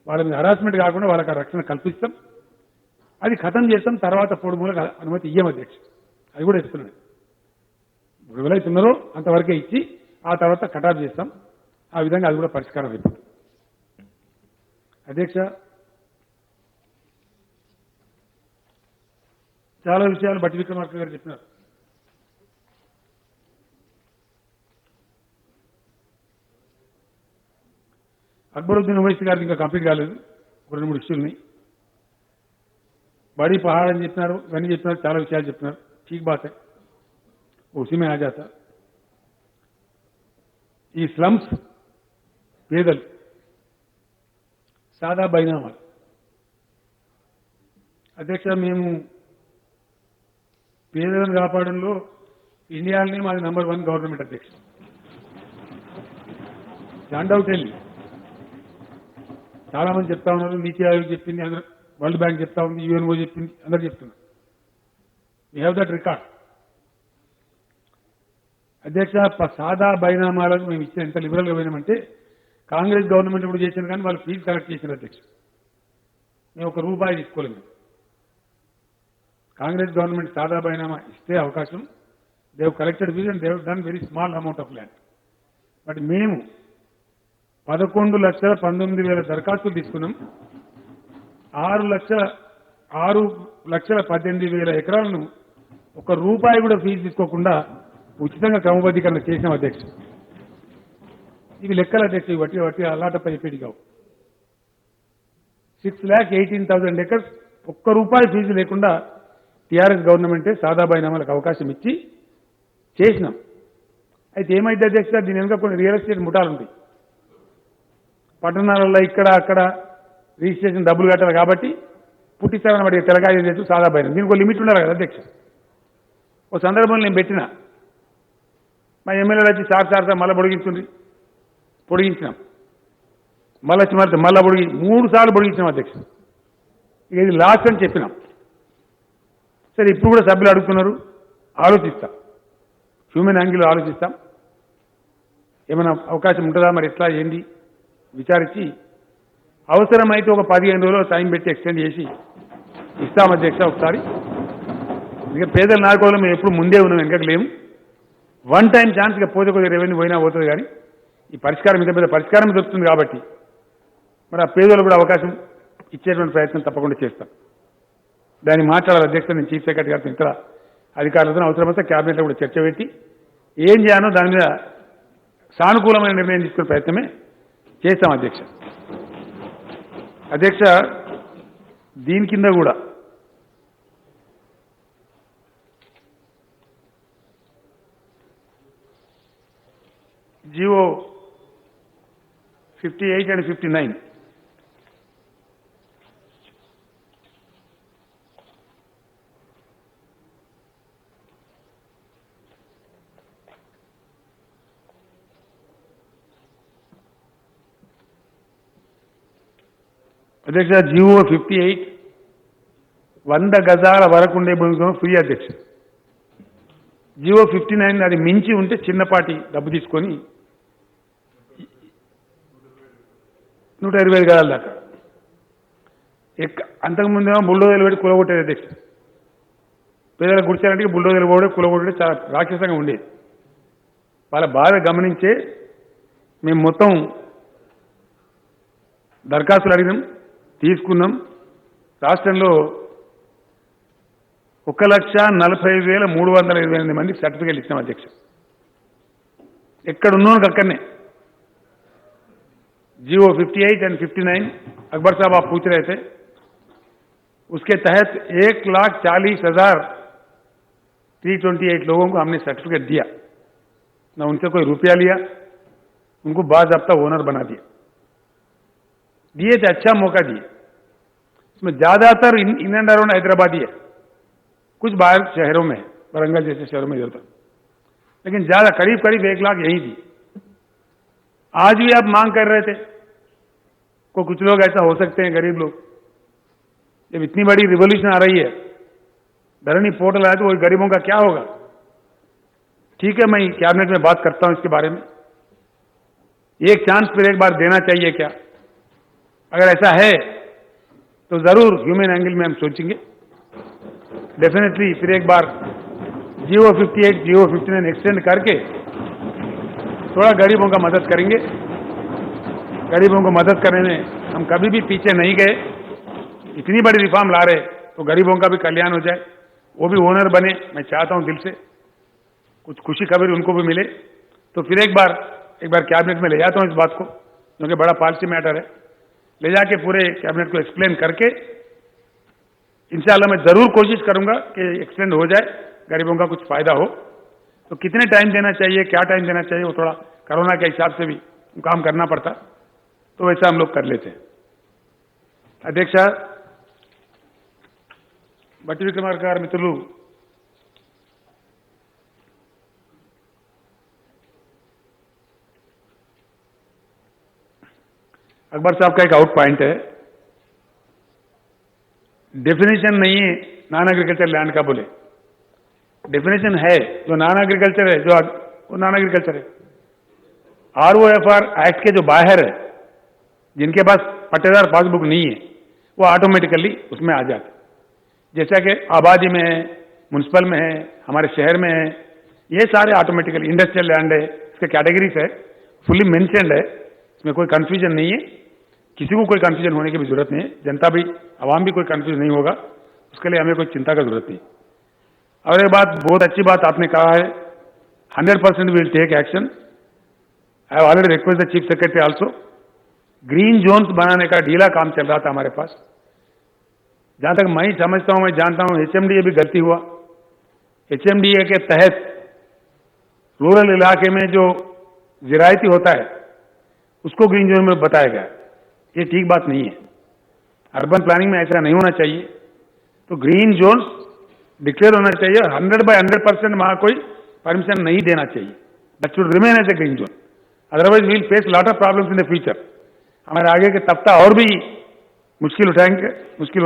వాళ్ళ మీద హరాస్మెంట్ కాకుండా వాళ్ళకి ఆ రక్షణ కల్పిస్తాం, అది ఖతం చేస్తాం. తర్వాత పోడు భూములకు అనుమతి ఇయ్యం అధ్యక్ష, అది కూడా ఇస్తున్నాడు. ఎవరైతే ఉన్నారో అంతవరకే ఇచ్చి ఆ తర్వాత కటాఫ్ చేస్తాం. ఆ విధంగా అది కూడా పరిష్కారం అయిపోతుంది. అధ్యక్ష, చాలా విషయాలు బట్టి విక్రమార్క గారు చెప్పినారు. అక్బరుద్దీన్ ఓవైసీ గారికి ఇంకా కంప్లీట్ కాలేదు, ఒక 2-3 ఇష్యూలని. బడి పహాడ్ అని చెప్పినారు, ఇవన్నీ చెప్పినారు, చాలా విషయాలు చెప్పినారు. ठीक बात है, उसी में आ जाता. ఈ స్లమ్స్ పేదలు సాదా బైనామాలు. అధ్యక్ష, మేము పేదలను కాపాడంలో ఇండియాలోనే మాది నంబర్ 1 గవర్నమెంట్ అధ్యక్ష. డౌట్ వెళ్ళి చాలా మంది చెప్తా ఉన్నారు, నీతి ఆయోగ్ చెప్పింది, అందరూ వరల్డ్ బ్యాంక్ చెప్తా ఉంది, యుఎన్ఓ చెప్పింది, అందరు చెప్తున్నారు. We have that record. అధ్యక్ష, సాదా బైనామాలకు మేము ఇచ్చిన ఎంత లిబరల్గా పోయినామంటే కాంగ్రెస్ గవర్నమెంట్ ఇప్పుడు చేసిన కానీ వాళ్ళు ఫీజు కలెక్ట్ చేసిన అధ్యక్ష. మేము ₹1 తీసుకోలేము. కాంగ్రెస్ గవర్నమెంట్ సాదా బైనామా ఇస్తే అవకాశం, they've collected fee and they've done very small amount of land. But మేము 11,19,000 దరఖాస్తులు తీసుకున్నాం. 6,18,000 ఎకరాలను ₹1 కూడా ఫీజు తీసుకోకుండా ఉచితంగా క్రమబద్ధీకరణ చేసినాం అధ్యక్ష. ఇవి లెక్కల అధ్యక్ష, వట్టి అలాటపై చెప్పేది కావు. 6,18,000 ఎకర్స్ ₹1 ఫీజు లేకుండా టీఆర్ఎస్ గవర్నమెంటే సాదా బైనామాలకు అవకాశం ఇచ్చి చేసినాం. అయితే ఏమైంది అధ్యక్ష, దీని వెనుక కొన్ని రియల్ ఎస్టేట్ ముఠాలు ఉంటాయి. పట్టణాలలో ఇక్కడ అక్కడ రిజిస్ట్రేషన్ డబ్బులు కట్టాలి కాబట్టి పుట్టిస్తారని వాడి తెలకాయ చేస్తూ సాదా బైనం. దీనికి ఒక లిమిట్ ఉండాలి కదా అధ్యక్ష. ఓ సందర్భంలో నేను పెట్టిన మా ఎమ్మెల్యేలు వచ్చి సార్ మళ్ళీ పొడిగించినాం, మళ్ళీ వచ్చి మళ్ళీ 3 సార్లు పొడిగించినాం అధ్యక్ష. ఇక ఇది లాస్ట్ అని చెప్పినాం. సరే, ఇప్పుడు కూడా సభ్యులు అడుగుతున్నారు, ఆలోచిస్తాం, హ్యూమన్ యాంగిల్ ఆలోచిస్తాం. ఏమైనా అవకాశం ఉంటుందా, మరి ఎట్లా ఏంది విచారించి అవసరమైతే ఒక 15 రోజులు టైం పెట్టి ఎక్స్టెండ్ చేసి ఇస్తాం అధ్యక్ష. ఒకసారి ఇక పేదల నాయకులు మేము ఎప్పుడు ముందే ఉన్నాం, వెనకకు లేము. 1 టైం ఛాన్స్, ఇక పోతే కొద్దిగా రెవెన్యూ పోయినా పోతుంది. కానీ ఈ పరిష్కారం ఇంత పెద్ద పరిష్కారం దొరుకుతుంది కాబట్టి మరి ఆ పేదలు కూడా అవకాశం ఇచ్చేటువంటి ప్రయత్నం తప్పకుండా చేస్తాం. దాన్ని మాట్లాడాలి అధ్యక్ష. నేను చీఫ్ సెక్రటరీ గారితో ఇతర అధికారులతో అవసరమైతే క్యాబినెట్లో కూడా చర్చ పెట్టి ఏం చేయాలో దాని మీద సానుకూలమైన నిర్ణయం తీసుకునే ప్రయత్నమే చేస్తాం అధ్యక్ష. అధ్యక్ష, దీని కింద కూడా జియో 58 and 59 అధ్యక్ష. జియో 58 100 గజాల వరకు ఉండే భూమికి ఫ్రీ అధ్యక్ష. జియో 59 అది మించి ఉంటే చిన్నపాటి డబ్బు తీసుకొని 125 గజాల దాకా. అంతకుముందేమో బుల్డోజర్లు పెట్టి కులగొట్టేది అధ్యక్ష. పేదలకు గుడిచారంటే బుల్డోజర్లు కూడా కులగొట్టే చాలా రాక్షసంగా ఉండేది. వాళ్ళ బాధ గమనించే మేము మొత్తం దరఖాస్తులు అడిగినాం, తీసుకున్నాం. రాష్ట్రంలో 1,45,328 మందికి సర్టిఫికేట్లు ఇచ్చినాం అధ్యక్ష. ఎక్కడున్నాను అక్కడనే. जियो 58 and 59 अकबर साहब आप पूछ रहे थे, उसके तहत 1,40,328 लोगों को हमने सर्टिफिकेट दिया. ना उनसे कोई रुपया लिया, उनको बाज़ाब्ता ओनर बना दिया, दिए थे, अच्छा मौका दिए। इसमें ज्यादातर इन एंड अराउंड हैदराबाद ही है, कुछ बाहर शहरों में, वरंगल जैसे शहरों में इधर, लेकिन ज्यादा करीब करीब 1 लाख यही थी। आज भी आप मांग कर रहे थे, को कुछ लोग ऐसा हो सकते हैं गरीब लोग, जब इतनी बड़ी रिवॉल्यूशन आ रही है, धरनी पोर्टल आया, तो वही गरीबों का क्या होगा? ठीक है, मैं कैबिनेट में बात करता हूं इसके बारे में, एक चांस फिर एक बार देना चाहिए क्या? अगर ऐसा है तो जरूर ह्यूमन एंगल में हम सोचेंगे, डेफिनेटली फिर एक बार GO 58, GO 59 एक्सटेंड करके थोड़ा गरीबों का मदद करेंगे। गरीबों को मदद करने में हम कभी भी पीछे नहीं गए। इतनी बड़ी रिफॉर्म ला रहे तो गरीबों का भी कल्याण हो जाए, वो भी ओनर बने, मैं चाहता हूं दिल से, कुछ खुशी खबर उनको भी मिले। तो फिर एक बार कैबिनेट में ले जाता हूं इस बात को, क्योंकि बड़ा पॉलिसी मैटर है, ले जाके पूरे कैबिनेट को एक्सप्लेन करके इंशाल्लाह मैं जरूर कोशिश करूंगा कि एक्सटेंड हो जाए, गरीबों का कुछ फायदा हो। तो कितने टाइम देना चाहिए, क्या टाइम देना चाहिए, वो थोड़ा कोरोना के हिसाब से भी काम करना पड़ता, तो वैसा हम लोग कर लेते हैं। अध्यक्ष बट्टी विक्रमार्क गाరు मित्रुలు, अकबर साहब का एक आउट पॉइंट है, डेफिनेशन नहीं है नॉन एग्रीकल्चर लैंड का, बोले डेफिनेशन है, जो नॉन एग्रीकल्चर है, जो वो नॉन एग्रीकल्चर है। ROFR एक्ट के जो बाहर है, जिनके पास पट्टेदार पासबुक नहीं है, वो ऑटोमेटिकली उसमें आ जाते, जैसा कि आबादी में है, म्युनिसिपल में है, हमारे शहर में है, ये सारे ऑटोमेटिकली। इंडस्ट्रियल लैंड है, इसके कैटेगरीज है, फुली मेंशन्ड है, इसमें कोई कंफ्यूजन नहीं है, किसी को कोई कंफ्यूजन होने की भी जरूरत नहीं है, जनता भी, आवाम भी कोई कंफ्यूज नहीं होगा, उसके लिए हमें कोई चिंता का जरूरत नहीं। और एक बात, बहुत अच्छी बात आपने कहा है, 100% will take action. I have already request the chief secretary also. Green zones बनाने का ढीला काम चल रहा था हमारे पास, जहां तक मैं समझता हूं, मैं जानता हूं, HMDA भी गलती हुआ। HMDA के तहत रूरल इलाके में जो जिरायती होता है उसको ग्रीन जोन में बताया गया, ये ठीक बात नहीं है। अर्बन प्लानिंग में ऐसा नहीं होना चाहिए। तो ग्रीन जोन्स डिक्लेयर होना चाहिए, 100% वहां कोई परमिशन नहीं देना चाहिए, that should remain as a green zone, otherwise we'll face lot of problems in the future. हमारे आगे के तख्ता और भी मुश्किल हो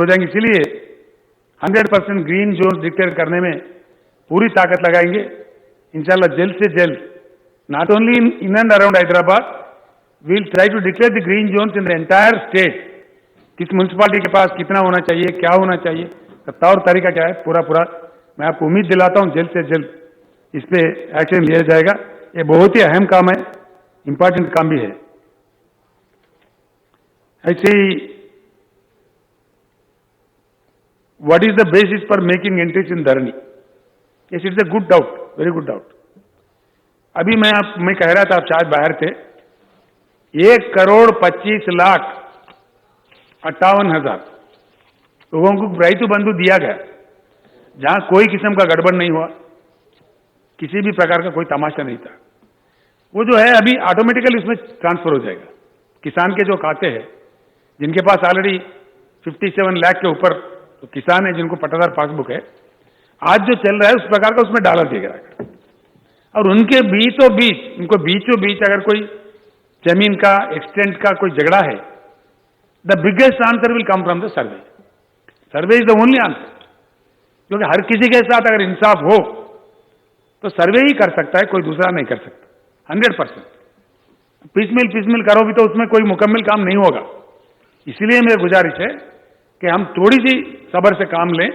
जाएंगे, इसीलिए 100% ग्रीन जोन डिक्लेयर करने में पूरी ताकत लगाएंगे इंशाल्लाह। जल्द से जल्द, not only in and around Hyderabad, we'll try to declare the green zones in the entire state. किस म्यूनिसिपालिटी के पास कितना होना चाहिए, क्या होना चाहिए, तौर तरीका क्या है, पूरा मैं आपको उम्मीद दिलाता हूं जल्द से जल्द इस पे एक्शन लिया जाएगा। ये बहुत ही अहम काम है, इंपॉर्टेंट काम भी है। ऐसे ही, what is the basis for making entries in Dharani? Yes, it's a good doubt, very good doubt. अभी मैं कह रहा था, आप शायद बाहर थे, 1,25,58,000 लोगों को रैतु बंधु दिया गया, जहां कोई किस्म का गड़बड़ नहीं हुआ, किसी भी प्रकार का कोई तमाशा नहीं था। वो जो है अभी ऑटोमेटिकली उसमें ट्रांसफर हो जाएगा। किसान के जो खाते हैं, जिनके पास ऑलरेडी 57 लाख के ऊपर तो किसान है, जिनको पट्टादार पासबुक है, आज जो चल रहा है उस प्रकार का उसमें डाला दिया गया। और उनके उनको बीचों बीच अगर कोई जमीन का, एक्सटेंट का कोई झगड़ा है, the biggest answer will come from the survey. Survey is the only answer, क्योंकि हर किसी के साथ अगर इंसाफ हो तो सर्वे ही कर सकता है, कोई दूसरा नहीं कर सकता। 100% पीसमिल करोगे तो उसमें कोई मुकम्मल काम नहीं होगा। इसलिए मेरी गुजारिश है कि हम थोड़ी सी सब्र से काम लें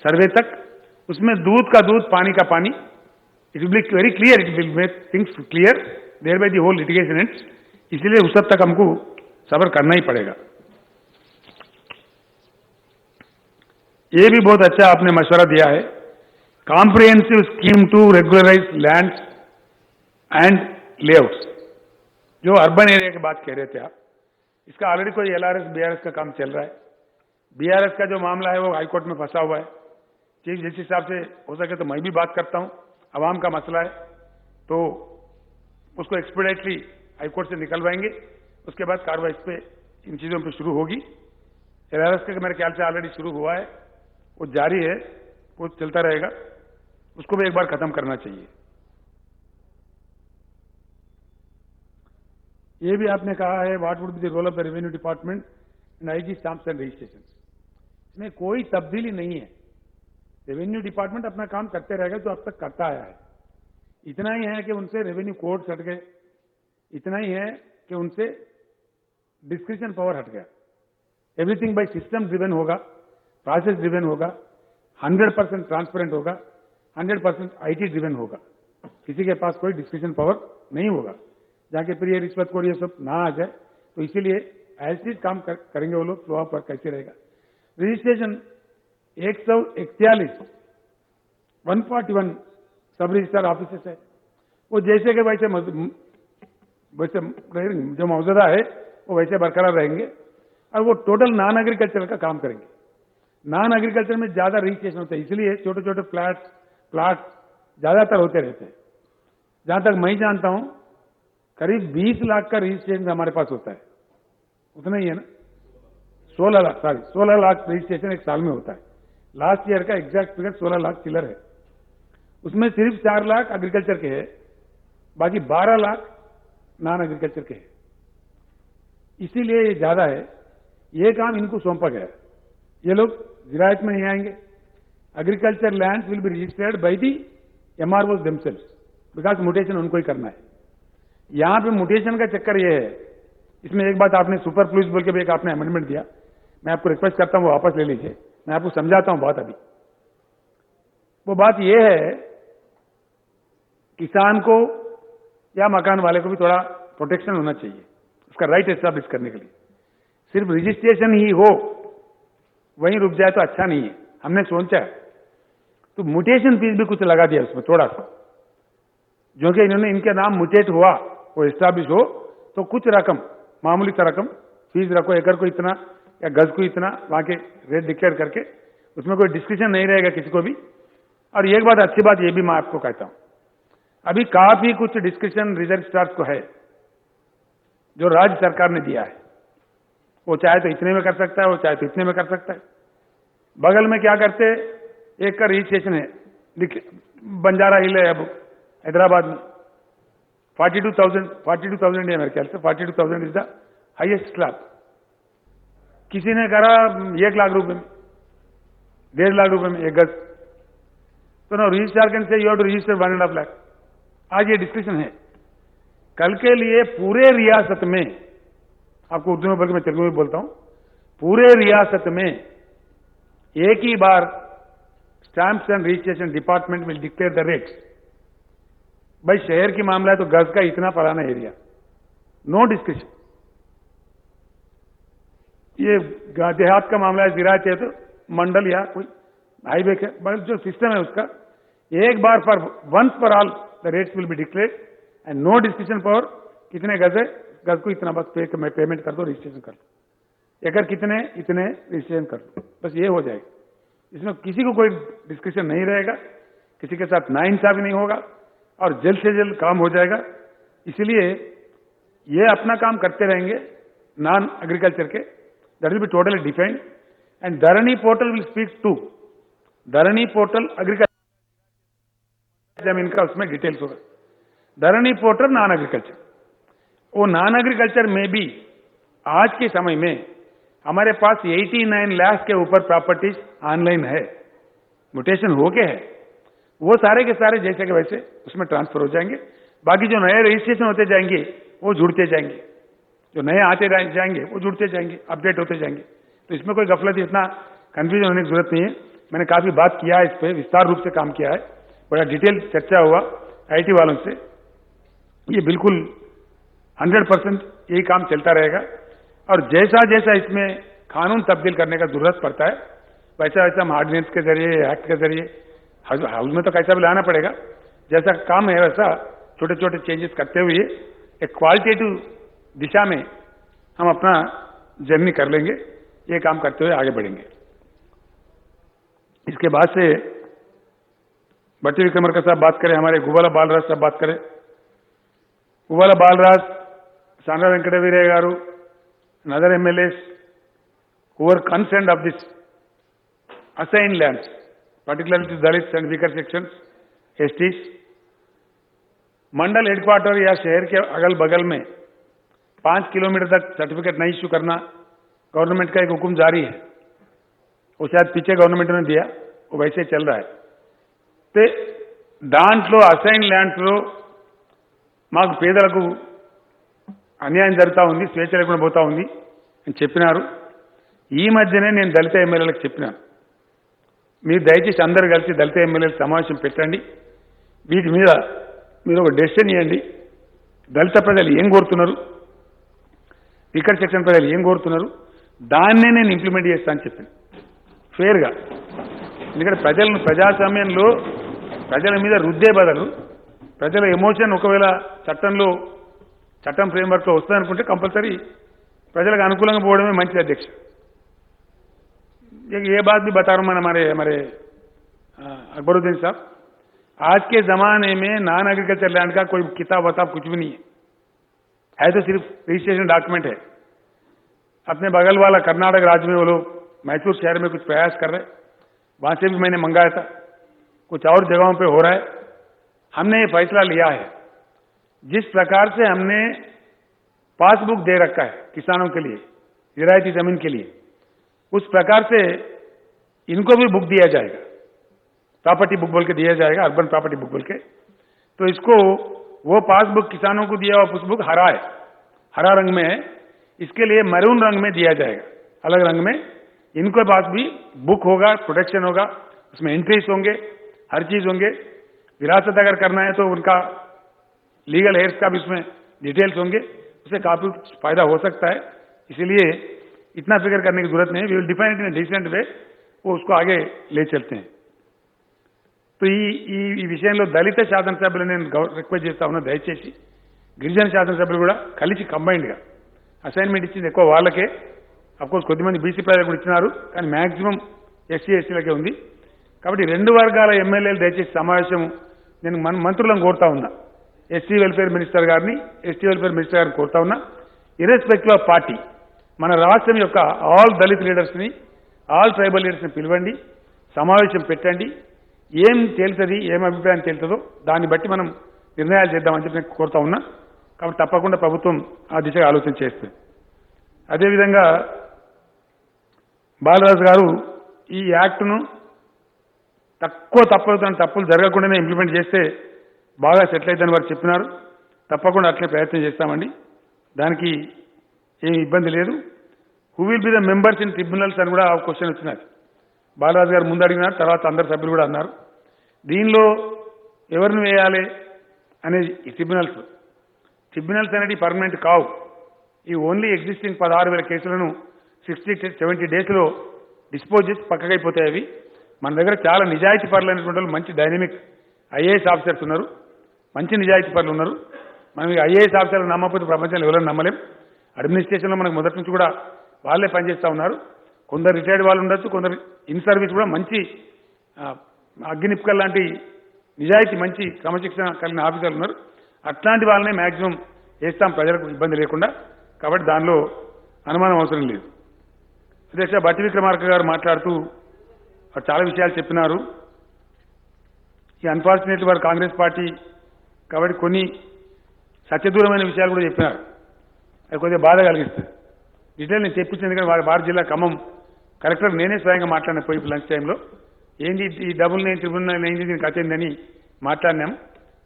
सर्वे तक, उसमें दूध का दूध, पानी का पानी, it will be very clear, it will make things clear there by the whole litigation ends. इसलिए उस हद तक हमको सब्र करना ही पड़ेगा। ये भी बहुत अच्छा आपने मशवरा दिया है, comprehensive scheme to regularize lands and layouts. जो अर्बन एरिया की बात कह रहे थे आप, इसका ऑलरेडी कोई LRS BRS का काम चल रहा है। BRS का जो मामला है वो हाईकोर्ट में फंसा हुआ है। चीफ जस्टिस साहब से हो सके तो मैं भी बात करता हूं, अवाम का मसला है, तो उसको एक्सपीडिएटली हाईकोर्ट से निकलवाएंगे। उसके बाद कार्रवाई इस पे इन चीजों पे शुरू होगी। एलआरएस का मेरे ख्याल से ऑलरेडी शुरू हुआ है, वो जारी है, वो चलता रहेगा, उसको भी एक बार खत्म करना चाहिए। ये भी आपने कहा है what would be the role of the revenue department in IG stamps and registration. इसमें कोई तब्दीली नहीं है। रेवेन्यू डिपार्टमेंट अपना काम करते रहेगा जो अब तक करता आया है। इतना ही है कि उनसे रेवेन्यू कोड हट गए, इतना ही है कि उनसे डिस्क्रिप्शन पावर हट गया। एवरीथिंग बाय सिस्टम ड्रिवन होगा, प्रोसेस ड्रिवन होगा, 100% ट्रांसपेरेंट होगा, 100% आईटी ड्रिवन होगा। किसी के पास कोई डिस्क्रिप्शन पावर नहीं होगा जहां के फिर ये रिश्वत को ये सब ना आ जाए। तो इसीलिए ऐसे काम करेंगे वो लोग। फ्लो ऑफ वर्क कैसे रहेगा? रजिस्ट्रेशन 141 141 सब रजिस्ट्रार ऑफिसेस है, वो जैसे के वैसे जो मौजूदा है वो वैसे बरकरार रहेंगे और वो टोटल नॉन एग्रीकल्चर का काम करेंगे। नॉन एग्रीकल्चर में ज्यादा रजिस्ट्रेशन होता है, इसलिए छोटे छोटे प्लाट ज्यादातर होते रहते हैं। जहां तक मैं जानता हूं करीब 20 लाख का रजिस्ट्रेशन हमारे पास होता है, उतना ही है ना, 16 लाख रजिस्ट्रेशन एक साल में होता है। लास्ट ईयर का एग्जैक्ट फिगर 16 लाख चिलर है। उसमें सिर्फ 4 लाख एग्रीकल्चर के हैं, बाकी 12 लाख नॉन एग्रीकल्चर के हैं। इसीलिए ये ज्यादा है। ये काम इनको सौंपा गया है। ये लोग जिरायत में नहीं आएंगे। Agriculture land will be registered by the MROs themselves, because mutation उनको ही करना है। यहां पे म्यूटेशन का चक्कर ये है, इसमें एक बात आपने सुपर फ्लूइड बोल के भी एक आपने अमेंडमेंट दिया, मैं आपको रिक्वेस्ट करता हूं वो वापस ले लीजिए। मैं आपको समझाता हूं बात। अभी वो बात ये है, किसान को या मकान वाले को भी थोड़ा प्रोटेक्शन होना चाहिए उसका राइट एस्टैब्लिश करने के लिए। सिर्फ रजिस्ट्रेशन ही हो वहीं रुक जाए तो अच्छा नहीं है। हमने सोचा तो म्यूटेशन फीस भी कुछ लगा दिया उसमें थोड़ा सा, जो कि इन्होंने इनके नाम म्यूटेट हुआ वो एस्टैब्लिश हो तो कुछ रकम, मामूली सा रकम फीस रखो, एकड़ को इतना या गज को इतना, वहां के रेट डिक्लेयर करके उसमें कोई डिस्कशन नहीं रहेगा किसी को भी। और एक बात अच्छी बात ये भी मैं आपको कहता हूं, अभी काफी कुछ डिस्कशन रजिस्ट्रार्स को है जो राज्य सरकार ने दिया है। वो चाहे तो इतने में कर सकता है, वो चाहे तो इतने में कर सकता है। बगल में क्या करते, एक का रजिस्ट्रेशन है बंजारा हिल है अब हैदराबाद में 42,000 है मेरे ख्याल से। 42,000 इज द हाईएस्ट स्लैब। किसी ने करा 1 लाख रुपए में, 1.5 लाख रुपए में एक गज। तो ना registrar can say you have to register 1.5 lakh. आज ये डिस्कशन है। कल के लिए पूरे रियासत में, आपको उर्दू में बोल के मैं तेलुगु में बोलता हूं, पूरे रियासत में एक ही बार stamps and registration department will declare the rates. भाई शहर की मामला है तो गज का इतना फलाना एरिया, नो डिस्कशन। ये देहात का मामला है, जिरायत है तो मंडल या कोई हाईवे के जो सिस्टम है उसका एक बार for once for all the rates will be declared and no discussion for कितने गज है, गज को इतना बस पेमेंट कर दो, रजिस्ट्रेशन कर दो, एकड़ कितने इतने रजिस्ट्रेशन कर दो, बस ये हो जाएगा। इसमें किसी को कोई डिस्कशन नहीं रहेगा, किसी के साथ नाइंसाफी नहीं होगा और जल्द से जल्द काम हो जाएगा। इसलिए ये अपना काम करते रहेंगे नॉन एग्रीकल्चर के, that will be totally defined and धरणी पोर्टल विल स्पीक टू धरणी पोर्टल एग्रीकल्चर जमीन का, उसमें डिटेल्स होगा। धरणी पोर्टल नॉन एग्रीकल्चर, वो नॉन एग्रीकल्चर में भी आज के समय में हमारे पास 89 लाख के ऊपर प्रॉपर्टीज ऑनलाइन है, म्यूटेशन हो के है। वो सारे के सारे जैसे के वैसे उसमें ट्रांसफर हो जाएंगे। बाकी जो नए रजिस्ट्रेशन होते जाएंगे वो जुड़ते जाएंगे, जो नए आते जाएंगे वो जुड़ते जाएंगे, अपडेट होते जाएंगे। तो इसमें कोई गफलत, इतना कंफ्यूजन होने की जरूरत नहीं है। मैंने काफी बात किया है, इस पर विस्तार रूप से काम किया है, बड़ा डिटेल चर्चा हुआ आईटी वालों से। ये बिल्कुल 100% यही काम चलता रहेगा और जैसा जैसा इसमें कानून तब्दील करने का जरूरत पड़ता है वैसा वैसा हम ऑर्डिनेंस के जरिए, एक्ट के जरिए, हाउस में तो कैसा भी लाना पड़ेगा, जैसा काम है वैसा छोटे छोटे चेंजेस करते हुए एक क्वालिटेटिव दिशा में हम अपना जर्नी कर लेंगे। ये काम करते हुए आगे बढ़ेंगे। इसके बाद से भट्टी विक्रमार्का साहब बात करें, हमारे गुबाला बालराज साहब बात करें, Uvala Balraj, Sandra Venkata Garu, and other MLAs who were concerned of this assigned lands, particularly to Dalits and weaker sections, STs. Mandal headquarter या शहर के अगल बगल में 5 किलोमीटर तक सर्टिफिकेट नहीं इश्यू करना गवर्नमेंट का एक हुक्म जारी है. वो शायद पीछे गवर्नमेंट ने दिया, वो वैसे चल रहा है. ते దాంట్లో అసైన్ ల్యాండ్స్లో మాకు పేదలకు అన్యాయం జరుగుతూ ఉంది, స్వేచ్ఛ లేకుండా పోతా ఉంది అని చెప్పినారు. ఈ మధ్యనే నేను దళిత ఎమ్మెల్యేలకు చెప్పినాను, మీరు దయచేసి అందరూ కలిసి దళిత ఎమ్మెల్యేలు సమావేశం పెట్టండి, వీటి మీద మీరు ఒక డెసిషన్ ఇవ్వండి. దళిత ప్రజలు ఏం కోరుతున్నారు, ఇక్కడ సెక్షన్ ప్రజలు ఏం కోరుతున్నారు, దాన్నే నేను ఇంప్లిమెంట్ చేస్తానని చెప్పాను ఫేర్గా. ఎందుకంటే ప్రజలను ప్రజాస్వామ్యంలో ప్రజల మీద రుద్దే బదులు ప్రజల ఎమోషన్ ఒకవేళ చట్టం ఫ్రేమ్వర్క్లో వస్తుందనుకుంటే కంపల్సరీ ప్రజలకు అనుకూలంగా పోవడమే మంచిది అధ్యక్ష. ये बात भी बता रहा हूं मैं हमारे अकबरुद्दीन साहब, आज के जमाने में नॉन एग्रीकल्चर लैंड का कोई किताब वताब कुछ भी नहीं है तो सिर्फ रजिस्ट्रेशन डॉक्यूमेंट है. अपने बगल वाला कर्नाटक राज्य में वो लोग मैसूर शहर में कुछ प्रयास कर रहे, वहां से भी मैंने मंगाया था, कुछ और जगहों पे हो रहा है. हमने ये फैसला लिया है, जिस प्रकार से हमने पासबुक दे रखा है किसानों के लिए रियायती जमीन के लिए, उस प्रकार से इनको भी बुक दिया जाएगा, प्रॉपर्टी बुक बोल के दिया जाएगा, अर्बन प्रॉपर्टी बुक बोल के. तो इसको वो पासबुक किसानों को दिया हुआ पासबुक हरा है, हरा रंग में है, इसके लिए मैरून रंग में दिया जाएगा, अलग रंग में. इनके पास भी बुक होगा, प्रोटेक्शन होगा, उसमें एंट्रीज होंगे, हर चीज होंगे. विरासत अगर करना है तो उनका लीगल हेयर्स का भी उसमें डिटेल्स होंगे, उससे काफी फायदा हो सकता है. इसलिए इतना फिक्र करने की जरूरत नहीं है. We will define it in decent way, वो उसको आगे ले चलते हैं. तो ఈ విషయంలో దళిత శాసనసభ్యులు నేను రిక్వెస్ట్ చేస్తా ఉన్నా, దయచేసి గిరిజన శాసనసభ్యులు కూడా కలిసి కంబైన్డ్గా అసైన్మెంట్ ఇచ్చింది ఎక్కువ వాళ్ళకే. అఫ్కోర్స్ కొద్దిమంది బీసీ ప్రజలకు కూడా ఇచ్చినారు, కానీ మ్యాక్సిమం ఎస్సీ ఎస్టీలకే ఉంది. కాబట్టి రెండు వర్గాల ఎమ్మెల్యేలు దయచేసి సమావేశం నేను మంత్రులను కోరుతా ఉన్నా, ఎస్సీ వెల్ఫేర్ మినిస్టర్ గారిని, ఎస్టీ వెల్ఫేర్ మినిస్టర్ గారిని కోరుతా ఉన్నా, ఇర్రెస్పెక్టివ్ ఆఫ్ పార్టీ మన రాష్ట్రం యొక్క ఆల్ దళిత్ లీడర్స్ని, ఆల్ ట్రైబల్ లీడర్స్ని పిలవండి, సమావేశం పెట్టండి. ఏం తేలుతుంది, ఏం అభిప్రాయం తేలుతుందో దాన్ని బట్టి మనం నిర్ణయాలు చేద్దామని చెప్పి నేను కోరుతా ఉన్నా. కాబట్టి తప్పకుండా ప్రభుత్వం ఆ దిశగా ఆలోచన చేస్తుంది. అదేవిధంగా బాలరాజు గారు ఈ యాక్ట్ను తప్పులు జరగకుండానే ఇంప్లిమెంట్ చేస్తే బాగా సెటిల్ అవుతుందని వారు చెప్పినారు. తప్పకుండా అట్లే ప్రయత్నం చేస్తామండి, దానికి ఏమి ఇబ్బంది లేదు. Who will be the members in tribunals అని కూడా క్వశ్చన్ వచ్చినది. బాలరాజు గారు ముందు అడిగినారు, తర్వాత అందరు సభ్యులు కూడా అన్నారు. దీనిలో ఎవరిని వేయాలి అనేది ఈ ట్రిబ్యునల్స్ అనేది పర్మనెంట్ కావు. ఈ ఓన్లీ ఎగ్జిస్టింగ్ 16,000 కేసులను 60-70 డేస్లో డిస్పోజ్ చేసి పక్కకైపోతాయి. అవి మన దగ్గర చాలా నిజాయితీ పరులైనటువంటి వాళ్ళు, మంచి డైనమిక్ ఐఏఎస్ ఆఫీసర్స్ ఉన్నారు, మంచి నిజాయితీ పరులు ఉన్నారు. మనం ఐఏఎస్ ఆఫీసర్లు నమ్మకపోతే ప్రపంచంలో ఎవరైనా నమ్మలేం. అడ్మినిస్ట్రేషన్లో మనకు మొదటి నుంచి కూడా వాళ్ళే పనిచేస్తూ ఉన్నారు. కొందరు రిటైర్డ్ వాళ్ళు ఉండొచ్చు, కొందరు ఇన్ సర్వీస్ కూడా మంచి అగ్నిపుకల్ లాంటి నిజాయితీ మంచి క్రమశిక్షణ కలిగిన ఆఫీసర్లు ఉన్నారు. అట్లాంటి వాళ్ళనే మ్యాక్సిమం వేస్తాం ప్రజలకు ఇబ్బంది లేకుండా. కాబట్టి దానిలో అనుమానం అవసరం లేదు. అధ్యక్ష, బట్టి విక్రమార్క గారు మాట్లాడుతూ చాలా విషయాలు చెప్పినారు. ఈ అన్ఫార్చునేట్లీ వారు కాంగ్రెస్ పార్టీ కాబట్టి కొన్ని సత్యదూరమైన విషయాలు కూడా చెప్పినారు. అది కొద్దిగా బాధ కలిగిస్తుంది. డీటెయిల్ నేను తెప్పించింది, కానీ వారి జిల్లా ఖమ్మం కలెక్టర్ నేనే స్వయంగా మాట్లాడిన పోయి లంచ్ టైంలో ఏంది ఈ డబుల్ నైన్ ట్రిపుల్ నైన్ ఏంది దీనికి కథ ఏందని మాట్లాడినాం.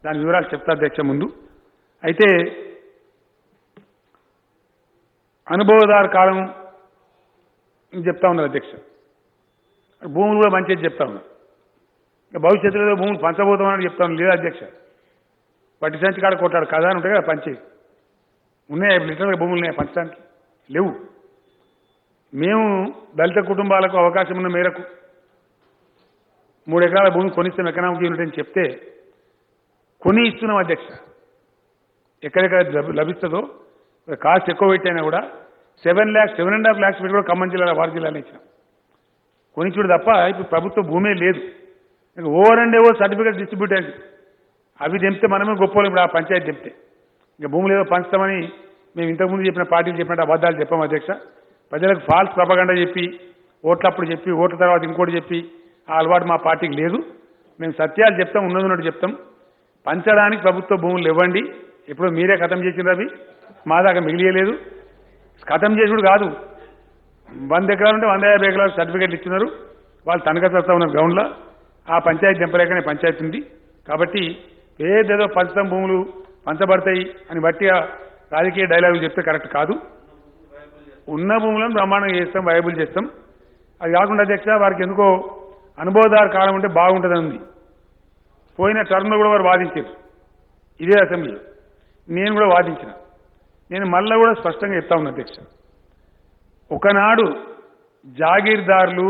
దాని వివరాలు చెప్తా అధ్యక్ష ముందు. అయితే అనుభవదారు కాలం చెప్తా ఉన్నారు అధ్యక్ష, భూములు కూడా మంచిది చెప్తా ఉన్నారు. భవిష్యత్తులో భూములు పంచబోతామని చెప్తా ఉన్నారు. లేదా అధ్యక్ష, పట్టి సంచి కాడ కొట్టాడు కదా అని ఉంటాయి కదా, పంచి ఉన్నాయా లిటరల్గా భూములు ఉన్నాయా పంచడానికి? లేవు. మేము దళిత కుటుంబాలకు అవకాశం ఉన్న మేరకు 3 ఎకరాల భూమి కొనిస్తాం ఎకనామిక్ యూనిట్ అని చెప్తే కొని ఇస్తున్నాం అధ్యక్ష. ఎక్కడెక్కడ లభిస్తుందో కాస్ట్ ఎక్కువ పెట్టైనా కూడా 7.5 lakhs పెట్టి కూడా ఖమ్మం జిల్లాలో వారి జిల్లాలో ఇచ్చినాం. కొనిచ్చుడు తప్ప ఇప్పుడు ప్రభుత్వ భూమే లేదు. Over and over certificate distribute అయింది. అవి తెంపితే మనమే గొప్పలు. ఇప్పుడు ఆ పంచాయతీ తెంపితే ఇంకా భూములు ఏదో పంచుతామని మేము ఇంతకుముందు చెప్పిన పార్టీలు చెప్పినట్టు అబద్ధాలు చెప్పాం అధ్యక్ష. ప్రజలకు ఫాల్స్ ప్రపగండా చెప్పి ఓట్లప్పుడు చెప్పి ఓట్ల తర్వాత ఇంకోటి చెప్పి ఆ అలవాటు మా పార్టీకి లేదు. మేము సత్యాలు చెప్తాం, ఉన్నది చెప్తాం. పంచడానికి ప్రభుత్వ భూములు ఇవ్వండి. ఇప్పుడు మీరే ఖతం చేసిన రవి, మా దాకా మిగిలియలేదు. ఖతం చేసుడు కాదు, 100 ఎకరాలు ఉంటే 150 ఎకరాలు సర్టిఫికేట్లు ఇచ్చినారు. వాళ్ళు తనఖా చేస్తా ఉన్నారు గ్రౌండ్లో. ఆ పంచాయతీ దింపలేకనే పంచాయతీ ఉంది. కాబట్టి ఏదేదో పంచడం భూములు పంచబడతాయి అని బట్టి రాజకీయ డైలాగులు చెప్తే కరెక్ట్ కాదు. ఉన్న భూములను బ్రహ్మాండంగా చేస్తాం, వైబుల్ చేస్తాం. అది కాకుండా అధ్యక్ష వారికి ఎందుకో అనుభవదారు కాలం ఉంటే బాగుంటుందని ఉంది. పోయిన టర్మ్లో కూడా వారు వాదించారు ఇదే అసెంబ్లీలో, నేను కూడా వాదించిన. నేను మళ్ళీ కూడా స్పష్టంగా చెప్తా ఉన్నా అధ్యక్ష, ఒకనాడు జాగీర్దారులు,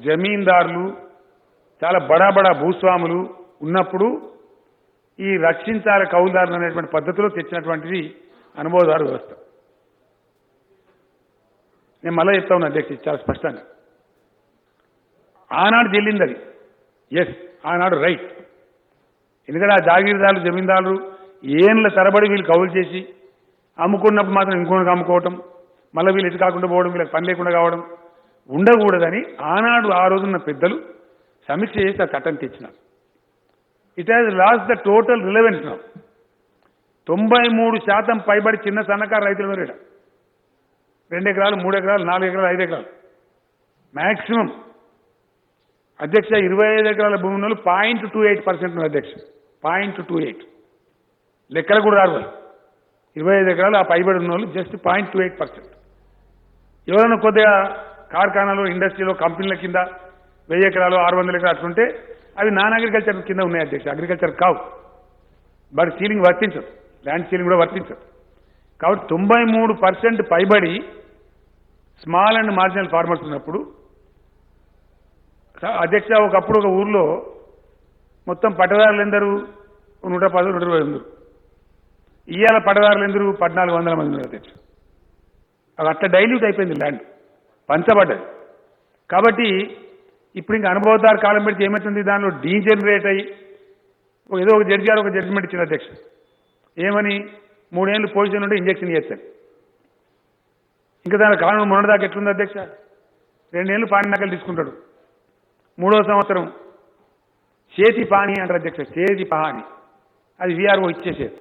జమీందారులు, చాలా బడా బడా భూస్వాములు ఉన్నప్పుడు ఈ రక్షించాల కౌలుదారులు అనేటువంటి పద్ధతిలో తెచ్చినటువంటిది అనుభవదారు వ్యవస్థ. నేను మళ్ళీ చెప్తా ఉన్నా అధ్యక్ష చాలా స్పష్టంగా. ఆనాడు చెల్లింది అది, ఎస్ ఆనాడు రైట్. ఎందుకంటే ఆ జాగీర్దారులు, జమీందారులు ఏళ్ళ తరబడి వీళ్ళు కౌలు చేసి అమ్ముకున్నప్పుడు మాత్రం ఇంకొకరికి అమ్ముకోవటం, మళ్ళీ వీళ్ళు ఎటు కాకుండా పోవడం, వీళ్ళకి పని లేకుండా కావడం ఉండకూడదని ఆనాడు ఆ రోజున్న పెద్దలు సమీక్ష చేసి ఆ చట్టం తెచ్చినారు. It has lost the total relevance now. 93% పైబడి చిన్న సన్నకారు రైతుల మీద 2 ఎకరాలు, 3 ఎకరాలు, 4 ఎకరాలు, 5 ఎకరాలు మ్యాక్సిమం అధ్యక్ష. 25 ఎకరాల భూమి వాళ్ళు 0.28% అధ్యక్ష, 0.28 లెక్కలు కూడా రారు వాళ్ళు. 25 ఎకరాలు ఆ పైబడి ఉన్న వాళ్ళు జస్ట్ 0.28%. ఎవరైనా కొద్దిగా కార్ఖానాలు, ఇండస్ట్రీలో, కంపెనీల కింద 1000 ఎకరాలు, 600 ఎకరాలు అట్లుంటే అవి నాన్ అగ్రికల్చర్ కింద ఉన్నాయి అధ్యక్ష, అగ్రికల్చర్ కావు. బట్ సీలింగ్ వర్తించదు, ల్యాండ్ సీలింగ్ కూడా వర్తించదు. కాబట్టి 93% పైబడి స్మాల్ అండ్ మార్జినల్ ఫార్మర్స్ ఉన్నప్పుడు అధ్యక్ష ఒకప్పుడు ఒక ఊర్లో మొత్తం పట్టదారులు ఎందరు 110, 120 ఉన్నారు. ఇవాళ పట్టదారులు ఎందరు 1400 మంది ఉన్నారు అధ్యక్ష. అది అట్లా డైల్యూట్ అయిపోయింది, ల్యాండ్ పంచబడ్డది. కాబట్టి ఇప్పుడు ఇంకా అనుభవదారు కాలం పెడితే ఏమవుతుంది, దానిలో డీజనరేట్ అయ్యి ఏదో ఒక జడ్జి గారు ఒక జడ్జిమెంట్ ఇచ్చిన అధ్యక్ష, ఏమని 3 ఏళ్ళు పొజిషన్ ఉంటే ఇంజక్షన్ చేస్తాడు. ఇంకా దాని కారణం మొన్నటిదాకా ఎట్లుంది అధ్యక్ష, 2 ఏళ్ళు పాని నకలు తీసుకుంటాడు, 3వ సంవత్సరం చేతి పాని అంటారు అధ్యక్ష, చేతి పహాని, అది విఆర్ఓ ఇచ్చేసేది.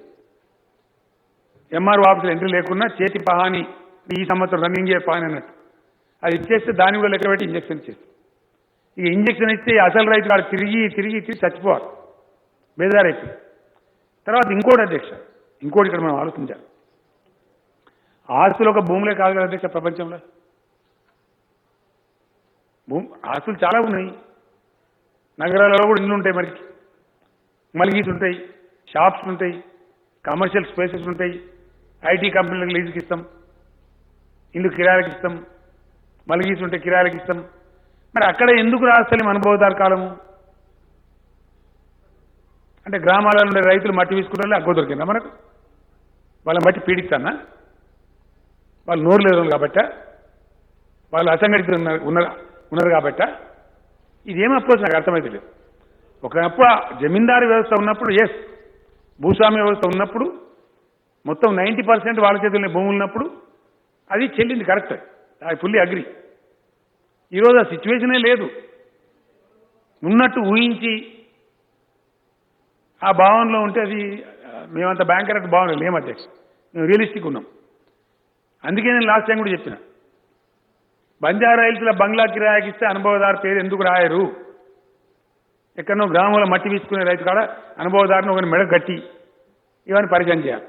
ఎంఆర్ఓ ఆఫీసులో ఎంట్రీ లేకున్నా చేతి పహాని ఈ సంవత్సరం రన్నింగ్ ఇయర్ పాని అన్నట్టు అది ఇచ్చేస్తే దాన్ని కూడా లెక్క పెట్టి ఇంజక్షన్ ఇచ్చేస్తుంది. ఇక ఇంజక్షన్ ఇస్తే అసలు రైతు వాడు తిరిగి తిరిగి తిరిగి చచ్చిపోవాలి, బేదారైపోయి. తర్వాత ఇంకోటి అధ్యక్ష, ఇంకోటి ఇక్కడ మనం ఆలోచించాలి. ఆస్తులు ఒక భూములే కాదు కదా అధ్యక్ష, ప్రపంచంలో ఆస్తులు చాలా ఉన్నాయి. నగరాలలో కూడా ఇల్లు ఉంటాయి, మరి మల్గీస్ ఉంటాయి, షాప్స్ ఉంటాయి, కమర్షియల్ స్పేసెస్ ఉంటాయి, ఐటీ కంపెనీలకు లీజుకి ఇస్తాం, ఇల్లు కిరాయిలకు ఇస్తాం, మల్గీస్ ఉంటే కిరాయిలకు ఇస్తాం. మరి అక్కడ ఎందుకు రాస్తలేం అనుభవదారు కాలము అంటే, గ్రామాలలో ఉండే రైతులు మట్టి తీసుకుంటే అగ్గో దొరికిందా మనకు? వాళ్ళ మట్టి పీడిస్తానా? వాళ్ళు నోరు లేదు కాబట్ట, వాళ్ళు అసంఘటిత ఉన్నారు కాబట్ట. ఇదేం అప్రోచ్ నాకు అర్థమైతే లేదు. ఒకప్పుడు జమీందారు వ్యవస్థ ఉన్నప్పుడు, ఎస్ భూస్వామ్య వ్యవస్థ ఉన్నప్పుడు మొత్తం 90% వాళ్ళ చేతుల్లో భూములు ఉన్నప్పుడు అది చెల్లింది, కరెక్ట్, ఐ ఫుల్లీ అగ్రి. ఈరోజు ఆ సిచ్యువేషనే లేదు. ఉన్నట్టు ఊహించి ఆ భావనలో ఉంటే అది మేమంత బ్యాంకర్ అట్టు భావన లేము అధ్యక్ష, మేము రియలిస్టిక్ ఉన్నాం. అందుకే నేను లాస్ట్ టైం కూడా చెప్పిన, బంజారా హిల్స్లో బంగ్లా కిరాయికి ఇస్తే అనుభవదారు పేరు ఎందుకు రాయరు? ఎక్కడనో గ్రామంలో మట్టి తీసుకునే రైతు కాడ అనుభవదారుని ఒకరిని మెడ గట్టి ఇవన్నీ పరిచయం చేయాలి.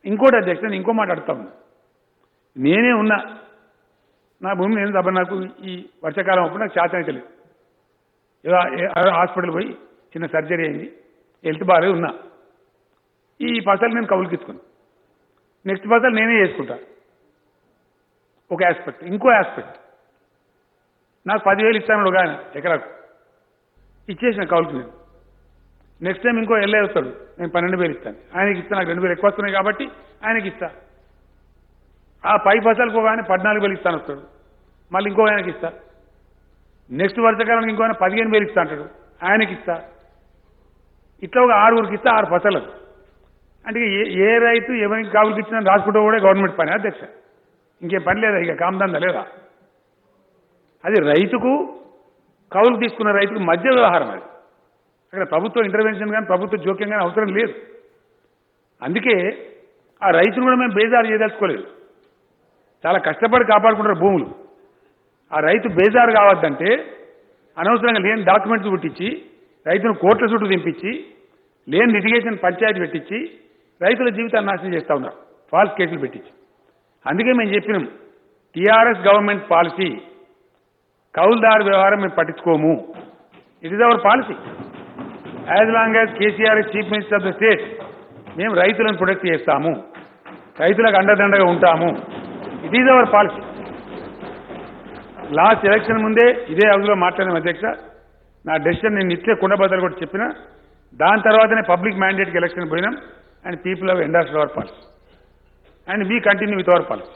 ఇంకోటి అధ్యక్ష, నేను ఇంకో మాట అడుగుతా ఉన్నా. నేనే ఉన్నా, నా భూమి నేను తప్ప నాకు ఈ వర్షాకాలం అప్పుడు నాకు శాతం అయితే లేదు. ఏదో హాస్పిటల్ పోయి చిన్న సర్జరీ అయింది, హెల్త్ బాగాలేదు ఉన్నా. ఈ ఫసలు నేను కౌలుకి ఇచ్చుకున్నాను, నెక్స్ట్ ఫసలు నేనే చేసుకుంటా. ఒక ఆస్పెక్ట్. ఇంకో ఆస్పెక్ట్, నాకు 10,000 ఇస్తాను ఒక ఆయన ఎకరాకు, ఇచ్చేసిన కౌలుకి నేను. నెక్స్ట్ టైం ఇంకో ఎల్ఐ వస్తాడు, నేను 12,000 ఇస్తాను, ఆయనకి ఇస్తాను, నాకు 2,000 ఎక్కువ వస్తున్నాయి కాబట్టి ఆయనకి ఇస్తా. ఆ పై ఫసలకు ఒక ఆయన 14,000 ఇస్తాను వస్తాడు, మళ్ళీ ఇంకో ఆయనకి ఇస్తా. నెక్స్ట్ వర్షకాలానికి ఇంకో ఆయన 15,000 ఇస్తా అంటాడు, ఆయనకి ఇస్తా. ఇట్లా ఒక 6 ఇస్తా, 6 ఫసలకు. అంటే ఏ రైతు ఎవరికి కౌలుకి ఇచ్చినా రాసుకుంటూ కూడా గవర్నమెంట్ పని అధ్యక్ష. ఇంకేం పని లేదా, ఇక కామదందా లేదా? అది రైతుకు కౌలు తీసుకున్న రైతుకు మధ్య వ్యవహారం. అది అక్కడ ప్రభుత్వ ఇంటర్వెన్షన్ కానీ ప్రభుత్వ జోక్యం కానీ అవసరం లేదు. అందుకే ఆ రైతును కూడా మేము బేజారు చేయదలుచుకోలేదు. చాలా కష్టపడి కాపాడుకుంటారు భూములు. ఆ రైతు బేజారు కావద్దంటే అనవసరంగా లేని డాక్యుమెంట్స్ పుట్టించి రైతును కోర్టుల చుట్టూ దింపించి లేని లిటిగేషన్ పంచాయతీ పెట్టించి రైతుల జీవితాన్ని నాశనం చేస్తూ ఉన్నారు, ఫాల్స్ కేసులు పెట్టించి. అందుకే మేము చెప్పినాం, టీఆర్ఎస్ గవర్నమెంట్ పాలసీ కౌలుదారు వ్యవహారం మేము పట్టించుకోము. It is our policy. As long as KCR chief minister of the state మేము రైతులను ప్రొటెక్ట్ చేస్తాము, రైతులకు అండదండగా ఉంటాము. It is our policy. Last election ముందే ఇదే హౌస్లో మాట్లాడిన అధ్యక్ష, నా డెసిషన్ నేను ఇట్లే కుండబద్దలు కూడా చెప్పిన. దాని తర్వాతనే పబ్లిక్ మ్యాండేట్కి ఎలక్షన్ పోయినాం. And people have endorsed hour policy and we continue with our policy.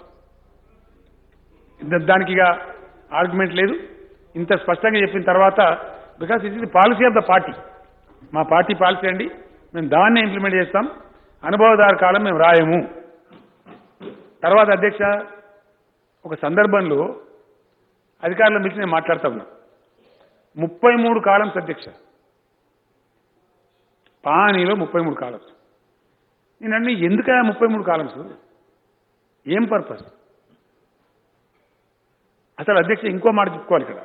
దానికి ఇక ఆర్గ్యుమెంట్ లేదు. ఇంత స్పష్టంగా చెప్పిన తర్వాత, because it is the policy of the party, మా పార్టీ పాలసీ అండి, మేము దాన్నే ఇంప్లిమెంట్ చేస్తాం. అనుభవదారు కాలం మేము రాయము. తర్వాత అధ్యక్ష, ఒక సందర్భంలో అధికారుల మించి నేను మాట్లాడుతూ ఉన్నా. 33 కాలమ్స్ అధ్యక్ష, పానీలో 33 కాలమ్స్. నేను అన్ని ఎందుక 33 కాలమ్స్, ఏం పర్పస్? అసలు అధ్యక్ష ఇంకో మాట చెప్పుకోవాలి ఇక్కడ.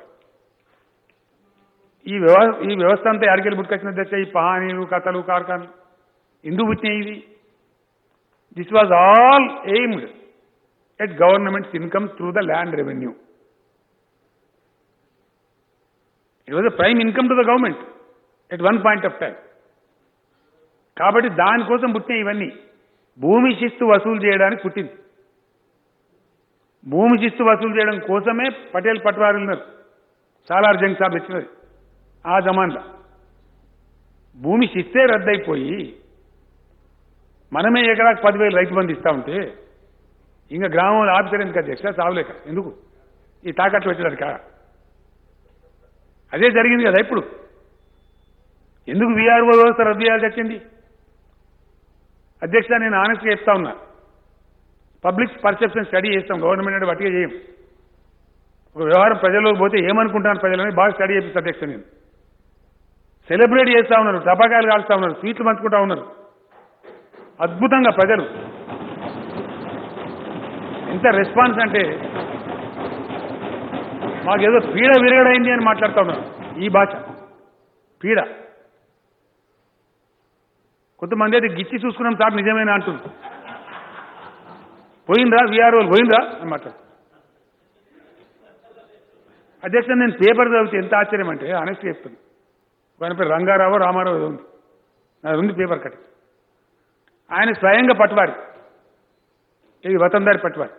ఈ వ్యవస్థ అంతా యాడికెళ్ళి పుట్టుకొచ్చిన అధ్యక్ష? ఈ పహానీలు, కథలు, కార్ఖానాలు ఎందుకు పుట్టినాయి? ఇది this was all aimed at governments income through the land revenue. It was the prime income to the government at one point of time. కాబట్టి దానికోసం పుట్టినాయి ఇవన్నీ. భూమి శిస్తు వసూలు చేయడానికి పుట్టింది. భూమి శిస్తు వసూలు చేయడం కోసమే పటేల్ పట్వారీలు ఉన్నారు, సాలార్ జంగ్ సాబ్ ఇచ్చినది ఆ జమాన్లో. భూమి శిస్తే రద్దయిపోయి మనమే ఎకరాకు 10,000 రైతు బంధు ఇస్తా ఉంటే ఇంకా గ్రామంలో ఆఫీసర్ ఎందుకు అధ్యక్ష? సావలేక ఎందుకు ఈ తాకట్లు పెట్టడానికి? అదే జరిగింది కదా ఇప్పుడు. ఎందుకు వీఆర్ఓ వ్యవస్థ రద్దు చేయాల్సి వచ్చింది అధ్యక్ష? నేను ఆనెస్ట్గా చెప్తా ఉన్నా. పబ్లిక్ పర్సెప్షన్ స్టడీ చేస్తాం, గవర్నమెంట్ అంటే బట్టిగా చేయం. ఒక వ్యవహారం ప్రజల్లోకి పోతే ఏమనుకుంటాను ప్రజలని బాగా స్టడీ చేపిస్తా అధ్యక్ష. నేను సెలబ్రేట్ చేస్తూ ఉన్నారు, టపాకాయలు కాల్స్తూ ఉన్నారు, స్వీట్లు పంచుకుంటా ఉన్నారు అద్భుతంగా ప్రజలు. ఎంత రెస్పాన్స్ అంటే మాకేదో పీడ విరగడైంది అని మాట్లాడుతూ ఉన్నారు. ఈ భాష పీడ. కొంతమంది అయితే గిచ్చి చూసుకున్నాం సార్ నిజమేనా అంటున్నారు. పోయిందా వీఆర్ఓలు పోయిందా అని మాట్లాడు. అధ్యక్ష నేను పేపర్ చదివితే ఎంత ఆశ్చర్యం అంటే ఆనెస్ట్ చెప్తాను. ఆయన పేరు రంగారావు రామారావు ఏదో ఉంది, నాది ఉంది పేపర్ కట్. ఆయన స్వయంగా పట్టువారి, ఇది వతందారి పట్టువారి.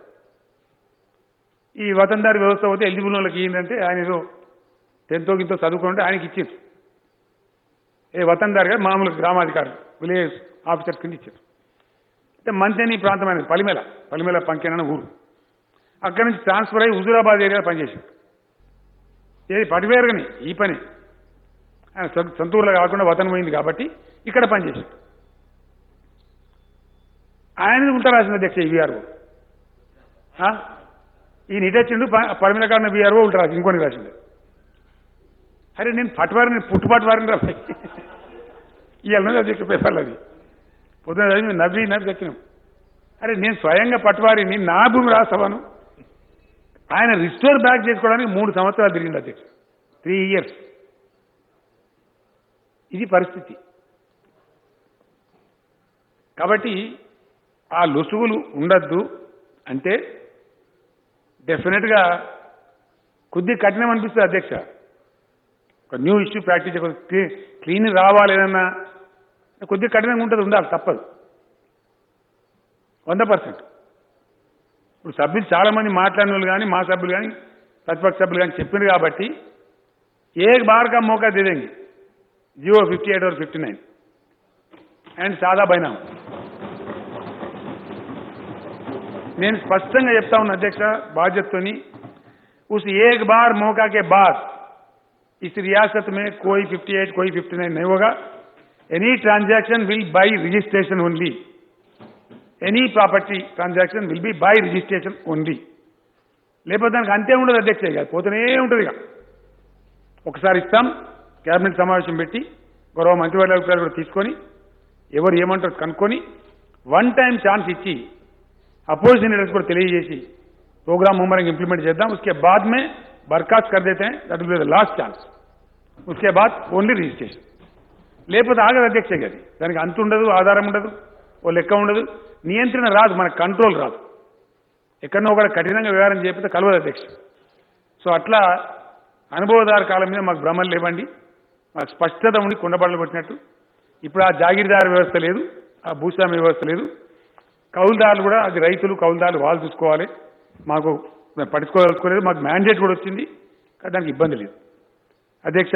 ఈ వతందారి వ్యవస్థ పోతే ఎలిజిబుల్ వాళ్ళకి ఏంటంటే ఆయన ఏదో 10th గింతో చదువుకుంటే ఆయనకి ఇచ్చారు. వతందారి గారు మామూలు గ్రామాధికారులు విలేజ్ ఆఫీసర్స్ కింద ఇచ్చారు. అంటే మంతేని ప్రాంతమైన పలిమేల పంకేన ఊరు. అక్కడి నుంచి ట్రాన్స్ఫర్ అయ్యి హుజూరాబాద్ ఏరియాలో పనిచేశారు. ఏది పటివేరుగాని ఈ పని ఆయన సొంత ఊర్లో కాకుండా వతన పోయింది కాబట్టి ఇక్కడ పనిచేశారు. ఆయన ఉంటా రాసింది అధ్యక్ష ఈ వీఆర్ఓ. ఈయన ఇటొచ్చిండు పరిమిల కాడిన వీఆర్ఓ ఉంటా రాసింది, ఇంకొని రాసింది. అరే నేను పట్టువారిని పుట్టుపట్టువారిని రాయి ఇవాళ అధ్యక్ష పేపర్లు అది పొద్దున చదివి నవ్వి తెచ్చినాం. అరే నేను స్వయంగా పట్టువారిని, నా భూమి రాస్తావాను. ఆయన రిస్టోర్ బ్యాక్ చేసుకోవడానికి 3 సంవత్సరాలు తిరిగింది అధ్యక్ష, 3 years. ఇది పరిస్థితి. కాబట్టి ఆ లొసుగులు ఉండద్దు అంటే డెఫినెట్గా కొద్ది కఠినం అనిపిస్తుంది అధ్యక్ష. ఒక న్యూ ఇష్యూ ప్రాక్టీస్ క్లీన్ రావాలి ఏదన్నా కొద్దిగా కఠినంగా ఉంటుంది, ఉండాలి, తప్పదు 100%. ఇప్పుడు సభ్యులు చాలామంది మాట్లాడిన వాళ్ళు కానీ మా సభ్యులు కానీ ప్రతిపక్ష సభ్యులు కానీ చెప్పారు కాబట్టి एक बार का मौका दे देंगे, जियो 58 और 59 एंड सादा बैनाम. నేను స్పష్టంగా చెప్తా ఉన్నా అధ్యక్ష బాధ్యతతోని, उस एक बार मौका के बाद इस रियासत में कोई 58 कोई 59 नहीं होगा. Any transaction will buy registration only. Any property transaction will be by registration only. లేకపోతే దానికి అంతే ఉండదు అధ్యక్ష, ఇక పోతూనే ఉంటుంది. ఇక ఒకసారి ఇస్తాం, కేబినెట్ సమావేశం పెట్టి గౌరవ మంత్రివర్గ అభిప్రాయాలు కూడా తీసుకొని ఎవరు ఏమంటారు కనుక్కొని వన్ టైం ఛాన్స్ ఇచ్చి अपोजिशन लीडर्स को తెలియజేసి प्रोग्राम मुमरंग इंप्लीमेंट చేద్దాం. उसके बाद में बर्खास्त कर देते हैं, that will be the last chance. उसके बाद ఓన్లీ రిజిస్ట్రేషన్. లేకపోతే ఆగదు అధ్యక్ష, గది దానికి అంత ఉండదు, ఆధారం ఉండదు, ఓ లెక్క ఉండదు, నియంత్రణ రాదు, మన కంట్రోల్ రాదు. ఎక్కడో ఒకటి కఠినంగా వ్యవహారం చేయకపోతే కలవదు అధ్యక్ష. సో అట్లా అనుభవదారు కాలం మీద మాకు భ్రమలు లేవండి, మాకు స్పష్టత ఉండి కుండబడలు కొట్టినట్టు. ఇప్పుడు ఆ జాగీర్దారు వ్యవస్థ లేదు, ఆ భూస్వామ్య వ్యవస్థ లేదు. కౌలుదారులు కూడా అది రైతులు కౌలుదారులు వాళ్ళు చూసుకోవాలి, మాకు పట్టించుకోలేదు. మాకు మ్యాండేట్ కూడా వచ్చింది, కానీ దానికి ఇబ్బంది లేదు అధ్యక్ష.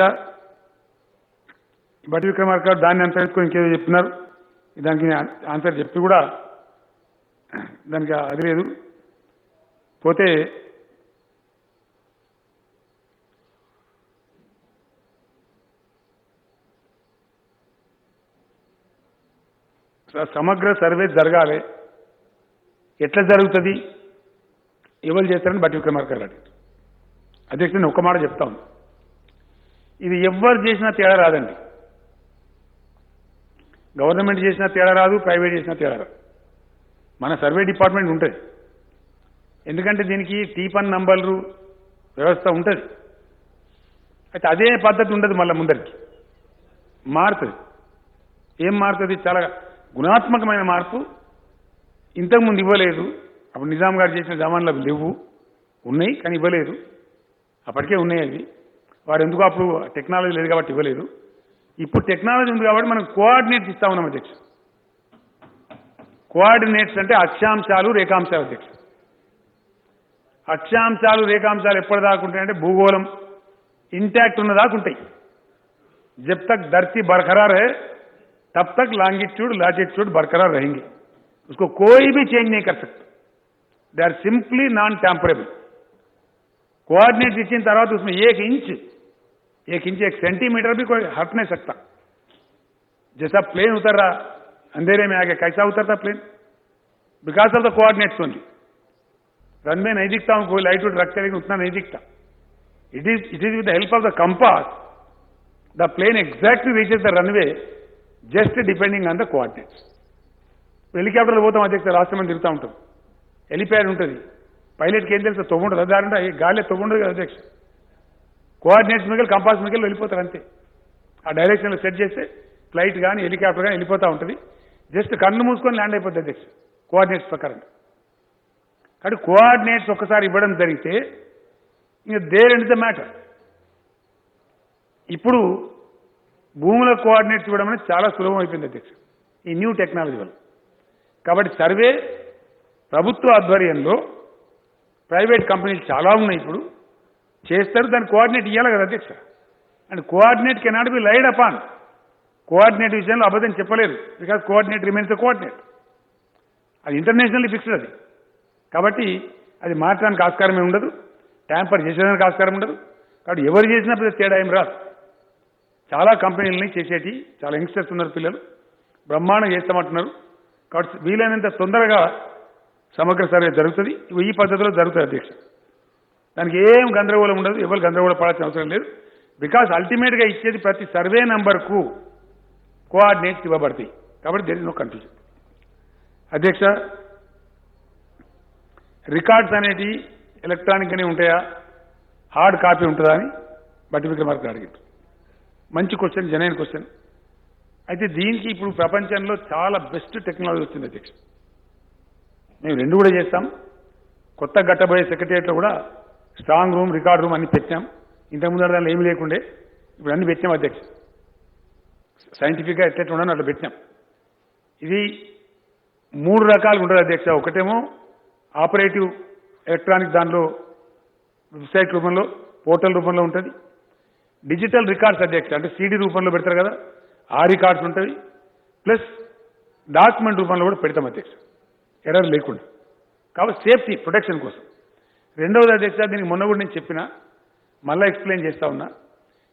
బట్టి విక్రమార్క గారు దాన్ని అనుసరించుకొని ఇంకేదో చెప్తున్నారు, దానికి ఆన్సర్ చెప్పి కూడా దానికి అది లేదు. పోతే సమగ్ర సర్వే జరగాలి, ఎట్లా జరుగుతుంది, ఎవరు చేస్తారని బట్టి విక్రమార్క గారు అడిగారు అధ్యక్ష. నేను ఒక మాట చెప్తా ఉన్నా, ఇది ఎవరు చేసినా తేడా రాదండి. గవర్నమెంట్ చేసినా తేడా రాదు, ప్రైవేట్ చేసినా తేడా రాదు. మన సర్వే డిపార్ట్మెంట్ ఉంటుంది, ఎందుకంటే దీనికి టీపన్ నంబర్లు వ్యవస్థ ఉంటుంది. అయితే అదే పద్ధతి ఉండదు, మళ్ళీ ముందరికి మారుతుంది. ఏం మారుతుంది? చాలా గుణాత్మకమైన మార్పు. ఇంతకుముందు ఇవ్వలేదు, అప్పుడు నిజాం గారు చేసిన జమాన్లు అవి లేవు, ఉన్నాయి కానీ ఇవ్వలేదు. అప్పటికే ఉన్నాయి అవి, వారు ఎందుకు అప్పుడు టెక్నాలజీ లేదు కాబట్టి ఇవ్వలేదు. ఇప్పుడు టెక్నాలజీ ఉంది కాబట్టి మనం కోఆర్డినేట్స్ ఇస్తా ఉన్నాం అధ్యక్ష. కోఆర్డినేట్స్ అంటే అక్షాంశాలు రేఖాంశాలు అధ్యక్ష. అక్షాంశాలు రేఖాంశాలు ఎప్పటిదాకా ఉంటాయంటే భూగోళం ఇంటాక్ట్ ఉన్న దాకా ఉంటాయి. జబ్ తక్ ధర్తీ బర్ఖరార్ है तब तक लॉन्गिट्यूड लैटिट्यूड बरकरार रहेंगे, उसको कोई भी चेंज नहीं कर सकता. They are simply non tamperable. Coordinate इच्छिन तरह उसमें एक इंच एक सेंटीमीटर भी कोई हट नहीं सकता. जैसा प्लेन उतर रहा अंधेरे में आके, कैसा उतरता plane? Because of the coordinates only. Runway नहीं दिखता हूं, कोई लाइट वुड रखते लेकिन उतना नहीं दिखता. It is with the help of the compass the plane exactly reaches the runway, just depending on the coordinates. హెలికాప్టర్లో పోతాం అధ్యక్ష, రాష్ట్రం తిరుగుతూ ఉంటాం, హెలిప్యాడ్ ఉంటుంది, పైలట్కి ఏం తెలుసు తొవ్వు ఉంటుంది, దాంట్లో గాలి తొవ్వు ఉండదు కదా అధ్యక్ష. కోఆర్డినేట్స్ మిగిలి కంపాస్ మిగిలి వెళ్ళిపోతారు అంతే. ఆ డైరెక్షన్లో సెట్ చేస్తే ఫ్లైట్ కానీ హెలికాప్టర్ కానీ వెళ్ళిపోతూ ఉంటుంది. జస్ట్ కన్ను మూసుకొని ల్యాండ్ అయిపోతుంది అధ్యక్ష కోఆర్డినేట్స్ ప్రకారం. కాబట్టి కోఆర్డినేట్స్ ఒక్కసారి ఇవ్వడం జరిగితే ఇంకా దేర్ ఎండ్ ద మ్యాటర్. ఇప్పుడు భూముల కోఆర్డినేట్స్ ఇవ్వడం అనేది చాలా సులభం అయిపోయింది అధ్యక్ష ఈ న్యూ టెక్నాలజీ వల్ల. కాబట్టి సర్వే ప్రభుత్వ ఆధ్వర్యంలో ప్రైవేట్ కంపెనీలు చాలా ఉన్నాయి, ఇప్పుడు చేస్తారు. దాని కోఆర్డినేట్ ఇవ్వాలి కదా అధ్యక్ష. And coordinate cannot be lied upon. Coordinate విషయంలో అబద్ధం చెప్పలేరు, because coordinate remains the coordinate. అది ఇంటర్నేషనల్లీ ఫిక్స్డ్ అది. కాబట్టి అది మార్చడానికి ఆస్కారమే ఉండదు, ట్యాంపర్ చేసేదానికి ఆస్కారం ఉండదు. కాబట్టి ఎవరు చేసినా పెద్ద తేడా ఏం రాదు. చాలా కంపెనీలని చేసేటి చాలా యంగ్స్టర్స్ ఉన్నారు, పిల్లలు బ్రహ్మాండం చేస్తామంటున్నారు. కాబట్టి వీలైనంత తొందరగా సమగ్ర సర్వే జరుగుతుంది, ఈ పద్ధతిలో జరుగుతుంది అధ్యక్ష. దానికి ఏం గందరగోళం ఉండదు, ఎవరు గందరగోళం పడాల్సిన అవసరం లేదు. బికాస్ అల్టిమేట్గా ఇచ్చేది ప్రతి సర్వే నంబర్కు కోఆర్డినేట్స్ ఇవ్వబడతాయి. కాబట్టి దేర్ ఇస్ నో కన్ఫ్యూజన్ అధ్యక్ష. రికార్డ్స్ అనేవి ఎలక్ట్రానిక్గానే ఉంటాయా, హార్డ్ కాపీ ఉంటుందా అని బట్టి విక్రమార్క అడిగారు. మంచి క్వశ్చన్, జనైన క్వశ్చన్. అయితే దీనికి ఇప్పుడు ప్రపంచంలో చాలా బెస్ట్ టెక్నాలజీ వచ్చింది అధ్యక్ష. మేము రెండు కూడా చేస్తాం. కొత్త గట్టబోయే సెక్రటరియట్లో కూడా స్ట్రాంగ్ రూమ్, రికార్డ్ రూమ్ అన్ని పెట్టాం. ఇంతకుముందు దానిలో ఏమి లేకుండే, ఇప్పుడు అన్ని పెట్టాం అధ్యక్ష. సైంటిఫిక్గా ఎట్లా ఉండని అట్లా పెట్టాం. ఇది 3 రకాలు ఉంటుంది అధ్యక్ష. ఒకటేమో ఆపరేటివ్ ఎలక్ట్రానిక్, దానిలో వెబ్సైట్ రూపంలో పోర్టల్ రూపంలో ఉంటుంది. డిజిటల్ రికార్డ్స్ అధ్యక్ష, అంటే సీడీ రూపంలో పెడతారు కదా, ఆ రికార్డ్స్ ఉంటాయి. ప్లస్ డాక్యుమెంట్ రూపంలో కూడా పెడతాం అధ్యక్ష, ఎర్రర్ లేకుండా. కాబట్టి సేఫ్టీ ప్రొటెక్షన్ కోసం. రెండవది అధ్యక్ష, దీనికి మొన్న కూడా నేను చెప్పిన, మళ్ళీ ఎక్స్ప్లెయిన్ చేస్తా ఉన్నా.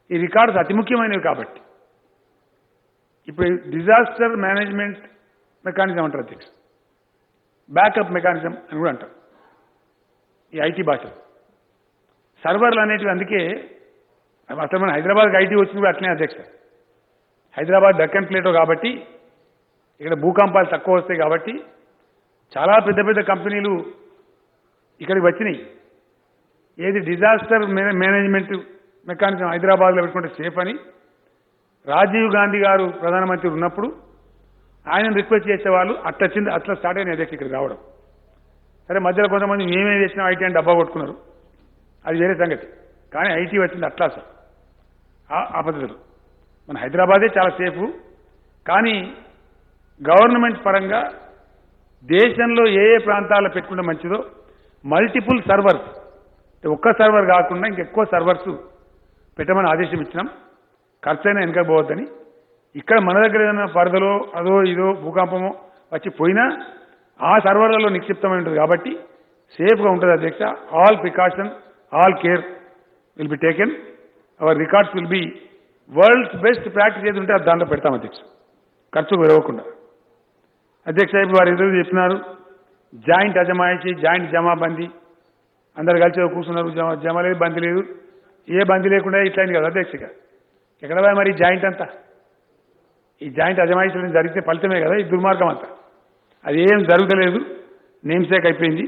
ఈ రికార్డ్స్ అతి ముఖ్యమైనవి కాబట్టి ఇప్పుడు డిజాస్టర్ మేనేజ్మెంట్ మెకానిజం అంటారు అధ్యక్ష. బ్యాకప్ మెకానిజం అని కూడా అంటారు ఈ ఐటీ భాషలో. సర్వర్లు అనేటివి అందుకే అసలు మన హైదరాబాద్కి ఐటీ వచ్చింది కూడా అట్లనే అధ్యక్ష. హైదరాబాద్ దక్కన్ ప్లేటో కాబట్టి ఇక్కడ భూకంపాలు తక్కువ వస్తాయి కాబట్టి చాలా పెద్ద పెద్ద కంపెనీలు ఇక్కడికి వచ్చినాయి. ఏది డిజాస్టర్ మేనేజ్మెంట్ మెకానిజం హైదరాబాద్లో పెట్టుకుంటే సేఫ్ అని రాజీవ్ గాంధీ గారు ప్రధానమంత్రి ఉన్నప్పుడు ఆయన రిక్వెస్ట్ చేసేవాళ్ళు. అట్లా స్టార్ట్ అయిన అధ్యక్ష ఇక్కడికి రావడం. సరే మధ్యలో కొంతమంది మేమే చేసినాం ఐటీ అని డబ్బా కొట్టుకున్నారు, అది వేరే సంగతి. కానీ ఐటీ వచ్చింది అట్లా సార్ ఆ పద్ధతులు. మన హైదరాబాదే చాలా సేఫ్. కానీ గవర్నమెంట్ పరంగా దేశంలో ఏ ఏ ప్రాంతాల్లో పెట్టుకుంటే మంచిదో మల్టిపుల్ సర్వర్స్, ఒక్క సర్వర్ కాకుండా ఇంకెక్కువ సర్వర్స్ పెట్టమని ఆదేశం ఇచ్చినాం. ఖర్చైనా వెనకపోవద్దని. ఇక్కడ మన దగ్గర ఏదైనా వరదలో అదో ఇదో భూకంపమో వచ్చి పోయినా ఆ సర్వర్లలో నిక్షిప్తమై ఉంటుంది కాబట్టి సేఫ్గా ఉంటుంది అధ్యక్ష. All precaution, all care will be taken. Our records will be world's best practice ఏది ఉంటే అది దాంట్లో పెడతాం అధ్యక్ష, ఖర్చుకు విరవకుండా. అధ్యక్ష ఇప్పుడు వారు ఎదురు చెప్పినారు జాయింట్ అజమాయిషీ, జాయింట్ జమాబందీ, అందరు కలిసి కూర్చున్నారు, జమ లేదు బందీ లేదు. ఏ బందీ లేకుండా ఇట్లయింది కదా అధ్యక్షగా. ఎక్కడ మరి జాయింట్ అంతా ఈ జాయింట్ అజమాయిషీలు జరిగితే ఫలితమే కదా ఈ దుర్మార్గం అంతా. అది ఏం జరుగుతలేదు, నేమ్సేక్ అయిపోయింది.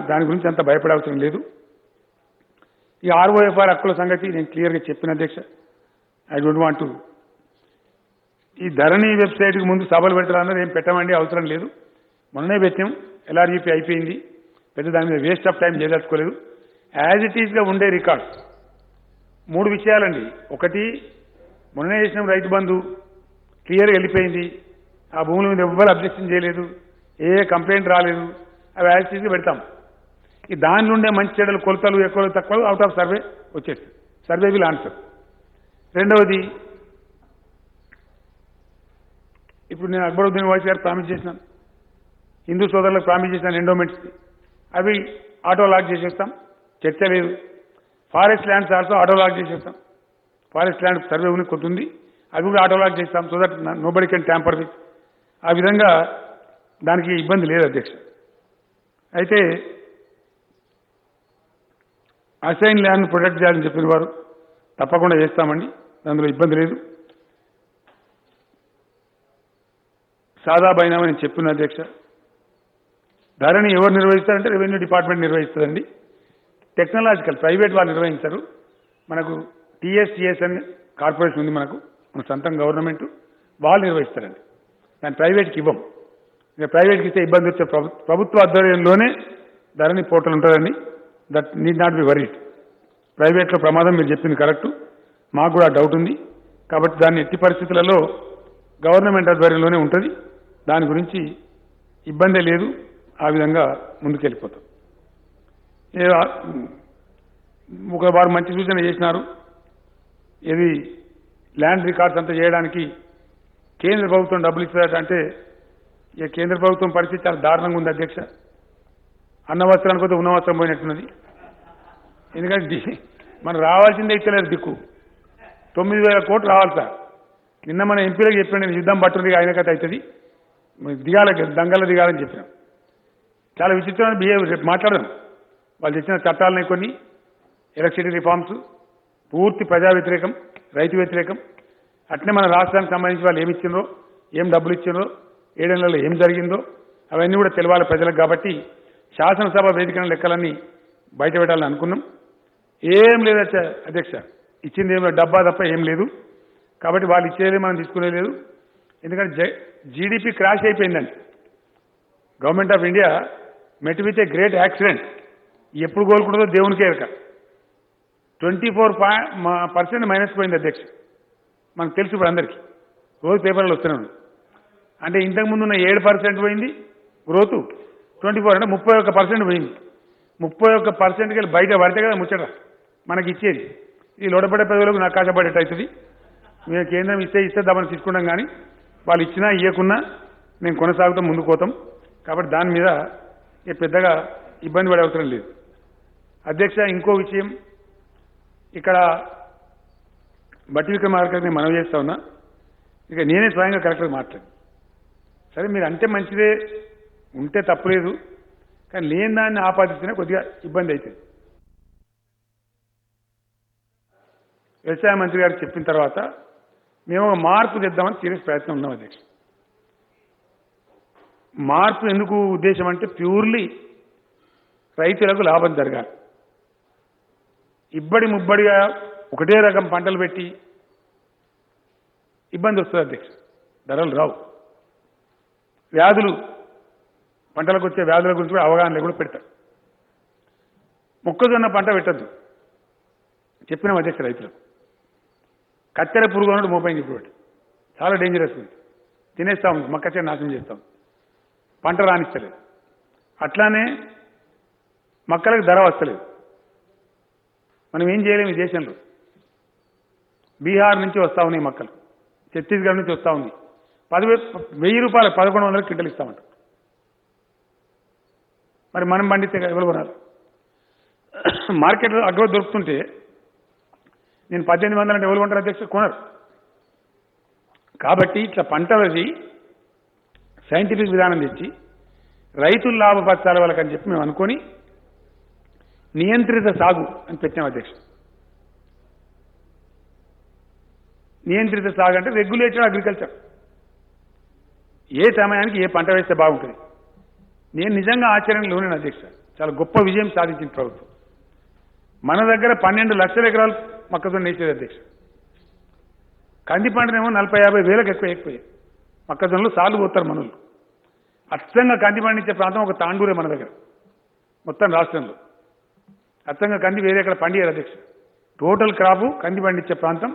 దాని గురించి అంత భయపడవసరం లేదు. ఈ ఆర్ఓఎఫ్ఆర్ హక్కుల సంగతి నేను క్లియర్గా చెప్పిన అధ్యక్ష. ఐ డోంట్ వాంట్ టు ఈ ధరణి వెబ్సైట్కి ముందు సభలు పెడతారన్నది ఏం పెట్టమండి, అవసరం లేదు. మొన్ననే పెట్టాం, ఎల్ఆర్యూపీ అయిపోయింది. పెద్ద దాని మీద వేస్ట్ ఆఫ్ టైం చేయదలుచుకోలేదు. యాజ్ ఇట్ ఈస్గా ఉండే రికార్డ్స్ 3 విషయాలండి. ఒకటి, మొన్ననే చేసిన రైతు బంధు క్లియర్గా వెళ్ళిపోయింది. ఆ భూముల మీద ఎవ్వరు అబ్జెక్షన్ చేయలేదు, ఏ కంప్లైంట్ రాలేదు. అవి యాజ్ ఇట్ ఈస్గా పెడతాం. ఈ దానిలో ఉండే మంచి చెడులు, కొలతలు ఎక్కువ తక్కువ అవుట్ ఆఫ్ సర్వే వచ్చేస్తుంది. Survey will answer. రెండవది, ఇప్పుడు నేను అక్బరుద్దీన్ వాయిస్ గారు ప్రామిస్ చేసినాను, హిందూ సోదరులకు ప్రామిస్ చేసినాను ఎండోమెంట్స్కి, అవి ఆటో లాక్ చేసేస్తాం, చర్చ లేదు. Forest lands also auto lock చేసేస్తాం. ఫారెస్ట్ ల్యాండ్ సర్వే ఉంది కొంత ఉంది, అవి కూడా ఆటో లాక్ చేస్తాం. So that nobody can tamper with. ఆ విధంగా దానికి ఇబ్బంది లేదు అధ్యక్ష. అయితే అసైన్ ల్యాండ్ ప్రొటెక్ట్ చేయాలని చెప్పిన వారు తప్పకుండా చేస్తామండి, అందులో ఇబ్బంది లేదు. సాదా బైనామా నేను చెప్పిన అధ్యక్ష. ధరని ఎవరు నిర్వహిస్తారంటే రెవెన్యూ డిపార్ట్మెంట్ నిర్వహిస్తుందండి. టెక్నాలజికల్ ప్రైవేట్ వాళ్ళు నిర్వహించారు. మనకు టీఎస్టీఎస్ అని కార్పొరేషన్ ఉంది, మన సొంతం గవర్నమెంట్, వాళ్ళు నిర్వహిస్తారండి. దాన్ని ప్రైవేట్కి ఇవ్వం. ఇక ప్రైవేట్కి ఇస్తే ఇబ్బంది వచ్చే ప్రభుత్వ ఆధ్వర్యంలోనే ధరణి పోర్టల్ ఉంటుందండి. That need not be worried. ప్రైవేట్లో ప్రమాదం మీరు చెప్పింది కరెక్టు, మాకు కూడా డౌట్ ఉంది. కాబట్టి దాన్ని ఎట్టి పరిస్థితులలో గవర్నమెంట్ ఆధ్వర్యంలోనే ఉంటుంది. దాని గురించి ఇబ్బందే లేదు. ఆ విధంగా ముందుకెళ్ళిపోతాం. ఒక వారు మంచి సూచన చేసినారు. ఇది ల్యాండ్ రికార్డ్స్ అంతా చేయడానికి కేంద్ర ప్రభుత్వం డబ్బులు ఇస్తుందంటే ఇక కేంద్ర ప్రభుత్వం పరిస్థితి చాలా దారుణంగా ఉంది అధ్యక్ష. అన్న వస్త్రానికి పోతే ఉన్న వస్త్రం పోయినట్టున్నది. ఎందుకంటే మనం రావాల్సిందే ఇచ్చలేదు దిక్కు. 9,000 కోట్లు రావాలి సార్. నిన్న మన ఎంపీలకు చెప్పాను, నేను యుద్ధం పట్టుంది ఆయన కథ అవుతుంది, దంగల్లో దిగాలని చెప్పినాం. చాలా విచిత్రమైన బిహేవియర్. రేపు మాట్లాడదాం. వాళ్ళు తెచ్చిన చట్టాలని కొన్ని ఎలక్ట్రిసిటీ రిఫార్మ్స్ పూర్తి ప్రజా వ్యతిరేకం, రైతు వ్యతిరేకం. అట్నే మన రాష్ట్రానికి సంబంధించి వాళ్ళు ఏమి ఇచ్చిండ్రో, ఏం డబ్బులు ఇచ్చిండ్రో, 7 నెలల్లో ఏం జరిగిందో అవన్నీ కూడా తెలవాలి ప్రజలకు. కాబట్టి శాసనసభ వేదికల లెక్కలన్నీ బయట పెట్టాలని అనుకున్నాం. ఏం లేదు అధ్యక్ష, ఇచ్చింది ఏం డబ్బా తప్ప ఏం లేదు. కాబట్టి వాళ్ళు ఇచ్చేది మనం తీసుకునేలేదు. ఎందుకంటే జీడిపి క్రాష్ అయిపోయిందండి. Government of India met with a great accident. ఎప్పుడు కోలుకుంటుందో దేవునికే ఎరక. 24% మైనస్ పోయింది అధ్యక్ష. మనకు తెలుసు ఇప్పుడు అందరికీ, రోజు పేపర్లు వస్తున్నాను. అంటే ఇంతకుముందు ఉన్న 7% పోయింది గ్రోత్, 24 అంటే 31% పోయింది. 31%కి వెళ్ళి బయట పడితే కదా ముచ్చట మనకి ఇచ్చేది. ఈ లోడపడే ప్రజలకు నాకు కాశపడేట అవుతుంది. మేము కేంద్రం ఇస్తే దాన్ని తీసుకుంటాం. కానీ వాళ్ళు ఇచ్చినా ఇవ్వకున్నా మేము కొనసాగుతాం, ముందుకు పోతాం. కాబట్టి దాని మీద పెద్దగా ఇబ్బంది పడే అవసరం లేదు అధ్యక్ష. ఇంకో విషయం, ఇక్కడ బట్టి విక్రమార్కని నేను మనవి చేస్తా ఉన్నా. ఇక నేనే స్వయంగా కలెక్టర్ మాట్లాడు. సరే మీరు అంటే మంచిదే, ఉంటే తప్పులేదు, కానీ లేని దాన్ని ఆపాదిస్తేనే కొద్దిగా ఇబ్బంది అవుతుంది. వ్యవసాయ మంత్రి గారు చెప్పిన తర్వాత మేము ఒక మార్పు తెద్దామని సీరియస్ ప్రయత్నం ఉన్నాం అధ్యక్ష. మార్పు ఎందుకు ఉద్దేశం అంటే ప్యూర్లీ రైతులకు లాభం జరగాలి. ఇబ్బడి ముబ్బడిగా ఒకటే రకం పంటలు పెట్టి ఇబ్బంది వస్తుంది అధ్యక్ష, ధరలు రావు. వ్యాధులు, పంటలకు వచ్చే వ్యాధుల గురించి కూడా అవగాహన లేకుండా పెడతారు. మొక్కజొన్న పంట పెట్టద్దు చెప్పినాం అధ్యక్ష రైతులకు. కత్తెర పురుగు అన్నట్టు మోపైంది ఇప్పుడు, చాలా డేంజరస్ ఉంది, తినేస్తా ఉంది, మొక్క చేను నాశనం చేస్తాం, పంట రాణిస్తలేదు. అట్లానే మొక్కలకు ధర వస్తలేదు. మనం ఏం చేయలేము ఈ దేశంలో. బీహార్ నుంచి వస్తూ ఉన్నాయి మొక్కలు, ఛత్తీస్గఢ్ నుంచి వస్తూ ఉంది, 10,000 రూపాయలు 1,100 క్వింటలు ఇస్తామంట. మరి మనం పండితే ఎవరు కొనాలి? మార్కెట్లో అగ్రో దొరుకుతుంటే నేను 1,800 అంటే ఎవరు కొంటారు అధ్యక్ష? కొనరు. కాబట్టి ఇట్లా పంటలది సైంటిఫిక్ విధానం తెచ్చి రైతులు లాభపరచాలి వాళ్ళకని చెప్పి మేము అనుకొని నియంత్రిత సాగు అని పెట్టాం అధ్యక్ష. నియంత్రిత సాగు అంటే రెగ్యులేటెడ్ అగ్రికల్చర్. ఏ సమయానికి ఏ పంట వేస్తే బాగుంటుంది. నేను నిజంగా ఆశ్చర్యంలోనే అధ్యక్ష, చాలా గొప్ప విజయం సాధించింది ప్రభుత్వం. మన దగ్గర 12 లక్షల ఎకరాలు మొక్కజొన్న వేసేది అధ్యక్ష. కంది పంటనేమో 40-50 వేలకు ఎక్కువైపోయాయి. మొక్కజొన్నలు సార్లు పోతారు మనోళ్ళు. అచ్చంగా కంది పండించే ప్రాంతం ఒక తాండూరే మన దగ్గర మొత్తం రాష్ట్రంలో. అచ్చంగా కంది వేరే ఎక్కడ పండియారు అధ్యక్ష. టోటల్ క్రాపు కంది పండించే ప్రాంతం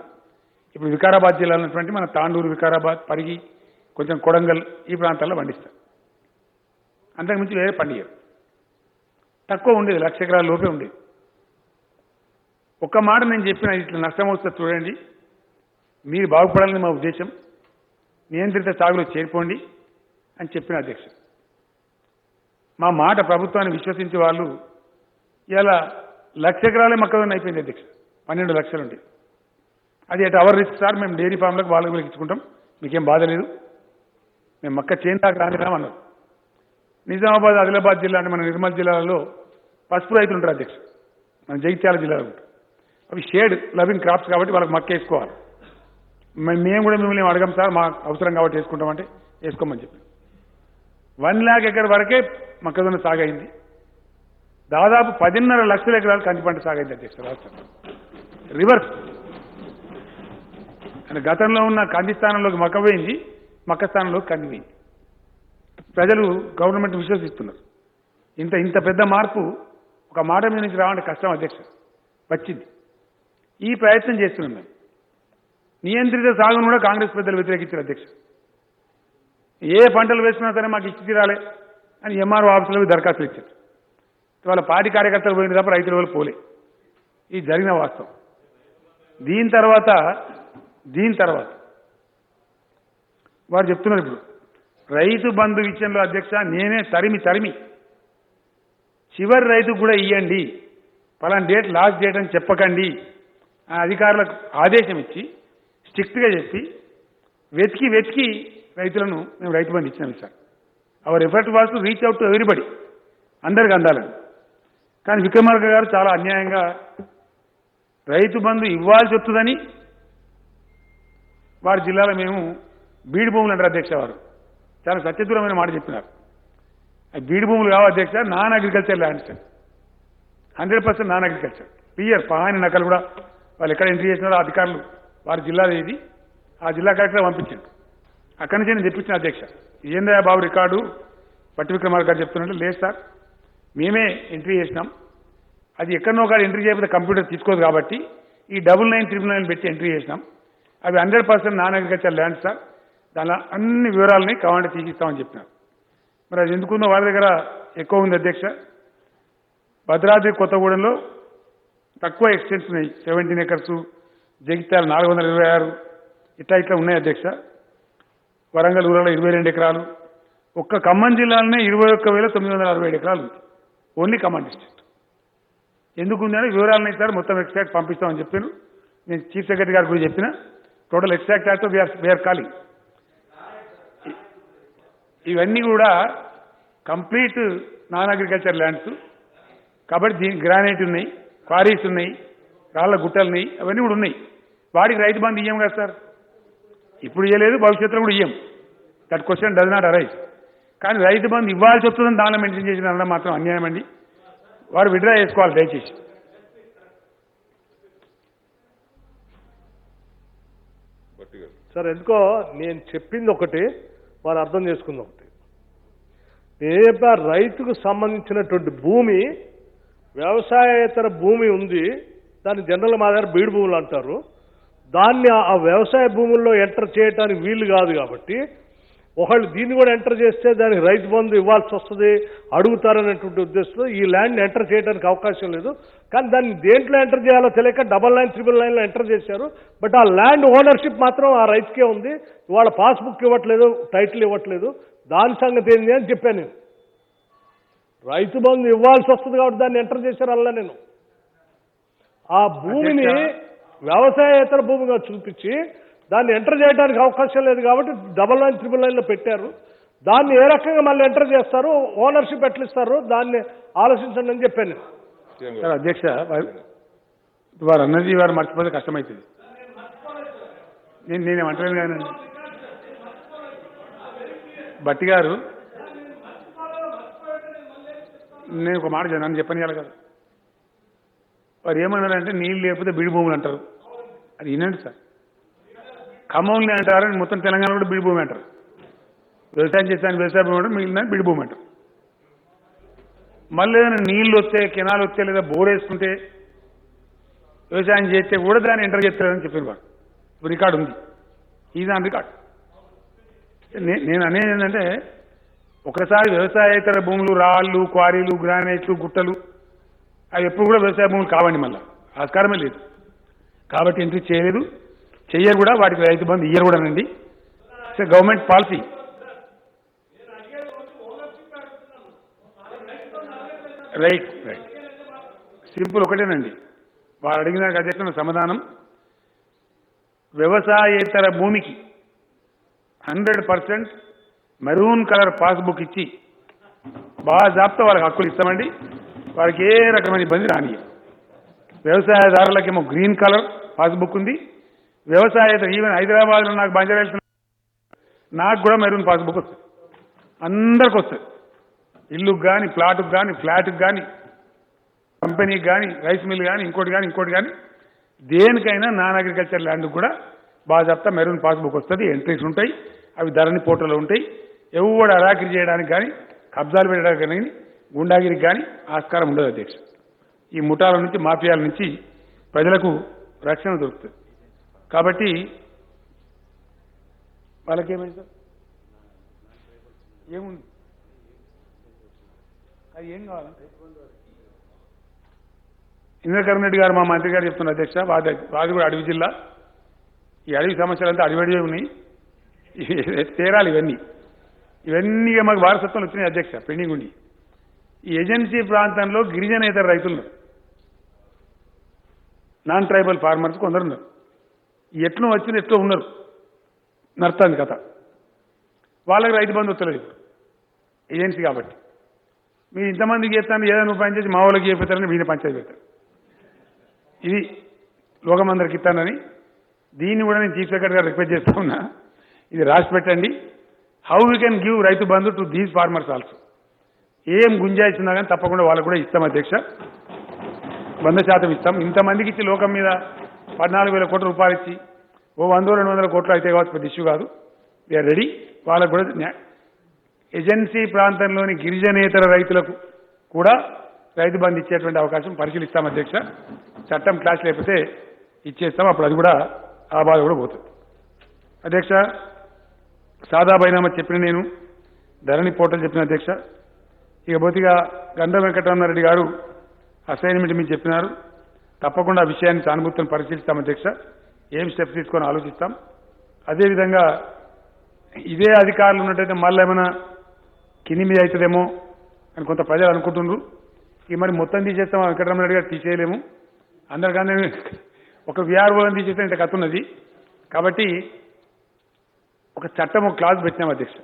ఇప్పుడు వికారాబాద్ జిల్లాలో ఉన్నటువంటి మన తాండూరు, వికారాబాద్, పరిగి, కొంచెం కొడంగల్ ఈ ప్రాంతాల్లో పండిస్తారు. అంతకుమించి వేరే పండియారు. తక్కువ ఉండేది, 1,00,000 ఎకరాల లోపే ఉండేది. ఒక్క మాట నేను చెప్పిన, ఇట్లా నష్టం వస్తే చూడండి, మీరు బాగుపడాలని మా ఉద్దేశం, నియంత్రిత సాగులో చేరిపోండి అని చెప్పిన అధ్యక్ష. మా మాట ప్రభుత్వాన్ని విశ్వసించే వాళ్ళు ఇలా 1,00,000 ఎకరాలే మొక్కజొన్న అయిపోయింది అధ్యక్ష. 12 లక్షలు ఉండి అది అటు అవర్ రిస్క్ సార్, మేము డైరీ ఫామ్లకు వాళ్ళకి ఇచ్చుకుంటాం, మీకేం బాధ లేదు, మేము మొక్క చేను దాకా రానిరామన్నారు. నిజామాబాద్, ఆదిలాబాద్ జిల్లా అంటే మన నిర్మల్ జిల్లాలో పసుపు రైతులు ఉంటారు అధ్యక్ష, మన జగిత్యాల జిల్లాలో ఉంటారు. అవి షేడ్ లవింగ్ క్రాప్స్ కాబట్టి వాళ్ళకి మొక్క వేసుకోవాలి. మేము కూడా మిమ్మల్ని అడగం సార్, మాకు అవసరం కాబట్టి వేసుకుంటామంటే వేసుకోమని చెప్పి 1 లాఖ్ ఎకర్ వరకే మొక్కజొన్న సాగైంది. దాదాపు 10.5 లక్షల ఎకరాలు కంది పంట సాగైంది అధ్యక్ష రాష్ట్రంలో. రివర్స్ అంటే గతంలో ఉన్న కంది స్థానంలోకి మొక్క పోయింది, మొక్క స్థానంలోకి కంది పోయింది. ప్రజలు గవర్నమెంట్ విశ్వసిస్తున్నారు. ఇంత పెద్ద మార్పు ఒక మాట మీద నుంచి రావాలంటే కష్టం అధ్యక్ష, వచ్చింది. ఈ ప్రయత్నం చేస్తున్నాం మేము. నియంత్రిత సాగును కూడా కాంగ్రెస్ పెద్దలు వ్యతిరేకించారు అధ్యక్ష. ఏ పంటలు వేసినా సరే మాకు ఇచ్చి తీరాలి అని ఎంఆర్ఓ ఆఫీసులో దరఖాస్తులు ఇచ్చారు. వాళ్ళ పార్టీ కార్యకర్తలు పోయిన తప్ప రైతుల వాళ్ళు పోలే. ఇది జరిగిన వాస్తవం. దీని తర్వాత వారు చెప్తున్నారు ఇప్పుడు రైతు బంధు విషయంలో అధ్యక్ష నేనే తరిమి చివరి రైతుకు కూడా ఇవ్వండి, పలానా డేట్ లాస్ట్ డేట్ అని చెప్పకండి అధికారులకు ఆదేశం ఇచ్చి స్ట్రిక్ట్గా చెప్పి వెతికి రైతులను మేము రైతు బంధు ఇచ్చినాం sir. Hour effort was to reach out to everybody, అందరికి అందాలని. కానీ విక్రమార్క గారు చాలా అన్యాయంగా రైతు బంధు ఇవ్వాల్సి వస్తుందని వారి జిల్లాలో మేము బీడు భూములు అంటారు అధ్యక్ష. వారు చాలా సత్యదూరమైన మాట చెప్పినారు. బీడు భూములు కావు అధ్యక్ష, non agriculture land sir, 100% non agriculture. Clear పహాని నకలు కూడా వాళ్ళు ఎక్కడ ఎంట్రీ చేసినారో అధికారులు వారి జిల్లాలో ఇది ఆ జిల్లా కలెక్టర్ పంపించారు. అక్కడి నుంచి నేను తెప్పించిన అధ్యక్ష. ఏందయ్యా బాబు రికార్డు పట్టి విక్రమార్క గారు చెప్తున్నట్టు, లేదు సార్ మేమే ఎంట్రీ చేసినాం, అది ఎక్కడనో ఒకటి ఎంట్రీ చేయకపోతే కంప్యూటర్ తీసుకోదు కాబట్టి ఈ 9999 పెట్టి ఎంట్రీ చేసినాం. అవి 100% నాన్ అగ్రికల్చర్ ల్యాండ్ సార్, దానిలో అన్ని వివరాలని కావాలంటే తీసిస్తామని చెప్పినారు. మరి అది ఎందుకుందో వాళ్ళ దగ్గర ఎక్కువ ఉంది అధ్యక్ష. భద్రాద్రి కొత్తగూడెంలో తక్కువ ఎక్స్టెన్స్ ఉన్నాయి, 17 acres, జగిత్యాల 426, ఇట్లా ఉన్నాయి అధ్యక్ష. వరంగల్ ఊరలో 22 ఎకరాలు, ఒక్క ఖమ్మం జిల్లాలోనే 21,967 ఎకరాలు ఉంది, ఓన్లీ ఖమ్మం డిస్ట్రిక్ట్. ఎందుకుందని వివరాలను ఇస్తారు, మొత్తం ఎక్స్ట్రాక్ట్ పంపిస్తామని చెప్పాను. నేను చీఫ్ సెక్రటరీ గారికి కూడా చెప్పిన, total extract also we are calling. ఇవన్నీ కూడా కంప్లీట్ నాన్ అగ్రికల్చర్ ల్యాండ్స్. కాబట్టి దీనికి గ్రానైట్ ఉన్నాయి, క్వారీస్ ఉన్నాయి, రాళ్ల గుట్టలు ఉన్నాయి, అవన్నీ కూడా ఉన్నాయి. వాడికి రైతు బంధు ఇయ్యం కదా సార్, ఇప్పుడు ఇవ్వలేదు, భవిష్యత్తులో కూడా ఇయ్యం. That question does not arise. కానీ రైతు బంధు ఇవ్వాల్సి వస్తుందని దానిలో మెన్షన్ చేసిన అనడం మాత్రం అన్యాయం అండి. వారు విడ్రా చేసుకోవాలి దయచేసి. సార్ ఎందుకో నేను చెప్పింది ఒకటి, వారు అర్థం చేసుకుంది ఒకటి. నేను చెప్పా రైతుకు సంబంధించినటువంటి భూమి, వ్యవసాయేతర భూమి ఉంది, దాన్ని జనరల్ మా దగ్గర బీడు భూములు అంటారు. దాన్ని ఆ వ్యవసాయ భూముల్లో ఎంటర్ చేయడానికి వీలు కాదు. కాబట్టి ఒకళ్ళు దీన్ని కూడా ఎంటర్ చేస్తే దానికి రైతు బంధు ఇవ్వాల్సి వస్తుంది, అడుగుతారనేటువంటి ఉద్దేశంతో ఈ ల్యాండ్ ఎంటర్ చేయడానికి అవకాశం లేదు. కానీ దాన్ని దేంట్లో ఎంటర్ చేయాలో తెలియక 99, 999లో ఎంటర్ చేశారు. బట్ ఆ ల్యాండ్ ఓనర్షిప్ మాత్రం ఆ రైతుకే ఉంది. వాళ్ళ పాస్బుక్ ఇవ్వట్లేదు, టైటిల్ ఇవ్వట్లేదు. దాని సంగతి ఏంటి అని చెప్పాను నేను. రైతు బంధు ఇవ్వాల్సి వస్తుంది కాబట్టి దాన్ని ఎంటర్ చేశారు అలా. నేను ఆ భూమిని వ్యవసాయేతర భూమిగా చూపించి దాన్ని ఎంటర్ చేయడానికి అవకాశం లేదు కాబట్టి 99, 999లో పెట్టారు. దాన్ని ఏ రకంగా మళ్ళీ ఎంటర్ చేస్తారు, ఓనర్షిప్ ఎట్లా ఇస్తారు, దాన్ని ఆలోచించండి అని చెప్పాను. సార్ అధ్యక్ష, వారు అన్నది వారు మర్చిపోతే కష్టమవుతుంది. నేనేమంటలేను కానీ బట్టి గారు, నేను ఒక మాట నన్ను చెప్పనియాలి కదా. వారు ఏమన్నారంటే నీళ్ళు లేకపోతే బీడు భూములు అంటారు. అది వినండి సార్, ఖమ్మంలో అంటారు, మొత్తం తెలంగాణ కూడా బీడు భూమి అంటారు. వ్యవసాయం చేస్తానికి వ్యవసాయ భూమి అంటారు, మిగిలిన బీడు భూమి అంటారు. మళ్ళీ ఏదైనా నీళ్ళు వస్తే, కెనాల్ వస్తే, లేదా బోర్ వేసుకుంటే వ్యవసాయం చేస్తే కూడా దాన్ని ఎంటర్ చేస్తారని చెప్పిన వారు. ఇప్పుడు రికార్డు ఉంది, ఇది దాని రికార్డు. నేను అనేది ఏంటంటే, ఒకసారి వ్యవసాయేతర భూములు, రాళ్ళు, క్వారీలు, గ్రానైట్లు, గుట్టలు, అవి ఎప్పుడు కూడా వ్యవసాయ భూములు కావండి. మళ్ళీ ఆస్కారమే లేదు. కాబట్టి ఎంట్రీ చేయలేదు, చెయ్యరు కూడా. వాటికి రైతు బంధు ఇయ్యరు కూడా అండి. It's government policy. Right right simple ఒకటేనండి. వారు అడిగిన అధ్యక్షుల సమాధానం, వ్యవసాయేతర భూమికి 100% మెరూన్ కలర్ పాస్బుక్ ఇచ్చి బాజాబ్తా వాళ్ళకి హక్కులు ఇస్తామండి. వారికి ఏ రకమైన ఇబ్బంది రానియం. వ్యవసాయదారులకేమో గ్రీన్ కలర్ పాస్బుక్ ఉంది. వ్యవసాయేతర ఈవెన్ హైదరాబాద్లో నాకు బంజారాహిల్స్ నాకు కూడా మెరూన్ పాస్బుక్ వస్తుంది. అందరికి వస్తుంది. ఇల్లుకు కానీ, ప్లాటుకు కానీ, ఫ్లాట్కి కానీ, కంపెనీకి కానీ, రైస్ మిల్ కానీ, ఇంకోటి కానీ దేనికైనా నాన్ అగ్రికల్చర్ ల్యాండ్కి కూడా బాజాబ్తా మెరూన్ పాస్బుక్ వస్తుంది. ఎంట్రీస్ ఉంటాయి, అవి ధరణి పోర్టల్లో ఉంటాయి. ఎవడు అరాకిరి చేయడానికి కానీ, కబ్జాలు పెట్టడానికి కానీ, గుండాగిరికి కానీ ఆస్కారం ఉండదు అధ్యక్ష. ఈ ముఠాల నుంచి, మాఫియాల నుంచి ప్రజలకు రక్షణ దొరుకుతుంది. కాబట్టి వాళ్ళకేమైంది సార్, ఏముంది, అది ఏం కావాలంటే ఇంద్రకరణ్ రెడ్డి గారు, మా మంత్రి గారు చెప్తున్నారు అధ్యక్ష, వాది కూడా అడవి జిల్లా. ఈ అడవి సమస్యలంతా అడివడివే ఉన్నాయి, తేరాలి. ఇవన్నీ మాకు వారసత్వం వచ్చినాయి అధ్యక్ష, పెండింగ్ ఉండి. ఈ ఏజెన్సీ ప్రాంతంలో గిరిజనేతర రైతులు, నాన్ ట్రైబల్ ఫార్మర్స్ కొందరు ఉన్నారు. ఎట్లో వచ్చిన ఎట్లో ఉన్నారు, నడుస్తుంది కథ. వాళ్ళకి రైతు బంధు వస్తలేదు ఇప్పుడు ఏజెన్సీ కాబట్టి. మీరు ఇంతమందికి చేస్తాను, ఏదైనా ఉపాయం చేసి మా వాళ్ళకి చేపిస్తారని వీళ్ళ పంచాయతీ పెడతారు. ఇది లోకమందరికి ఇస్తానని. దీన్ని కూడా నేను చీఫ్ సెక్రటరీ గారు రిక్వెస్ట్ చేస్తా ఉన్నా, ఇది రాసి పెట్టండి. How we can give Rythu Bandhu to these farmers also. ఏం గుంజాయిస్ ఉన్నా కానీ తప్పకుండా వాళ్ళకు కూడా ఇస్తాం అధ్యక్ష, 100% ఇస్తాం. ఇంతమందికి ఇచ్చి లోకం మీద 14,000 కోట్ల రూపాయలు ఇచ్చి ఓ 100-200 కోట్లు అయితే కావచ్చు, పెద్ద ఇష్యూ కాదు. We are ready. వాళ్ళకు కూడా ఏజెన్సీ ప్రాంతంలోని గిరిజనేతర రైతులకు కూడా రైతు బంధు ఇచ్చేటువంటి అవకాశం పరిశీలిస్తాం అధ్యక్ష. చట్టం క్లాస్ లేకపోతే ఇచ్చేస్తాం, అప్పుడు అది కూడా ఆ బాధ కూడా పోతుంది అధ్యక్ష. సాదా బైనామా చెప్పిన నేను, ధరణి పోర్టల్ చెప్పిన అధ్యక్ష. ఇక బొత్తిగా గంధ వెంకటరమణారెడ్డి గారు అసైన్మెంట్ మీరు చెప్పినారు. తప్పకుండా ఆ విషయాన్ని సానుభూతిని పరిశీలిస్తాం అధ్యక్ష. ఏం స్టెప్స్ తీసుకొని ఆలోచిస్తాం. అదేవిధంగా ఇదే అధికారులు ఉన్నట్టయితే మళ్ళీ ఏమైనా కింది మీద అవుతుందేమో అని కొంత ప్రజలు అనుకుంటున్నారు. ఇక మరి మొత్తం తీసేస్తాం, వెంకటరమణారెడ్డి గారు తీసేయలేము. అందరికన్నా ఒక విఆర్ఓని తీసేస్తే ఇంత కథ ఉన్నది. కాబట్టి ఒక చట్టం, ఒక క్లాజ్ పెట్టినాం అధ్యక్ష,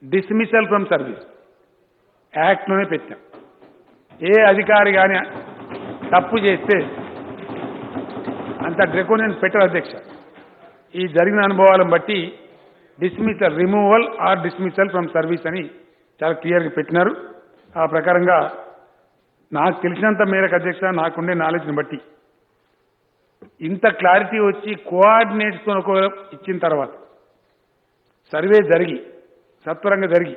డిస్మిసల్ ఫ్రమ్ సర్వీస్. యాక్ట్లోనే పెట్టాం. ఏ అధికారి కానీ తప్పు చేస్తే అంత డ్రెకోనియన్ పెట్టరు అధ్యక్ష. ఈ జరిగిన అనుభవాలను బట్టి dismissal, removal or dismissal from service అని చాలా క్లియర్గా పెట్టినారు. ఆ ప్రకారంగా నాకు తెలిసినంత మేరకు అధ్యక్ష, నాకుండే నాలెడ్జ్ని బట్టి ఇంత క్లారిటీ వచ్చి కోఆర్డినేట్స్తో ఒక ఇచ్చిన తర్వాత సర్వే జరిగి సత్వరంగా జరిగి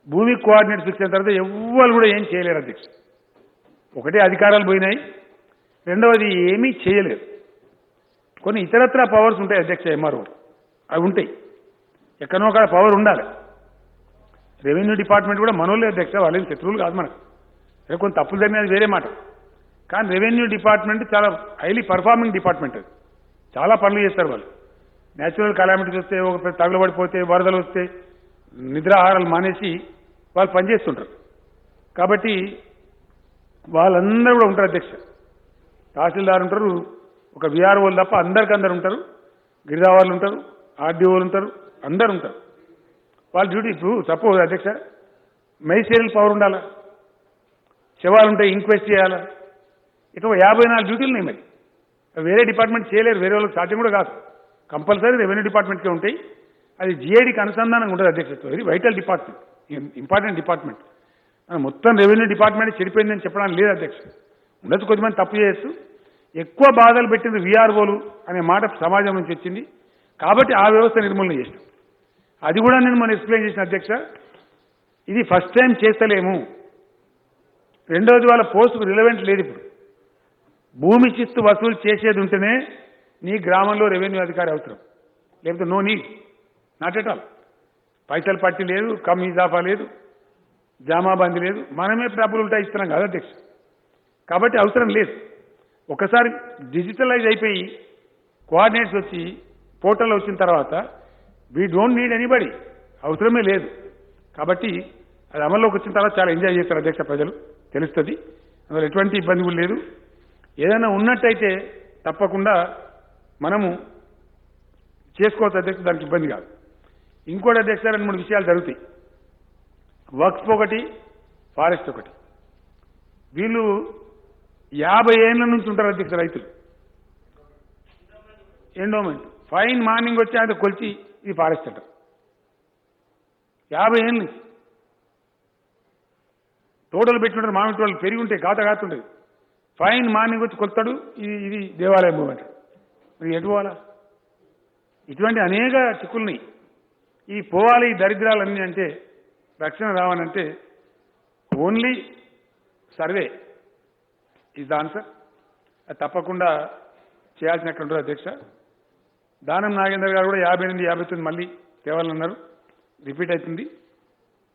భూమి కోఆర్డినేట్స్ ఇచ్చిన తర్వాత ఎవ్వరు కూడా ఏం చేయలేరు అధ్యక్ష. ఒకటే అధికారాలు పోయినాయి, రెండవది ఏమీ చేయలేరు. కొన్ని ఇతరత్ర పవర్స్ ఉంటాయి అధ్యక్ష, ఎంఆర్ఓ అవి ఉంటాయి, ఎక్కడో ఒక పవర్ ఉండాలి. రెవెన్యూ డిపార్ట్మెంట్ కూడా మనోళ్ళే అధ్యక్ష, వాళ్ళేం శత్రువులు కాదు మనకు. కొన్ని తప్పులు జరిగినది వేరే మాట, కానీ రెవెన్యూ డిపార్ట్మెంట్ చాలా హైలీ పర్ఫార్మింగ్ డిపార్ట్మెంట్. అది చాలా పనులు చేస్తారు వాళ్ళు. న్యాచురల్ కలామిటీస్ వస్తే, ఒక తగలబడిపోతే, వరదలు వస్తే నిద్రాహారాలు మానేసి వాళ్ళు పనిచేస్తుంటారు. కాబట్టి వాళ్ళందరూ కూడా ఉంటారు అధ్యక్ష. తహసీల్దార్ ఉంటారు, ఒక విఆర్ఓలు తప్ప అందరికీ ఉంటారు, గిరిదావాళ్ళు ఉంటారు, ఆర్డీఓలు ఉంటారు, అందరు ఉంటారు. వాళ్ళ డ్యూటీ ఇప్పుడు సపోజ్ అధ్యక్ష మెజిస్ట్రేరియల్ పవర్ ఉండాలా, శవాలు ఉంటాయి, ఇంక్వెస్ట్ చేయాలా, ఇట్లా 54 డ్యూటీలు ఉన్నాయి. మరి వేరే డిపార్ట్మెంట్ చేయలేరు, వేరే వాళ్ళకి సాధ్యం కూడా కాదు. కంపల్సరీ రెవెన్యూ డిపార్ట్మెంట్కే ఉంటాయి. అది జిఐడికి అనుసంధానంగా ఉంటుంది అధ్యక్ష. Very vital department, important department. మొత్తం రెవెన్యూ డిపార్ట్మెంట్ చెడిపోయిందని చెప్పడానికి లేదు అధ్యక్ష. ఉండొచ్చు, కొద్దిమంది తప్పు చేయొచ్చు. ఎక్కువ బాధలు పెట్టింది విఆర్ఓలు అనే మాట సమాజం నుంచి వచ్చింది. కాబట్టి ఆ వ్యవస్థ నిర్మూలన చేసినాం. అది కూడా నేను మనం ఎక్స్ప్లెయిన్ చేసిన అధ్యక్ష. ఇది ఫస్ట్ టైం చేస్తలేము. రెండవది, వాళ్ళ పోస్టుకు రిలవెంట్ లేదు. ఇప్పుడు భూమి శిస్తు వసూలు చేసేది ఉంటేనే నీ గ్రామంలో రెవెన్యూ అధికారి అవసరం, లేకపోతే no need, not at all. పైసలు పట్టి లేదు, కమ్ ఇజాఫా లేదు, జామాబందీ లేదు, మనమే డబ్బులు ఉంటాయి ఇస్తున్నాం కదా అధ్యక్ష. కాబట్టి అవసరం లేదు. ఒకసారి డిజిటలైజ్ అయిపోయి కోఆర్డినేట్స్ వచ్చి పోర్టల్లో వచ్చిన తర్వాత వీ డోంట్ నీడ్ ఎనీబడి, అవసరమే లేదు. కాబట్టి అది అమల్లోకి వచ్చిన తర్వాత చాలా ఎంజాయ్ చేస్తారు అధ్యక్ష, ప్రజలు తెలుస్తుంది. అందులో ఎటువంటి ఇబ్బంది కూడా లేదు. ఏదైనా ఉన్నట్టయితే తప్పకుండా మనము చేసుకోవచ్చు అధ్యక్ష, దానికి ఇబ్బంది కాదు. ఇంకోటి అధ్యక్ష, 2-3 విషయాలు జరుగుతాయి. వర్క్స్ ఒకటి, ఫారెస్ట్ ఒకటి. వీళ్ళు 50 ఏళ్ళ నుంచి ఉంటారు అధ్యక్ష రైతులు. ఎండోమెంట్ ఫైన్ మార్నింగ్ వచ్చి అది కొలిచి ఇది ఫారెస్ట్ అంటారు. 50 ఏళ్ళ నుంచి తోటలు పెట్టినట్టు మామిడి తోటలు పెరిగి ఉంటాయి, కాతుంటుంది. ఫైన్ మార్నింగ్ వచ్చి కొలుతాడు, ఇది దేవాలయం భూమి అంటాడు. మరి ఎటు పోవాలా? ఇటువంటి అనేక చిక్కులున్నాయి. ఈ పోవాలి ఈ దరిద్రాలన్నీ అంటే, రక్షణ రావాలంటే only survey is the answer. అది తప్పకుండా చేయాల్సినట్టు ఉంటుంది అధ్యక్ష. దానం నాగేందర్ గారు కూడా 58, 59 మళ్ళీ తేవాలన్నారు, రిపీట్ అవుతుంది.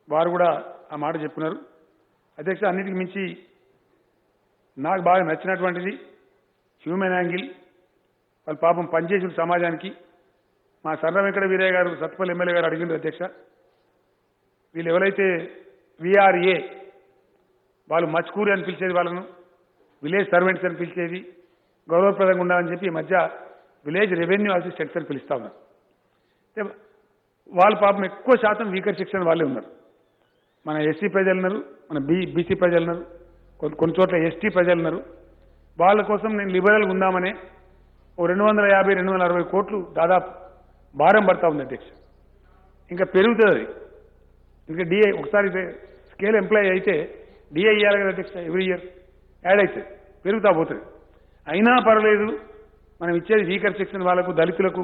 వారు కూడా ఆ మాట చెప్పున్నారు అధ్యక్ష. అన్నిటికి మించి నాకు బాగా నచ్చినటువంటిది హ్యూమన్ యాంగిల్. వాళ్ళు పాపం పనిచేసిన సమాజానికి. మా సర్ర వెంకట వీరయ్య గారు, సత్పల్లి ఎమ్మెల్యే గారు అడిగినారు అధ్యక్ష, వీళ్ళు ఎవరైతే విఆర్ఏ, వాళ్ళు మచ్కూరి అని పిలిచేది, వాళ్ళను విలేజ్ సర్వెంట్స్ అని పిలిచేది, గౌరవప్రదంగా ఉండాలని చెప్పి ఈ మధ్య విలేజ్ రెవెన్యూ అసిస్టెంట్స్ అని పిలుస్తా ఉన్నారు. వాళ్ళు పాపం ఎక్కువ శాతం వీకర్ సెక్షన్ వాళ్ళే ఉన్నారు. మన ఎస్సీ ప్రజలు ఉన్నారు, మన బీసీ ప్రజలు ఉన్నారు, కొన్ని చోట్ల ఎస్టీ ప్రజలు ఉన్నారు. వాళ్ళ కోసం నేను లిబరల్గా ఉందామనే 250-260 కోట్లు దాదాపు భారం పడతా ఉంది అధ్యక్ష. ఇంకా పెరుగుతుంది అది. ఇంకా డిఐ ఒకసారి స్కేల్ ఎంప్లాయీ అయితే డిఐ ఇవ్వాలి కదా అధ్యక్ష, ఎవ్రీ ఇయర్ యాడ్ అవుతుంది, పెరుగుతా పోతుంది. అయినా పర్వాలేదు, మనం ఇచ్చేది వీకర్ సెక్షన్ వాళ్ళకు, దళితులకు,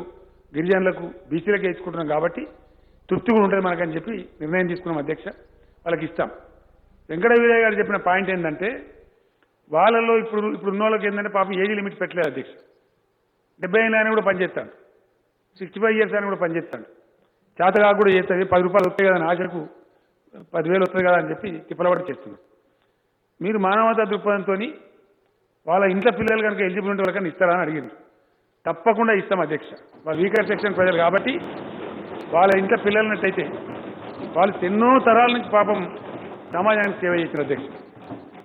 గిరిజనులకు, బీసీలకు ఇచ్చుకుంటున్నాం కాబట్టి తృప్తి కూడా ఉంటుంది మనకని చెప్పి నిర్ణయం తీసుకున్నాం అధ్యక్ష. వాళ్ళకి ఇస్తాం. వెంకట వీరయ్య గారు చెప్పిన పాయింట్ ఏంటంటే, వాళ్ళలో ఇప్పుడున్న వాళ్ళకి ఏంటంటే పాపం ఏజ్ లిమిట్ పెట్టలేదు అధ్యక్ష. 70 ఏళ్ళు ఆయన కూడా పనిచేస్తాడు, 65 ఇయర్స్ ఆయన కూడా పనిచేస్తాడు. చేతగా కూడా చేస్తుంది. 10 రూపాయలు వస్తాయి కదా అని ఆశకు 10,000 వస్తుంది కదా అని చెప్పి తిప్పలబడి చేస్తున్నారు. మీరు మానవతా దృక్పథంతో వాళ్ళ ఇంట్లో పిల్లలు కనుక ఎలిజిబుల్ ఉంటే వాళ్ళకన్నా ఇస్తారా అని అడిగింది. తప్పకుండా ఇస్తాం అధ్యక్ష. వాళ్ళ వీకర్ సెక్షన్ ప్రజలు కాబట్టి వాళ్ళ ఇంట్లో పిల్లలన్నట్టయితే వాళ్ళు ఎన్నో తరాల నుంచి పాపం సమాజానికి సేవ చేసిన అధ్యక్ష.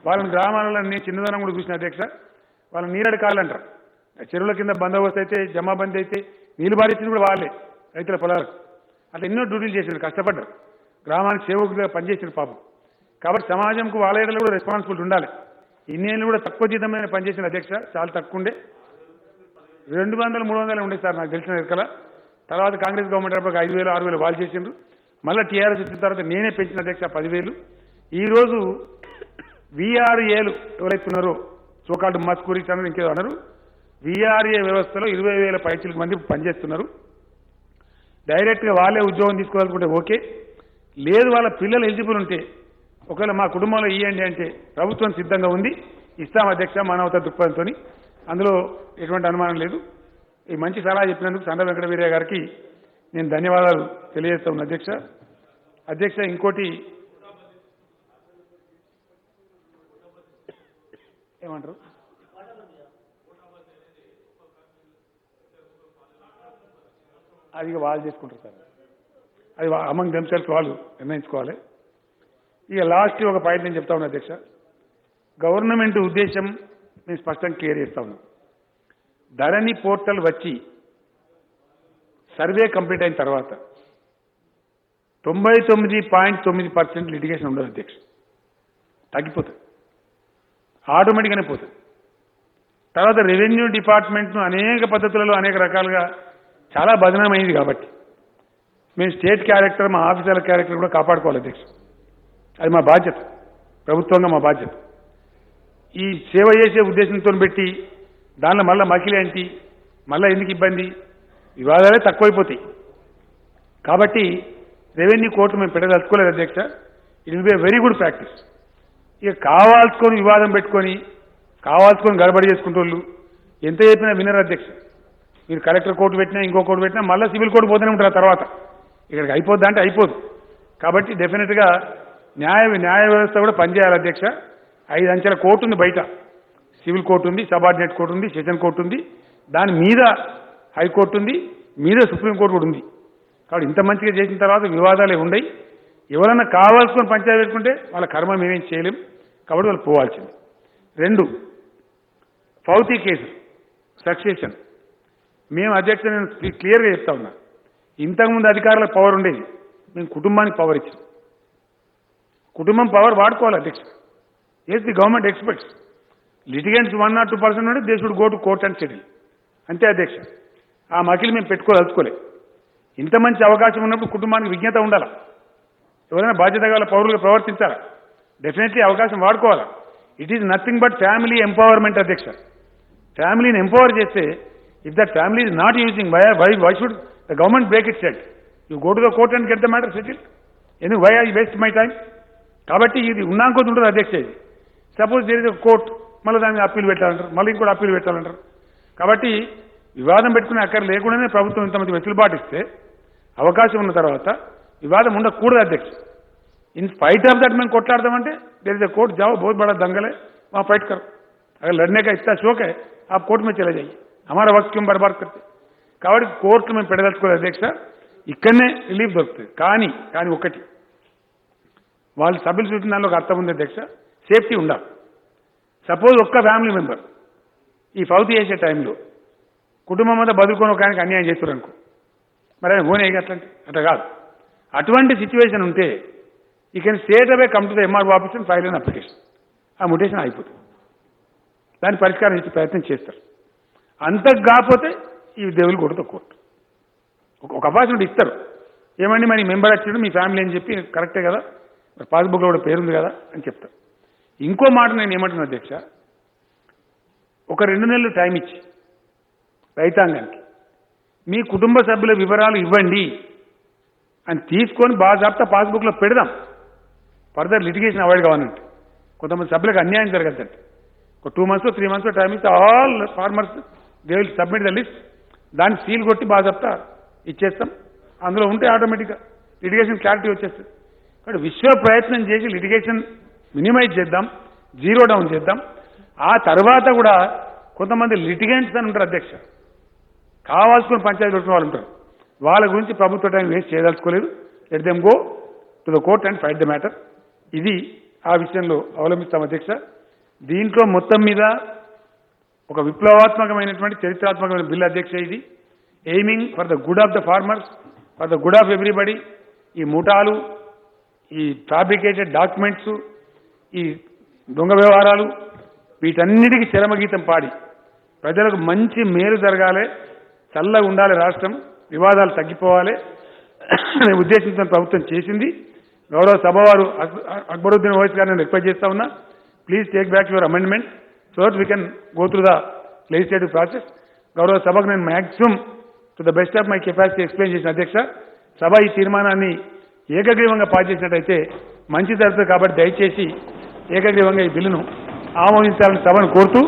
వాళ్ళని గ్రామాలలో చిన్నదనం కూడా చూసిన అధ్యక్ష. వాళ్ళ నీరడి కాళ్ళు అంటారు. చెరువుల కింద బందోబస్తు అయితే, జమాబందీ అయితే, నీళ్ళు బారిచ్చింది కూడా వాళ్ళే, రైతుల పొలాలకు. అట్లా ఎన్నో డ్యూటీలు చేసినారు, కష్టపడ్డారు, గ్రామానికి సేవకులుగా పనిచేసిన పాపం. కాబట్టి సమాజంకు వాళ్ళ ఏడలో కూడా రెస్పాన్సిబిలిటీ ఉండాలి. ఇన్నేళ్ళు కూడా తక్కువ జీతమైన పనిచేసిన అధ్యక్ష, చాలా తక్కువ ఉండే, 200-300 ఉండే సార్ నాకు తెలిసిన ఎక్కల. తర్వాత కాంగ్రెస్ గవర్నమెంట్ అప్పుడు 5,000-6,000 వాళ్ళు చేసిండ్రు. మళ్ళీ టీఆర్ఎస్ వచ్చిన తర్వాత నేనే పెంచిన అధ్యక్ష 10,000. ఈరోజు వీఆర్ఏలు ఎవరైతున్నారో సోకాల్డ్ మస్కూరీస్ అన్నారు, ఇంకేదో అన్నారు, వీఆర్ఏ వ్యవస్థలో 20,000 పైచిలకు మంది పనిచేస్తున్నారు. డైరెక్ట్గా వాళ్ళే ఉద్యోగం తీసుకోవాలనుకుంటే ఓకే, లేదు వాళ్ళ పిల్లలు ఎలిజిబుల్ ఉంటే ఒకవేళ మా కుటుంబంలో ఇవ్వండి అంటే ప్రభుత్వం సిద్ధంగా ఉంది, ఇస్తాం అధ్యక్ష మానవతా దృక్పథంతో. అందులో ఎటువంటి అనుమానం లేదు. ఈ మంచి సలహా చెప్పినందుకు సండ వెంకట వీరయ్య గారికి నేను ధన్యవాదాలు తెలియజేస్తా ఉన్నా అధ్యక్ష. అధ్యక్ష ఇంకోటి ఏమంటారు, అది వాళ్ళు చేసుకుంటారు సార్, అది అమంగ్ దెమ్సెల్స్ వాళ్ళు నిర్ణయించుకోవాలి. ఇక లాస్ట్ ఒక పాయింట్ నేను చెప్తా ఉన్నా అధ్యక్ష. గవర్నమెంట్ ఉద్దేశం నేను స్పష్టంగా క్లియర్ చేస్తా ఉన్నాను. ధరణి పోర్టల్ వచ్చి సర్వే కంప్లీట్ అయిన తర్వాత 99.9% లిటిగేషన్ ఉండదు అధ్యక్ష, తగ్గిపోతుంది, ఆటోమేటిక్గానే పోతుంది. తర్వాత రెవెన్యూ డిపార్ట్మెంట్ను అనేక పద్ధతులలో అనేక రకాలుగా చాలా బదనామైంది కాబట్టి మేము స్టేట్ క్యారెక్టర్, మా ఆఫీసర్ల క్యారెక్టర్ కూడా కాపాడుకోవాలి అధ్యక్ష. అది మా బాధ్యత, ప్రభుత్వంగా మా బాధ్యత. ఈ సేవ చేసే ఉద్దేశంతో పెట్టి దానిలో మళ్ళీ మకిలేంటి, మళ్ళీ ఎందుకు ఇబ్బంది, వివాదాలే తక్కువైపోతాయి. కాబట్టి రెవెన్యూ కోర్టు మేము పెట్టదలుచుకోలేదు అధ్యక్ష. It will be a very good practice. ఇక కావాల్సుకొని వివాదం పెట్టుకొని కావాల్సుకొని గడబడి చేసుకుంటోళ్ళు ఎంత చెప్పినా వినరు అధ్యక్ష. మీరు కలెక్టర్ కోర్టు పెట్టినా ఇంకో కోర్టు పెట్టినా మళ్ళీ సివిల్ కోర్టు పోతూనే ఉంటారు. తర్వాత ఇక్కడికి అయిపోద్దా అంటే అయిపోదు. కాబట్టి డెఫినెట్గా న్యాయ వ్యవస్థ కూడా పనిచేయాలి అధ్యక్ష. 5 అంచెల కోర్టు ఉంది బయట, సివిల్ కోర్టు ఉంది, సబార్డినేట్ కోర్టు ఉంది, సెషన్ కోర్టు ఉంది, దాని మీద హైకోర్టు ఉంది, మీద సుప్రీంకోర్టు కూడా ఉంది. కాబట్టి ఇంత మంచిగా చేసిన తర్వాత వివాదాలే ఉండయి. ఎవరన్నా కావాల్సుకొని పంచాయతీ పెట్టుకుంటే వాళ్ళ కర్మ మేమేం చేయలేం, కాబట్టి వాళ్ళు పోవాల్సింది. 2 ఫౌతీ కేసు సక్సెషన్. మేము అధ్యక్ష నేను క్లియర్గా చెప్తా ఉన్నా, ఇంతకుముందు అధికారులకు పవర్ ఉండేది, మేము కుటుంబానికి పవర్ ఇచ్చాం. కుటుంబం పవర్ వాడుకోవాలి అధ్యక్ష. Yes the government expects litigants 1 or 2% ఉంటే they should go to court and settle, అంతే అధ్యక్ష. ఆ మకిలి మేము పెట్టుకోదలుచుకోలే. ఇంత మంచి అవకాశం ఉన్నప్పుడు కుటుంబానికి విజ్ఞత ఉండాలా, ఎవరైనా బాధ్యత గల పౌరులుగా ప్రవర్తించాలా, డెఫినెట్లీ అవకాశం వాడుకోవాలా. It is nothing but family empowerment అధ్యక్ష. ఫ్యామిలీని ఎంపవర్ చేస్తే, if that family is not using why should the government break it set, you go to the court and get the matter settle. ఎందుకు why I waste my time? కాబట్టి ఇది ఉన్నాకొద్ది ఉంటుంది అధ్యక్ష. ఇది suppose there is court, మళ్ళీ దాన్ని appeal పెట్టాలంటారు, మళ్ళీ ఇంకోటి అప్పీల్ పెట్టాలంటారు. కాబట్టి వివాదం పెట్టుకునే అక్కర లేకుండానే ప్రభుత్వం ఇంతమంది వెసులుబాటు ఇస్తే అవకాశం ఉన్న తర్వాత వివాదం ఉండకూడదు అధ్యక్ష. ఇన్ స్పైట్ ఆఫ్ దట్ మేము కొట్లాడదామంటే देयर इज अ कोर्ट, जाओ बहुत बड़ा दंगल है, वहाँ फाइट करो, अगर लड़ने का इतना शौक है आप कोर्ट में चले जाइए, हमारा वक्त क्यों बर्बाद करते. కాబట్టి కోర్టులు మేము పెడదలుచుకోలేదు అధ్యక్ష, ఇక్కడనే రిలీఫ్ దొరుకుతుంది. కానీ ఒకటి వాళ్ళు సభ్యులు చూసిన దానిలో ఒక అర్థం ఉంది అధ్యక్ష, సేఫ్టీ ఉండాలి. సపోజ్ ఒక్క ఫ్యామిలీ మెంబర్ ఈ ఫౌతీ చేసే టైంలో కుటుంబం అంతా బదులుకొని ఒక ఆయనకి అన్యాయం చేస్తారు అనుకో, మరి ఆయన ఓనే అట్లా కాదు. అటువంటి సిచ్యువేషన్ ఉంటే you can straight away come to the MRO office and file an application. ఆ ముటేషన్ అయిపోతుంది, దాన్ని పరిష్కారం ఇచ్చే ప్రయత్నం చేస్తారు. అంతకు కాకపోతే ఈ దేవులు కొడుతూ కోర్టు ఒక అపార్చునిటీ ఇస్తారు. ఏమండి మరి మెంబర్ వచ్చాడు మీ ఫ్యామిలీ అని చెప్పి కరెక్టే కదా, పాస్బుక్లో కూడా పేరుంది కదా అని చెప్తారు. ఇంకో మాట నేను ఏమంటున్నా అధ్యక్ష, ఒక 2 నెలలు టైం ఇచ్చి రైతాంగానికి మీ కుటుంబ సభ్యుల వివరాలు ఇవ్వండి అని తీసుకొని బాజాబ్తా పాస్బుక్లో పెడదాం. ఫర్దర్ లిటిగేషన్ అవాయిడ్ కావాలంటే, కొంతమంది సభ్యులకు అన్యాయం జరగద్దంటే ఒక 2 months 3 months టైం ఇస్తే all farmers they will submit the list, దాన్ని సీల్ కొట్టి బాజాబ్తా ఇచ్చేస్తాం. అందులో ఉంటే ఆటోమేటిక్గా లిటిగేషన్ క్లారిటీ వచ్చేస్తుంది. కాబట్టి విశ్వ ప్రయత్నం చేసి లిటిగేషన్ మినిమైజ్ చేద్దాం, జీరో డౌన్ చేద్దాం. ఆ తర్వాత కూడా కొంతమంది లిటిగెంట్స్ అని ఉంటారు అధ్యక్ష, కావాల్సుకుని పంచాయతీ పెట్టిన వాళ్ళు ఉంటారు, వాళ్ళ గురించి ప్రభుత్వ టైం వేస్ట్ చేయదలుచుకోలేదు. Let them go to the court and fight the matter. ఇది ఆ విషయంలో అవలంబిస్తాం అధ్యక్ష. దీంట్లో మొత్తం మీద ఒక విప్లవాత్మకమైనటువంటి చరిత్రాత్మకమైన బిల్ అధ్యక్ష. ఇది aiming for the good of the farmers, for the good of everybody. ఈ ముఠాలు ఈ ఫ్యాబ్రికేటెడ్ డాక్యుమెంట్స్, ఈ దొంగ వ్యవహారాలు, వీటన్నిటికీ చరమగీతం పాడి ప్రజలకు మంచి మేలు జరగాలి, చల్లగా ఉండాలి, రాష్ట్రం వివాదాలు తగ్గిపోవాలి అనే ఉద్దేశంతో ప్రభుత్వం చేసింది. గౌరవ సభవారు అక్బరుద్దీన్ ఓవైసీ గారిని రిక్వెస్ట్ చేస్తా ఉన్నా, please take back your amendment so that we can go through the legislative process. గౌరవ సభకు నేను maximum to the best of my capacity explain చేసిన అధ్యక్ష, సభ ఈ తీర్మానాన్ని ఏకగ్రీవంగా పాస్ చేసినట్టయితే మంచి జరుగుతుంది. కాబట్టి దయచేసి ఏకగ్రీవంగా ఈ బిల్లును ఆమోదించాలని సభను కోరుతూ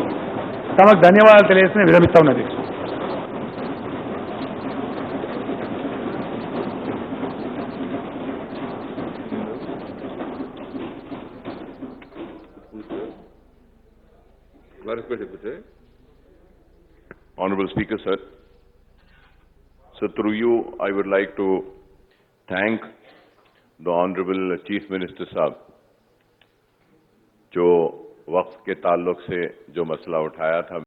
తమకు ధన్యవాదాలు తెలియజేస్తూ విరమిస్తా ఉన్నది అధ్యక్ష. Honorable Speaker, sir. So through you, I would like to thank the Honorable Chief Minister साहब जो वक्फ के ताल्लुक से जो मसला उठाया था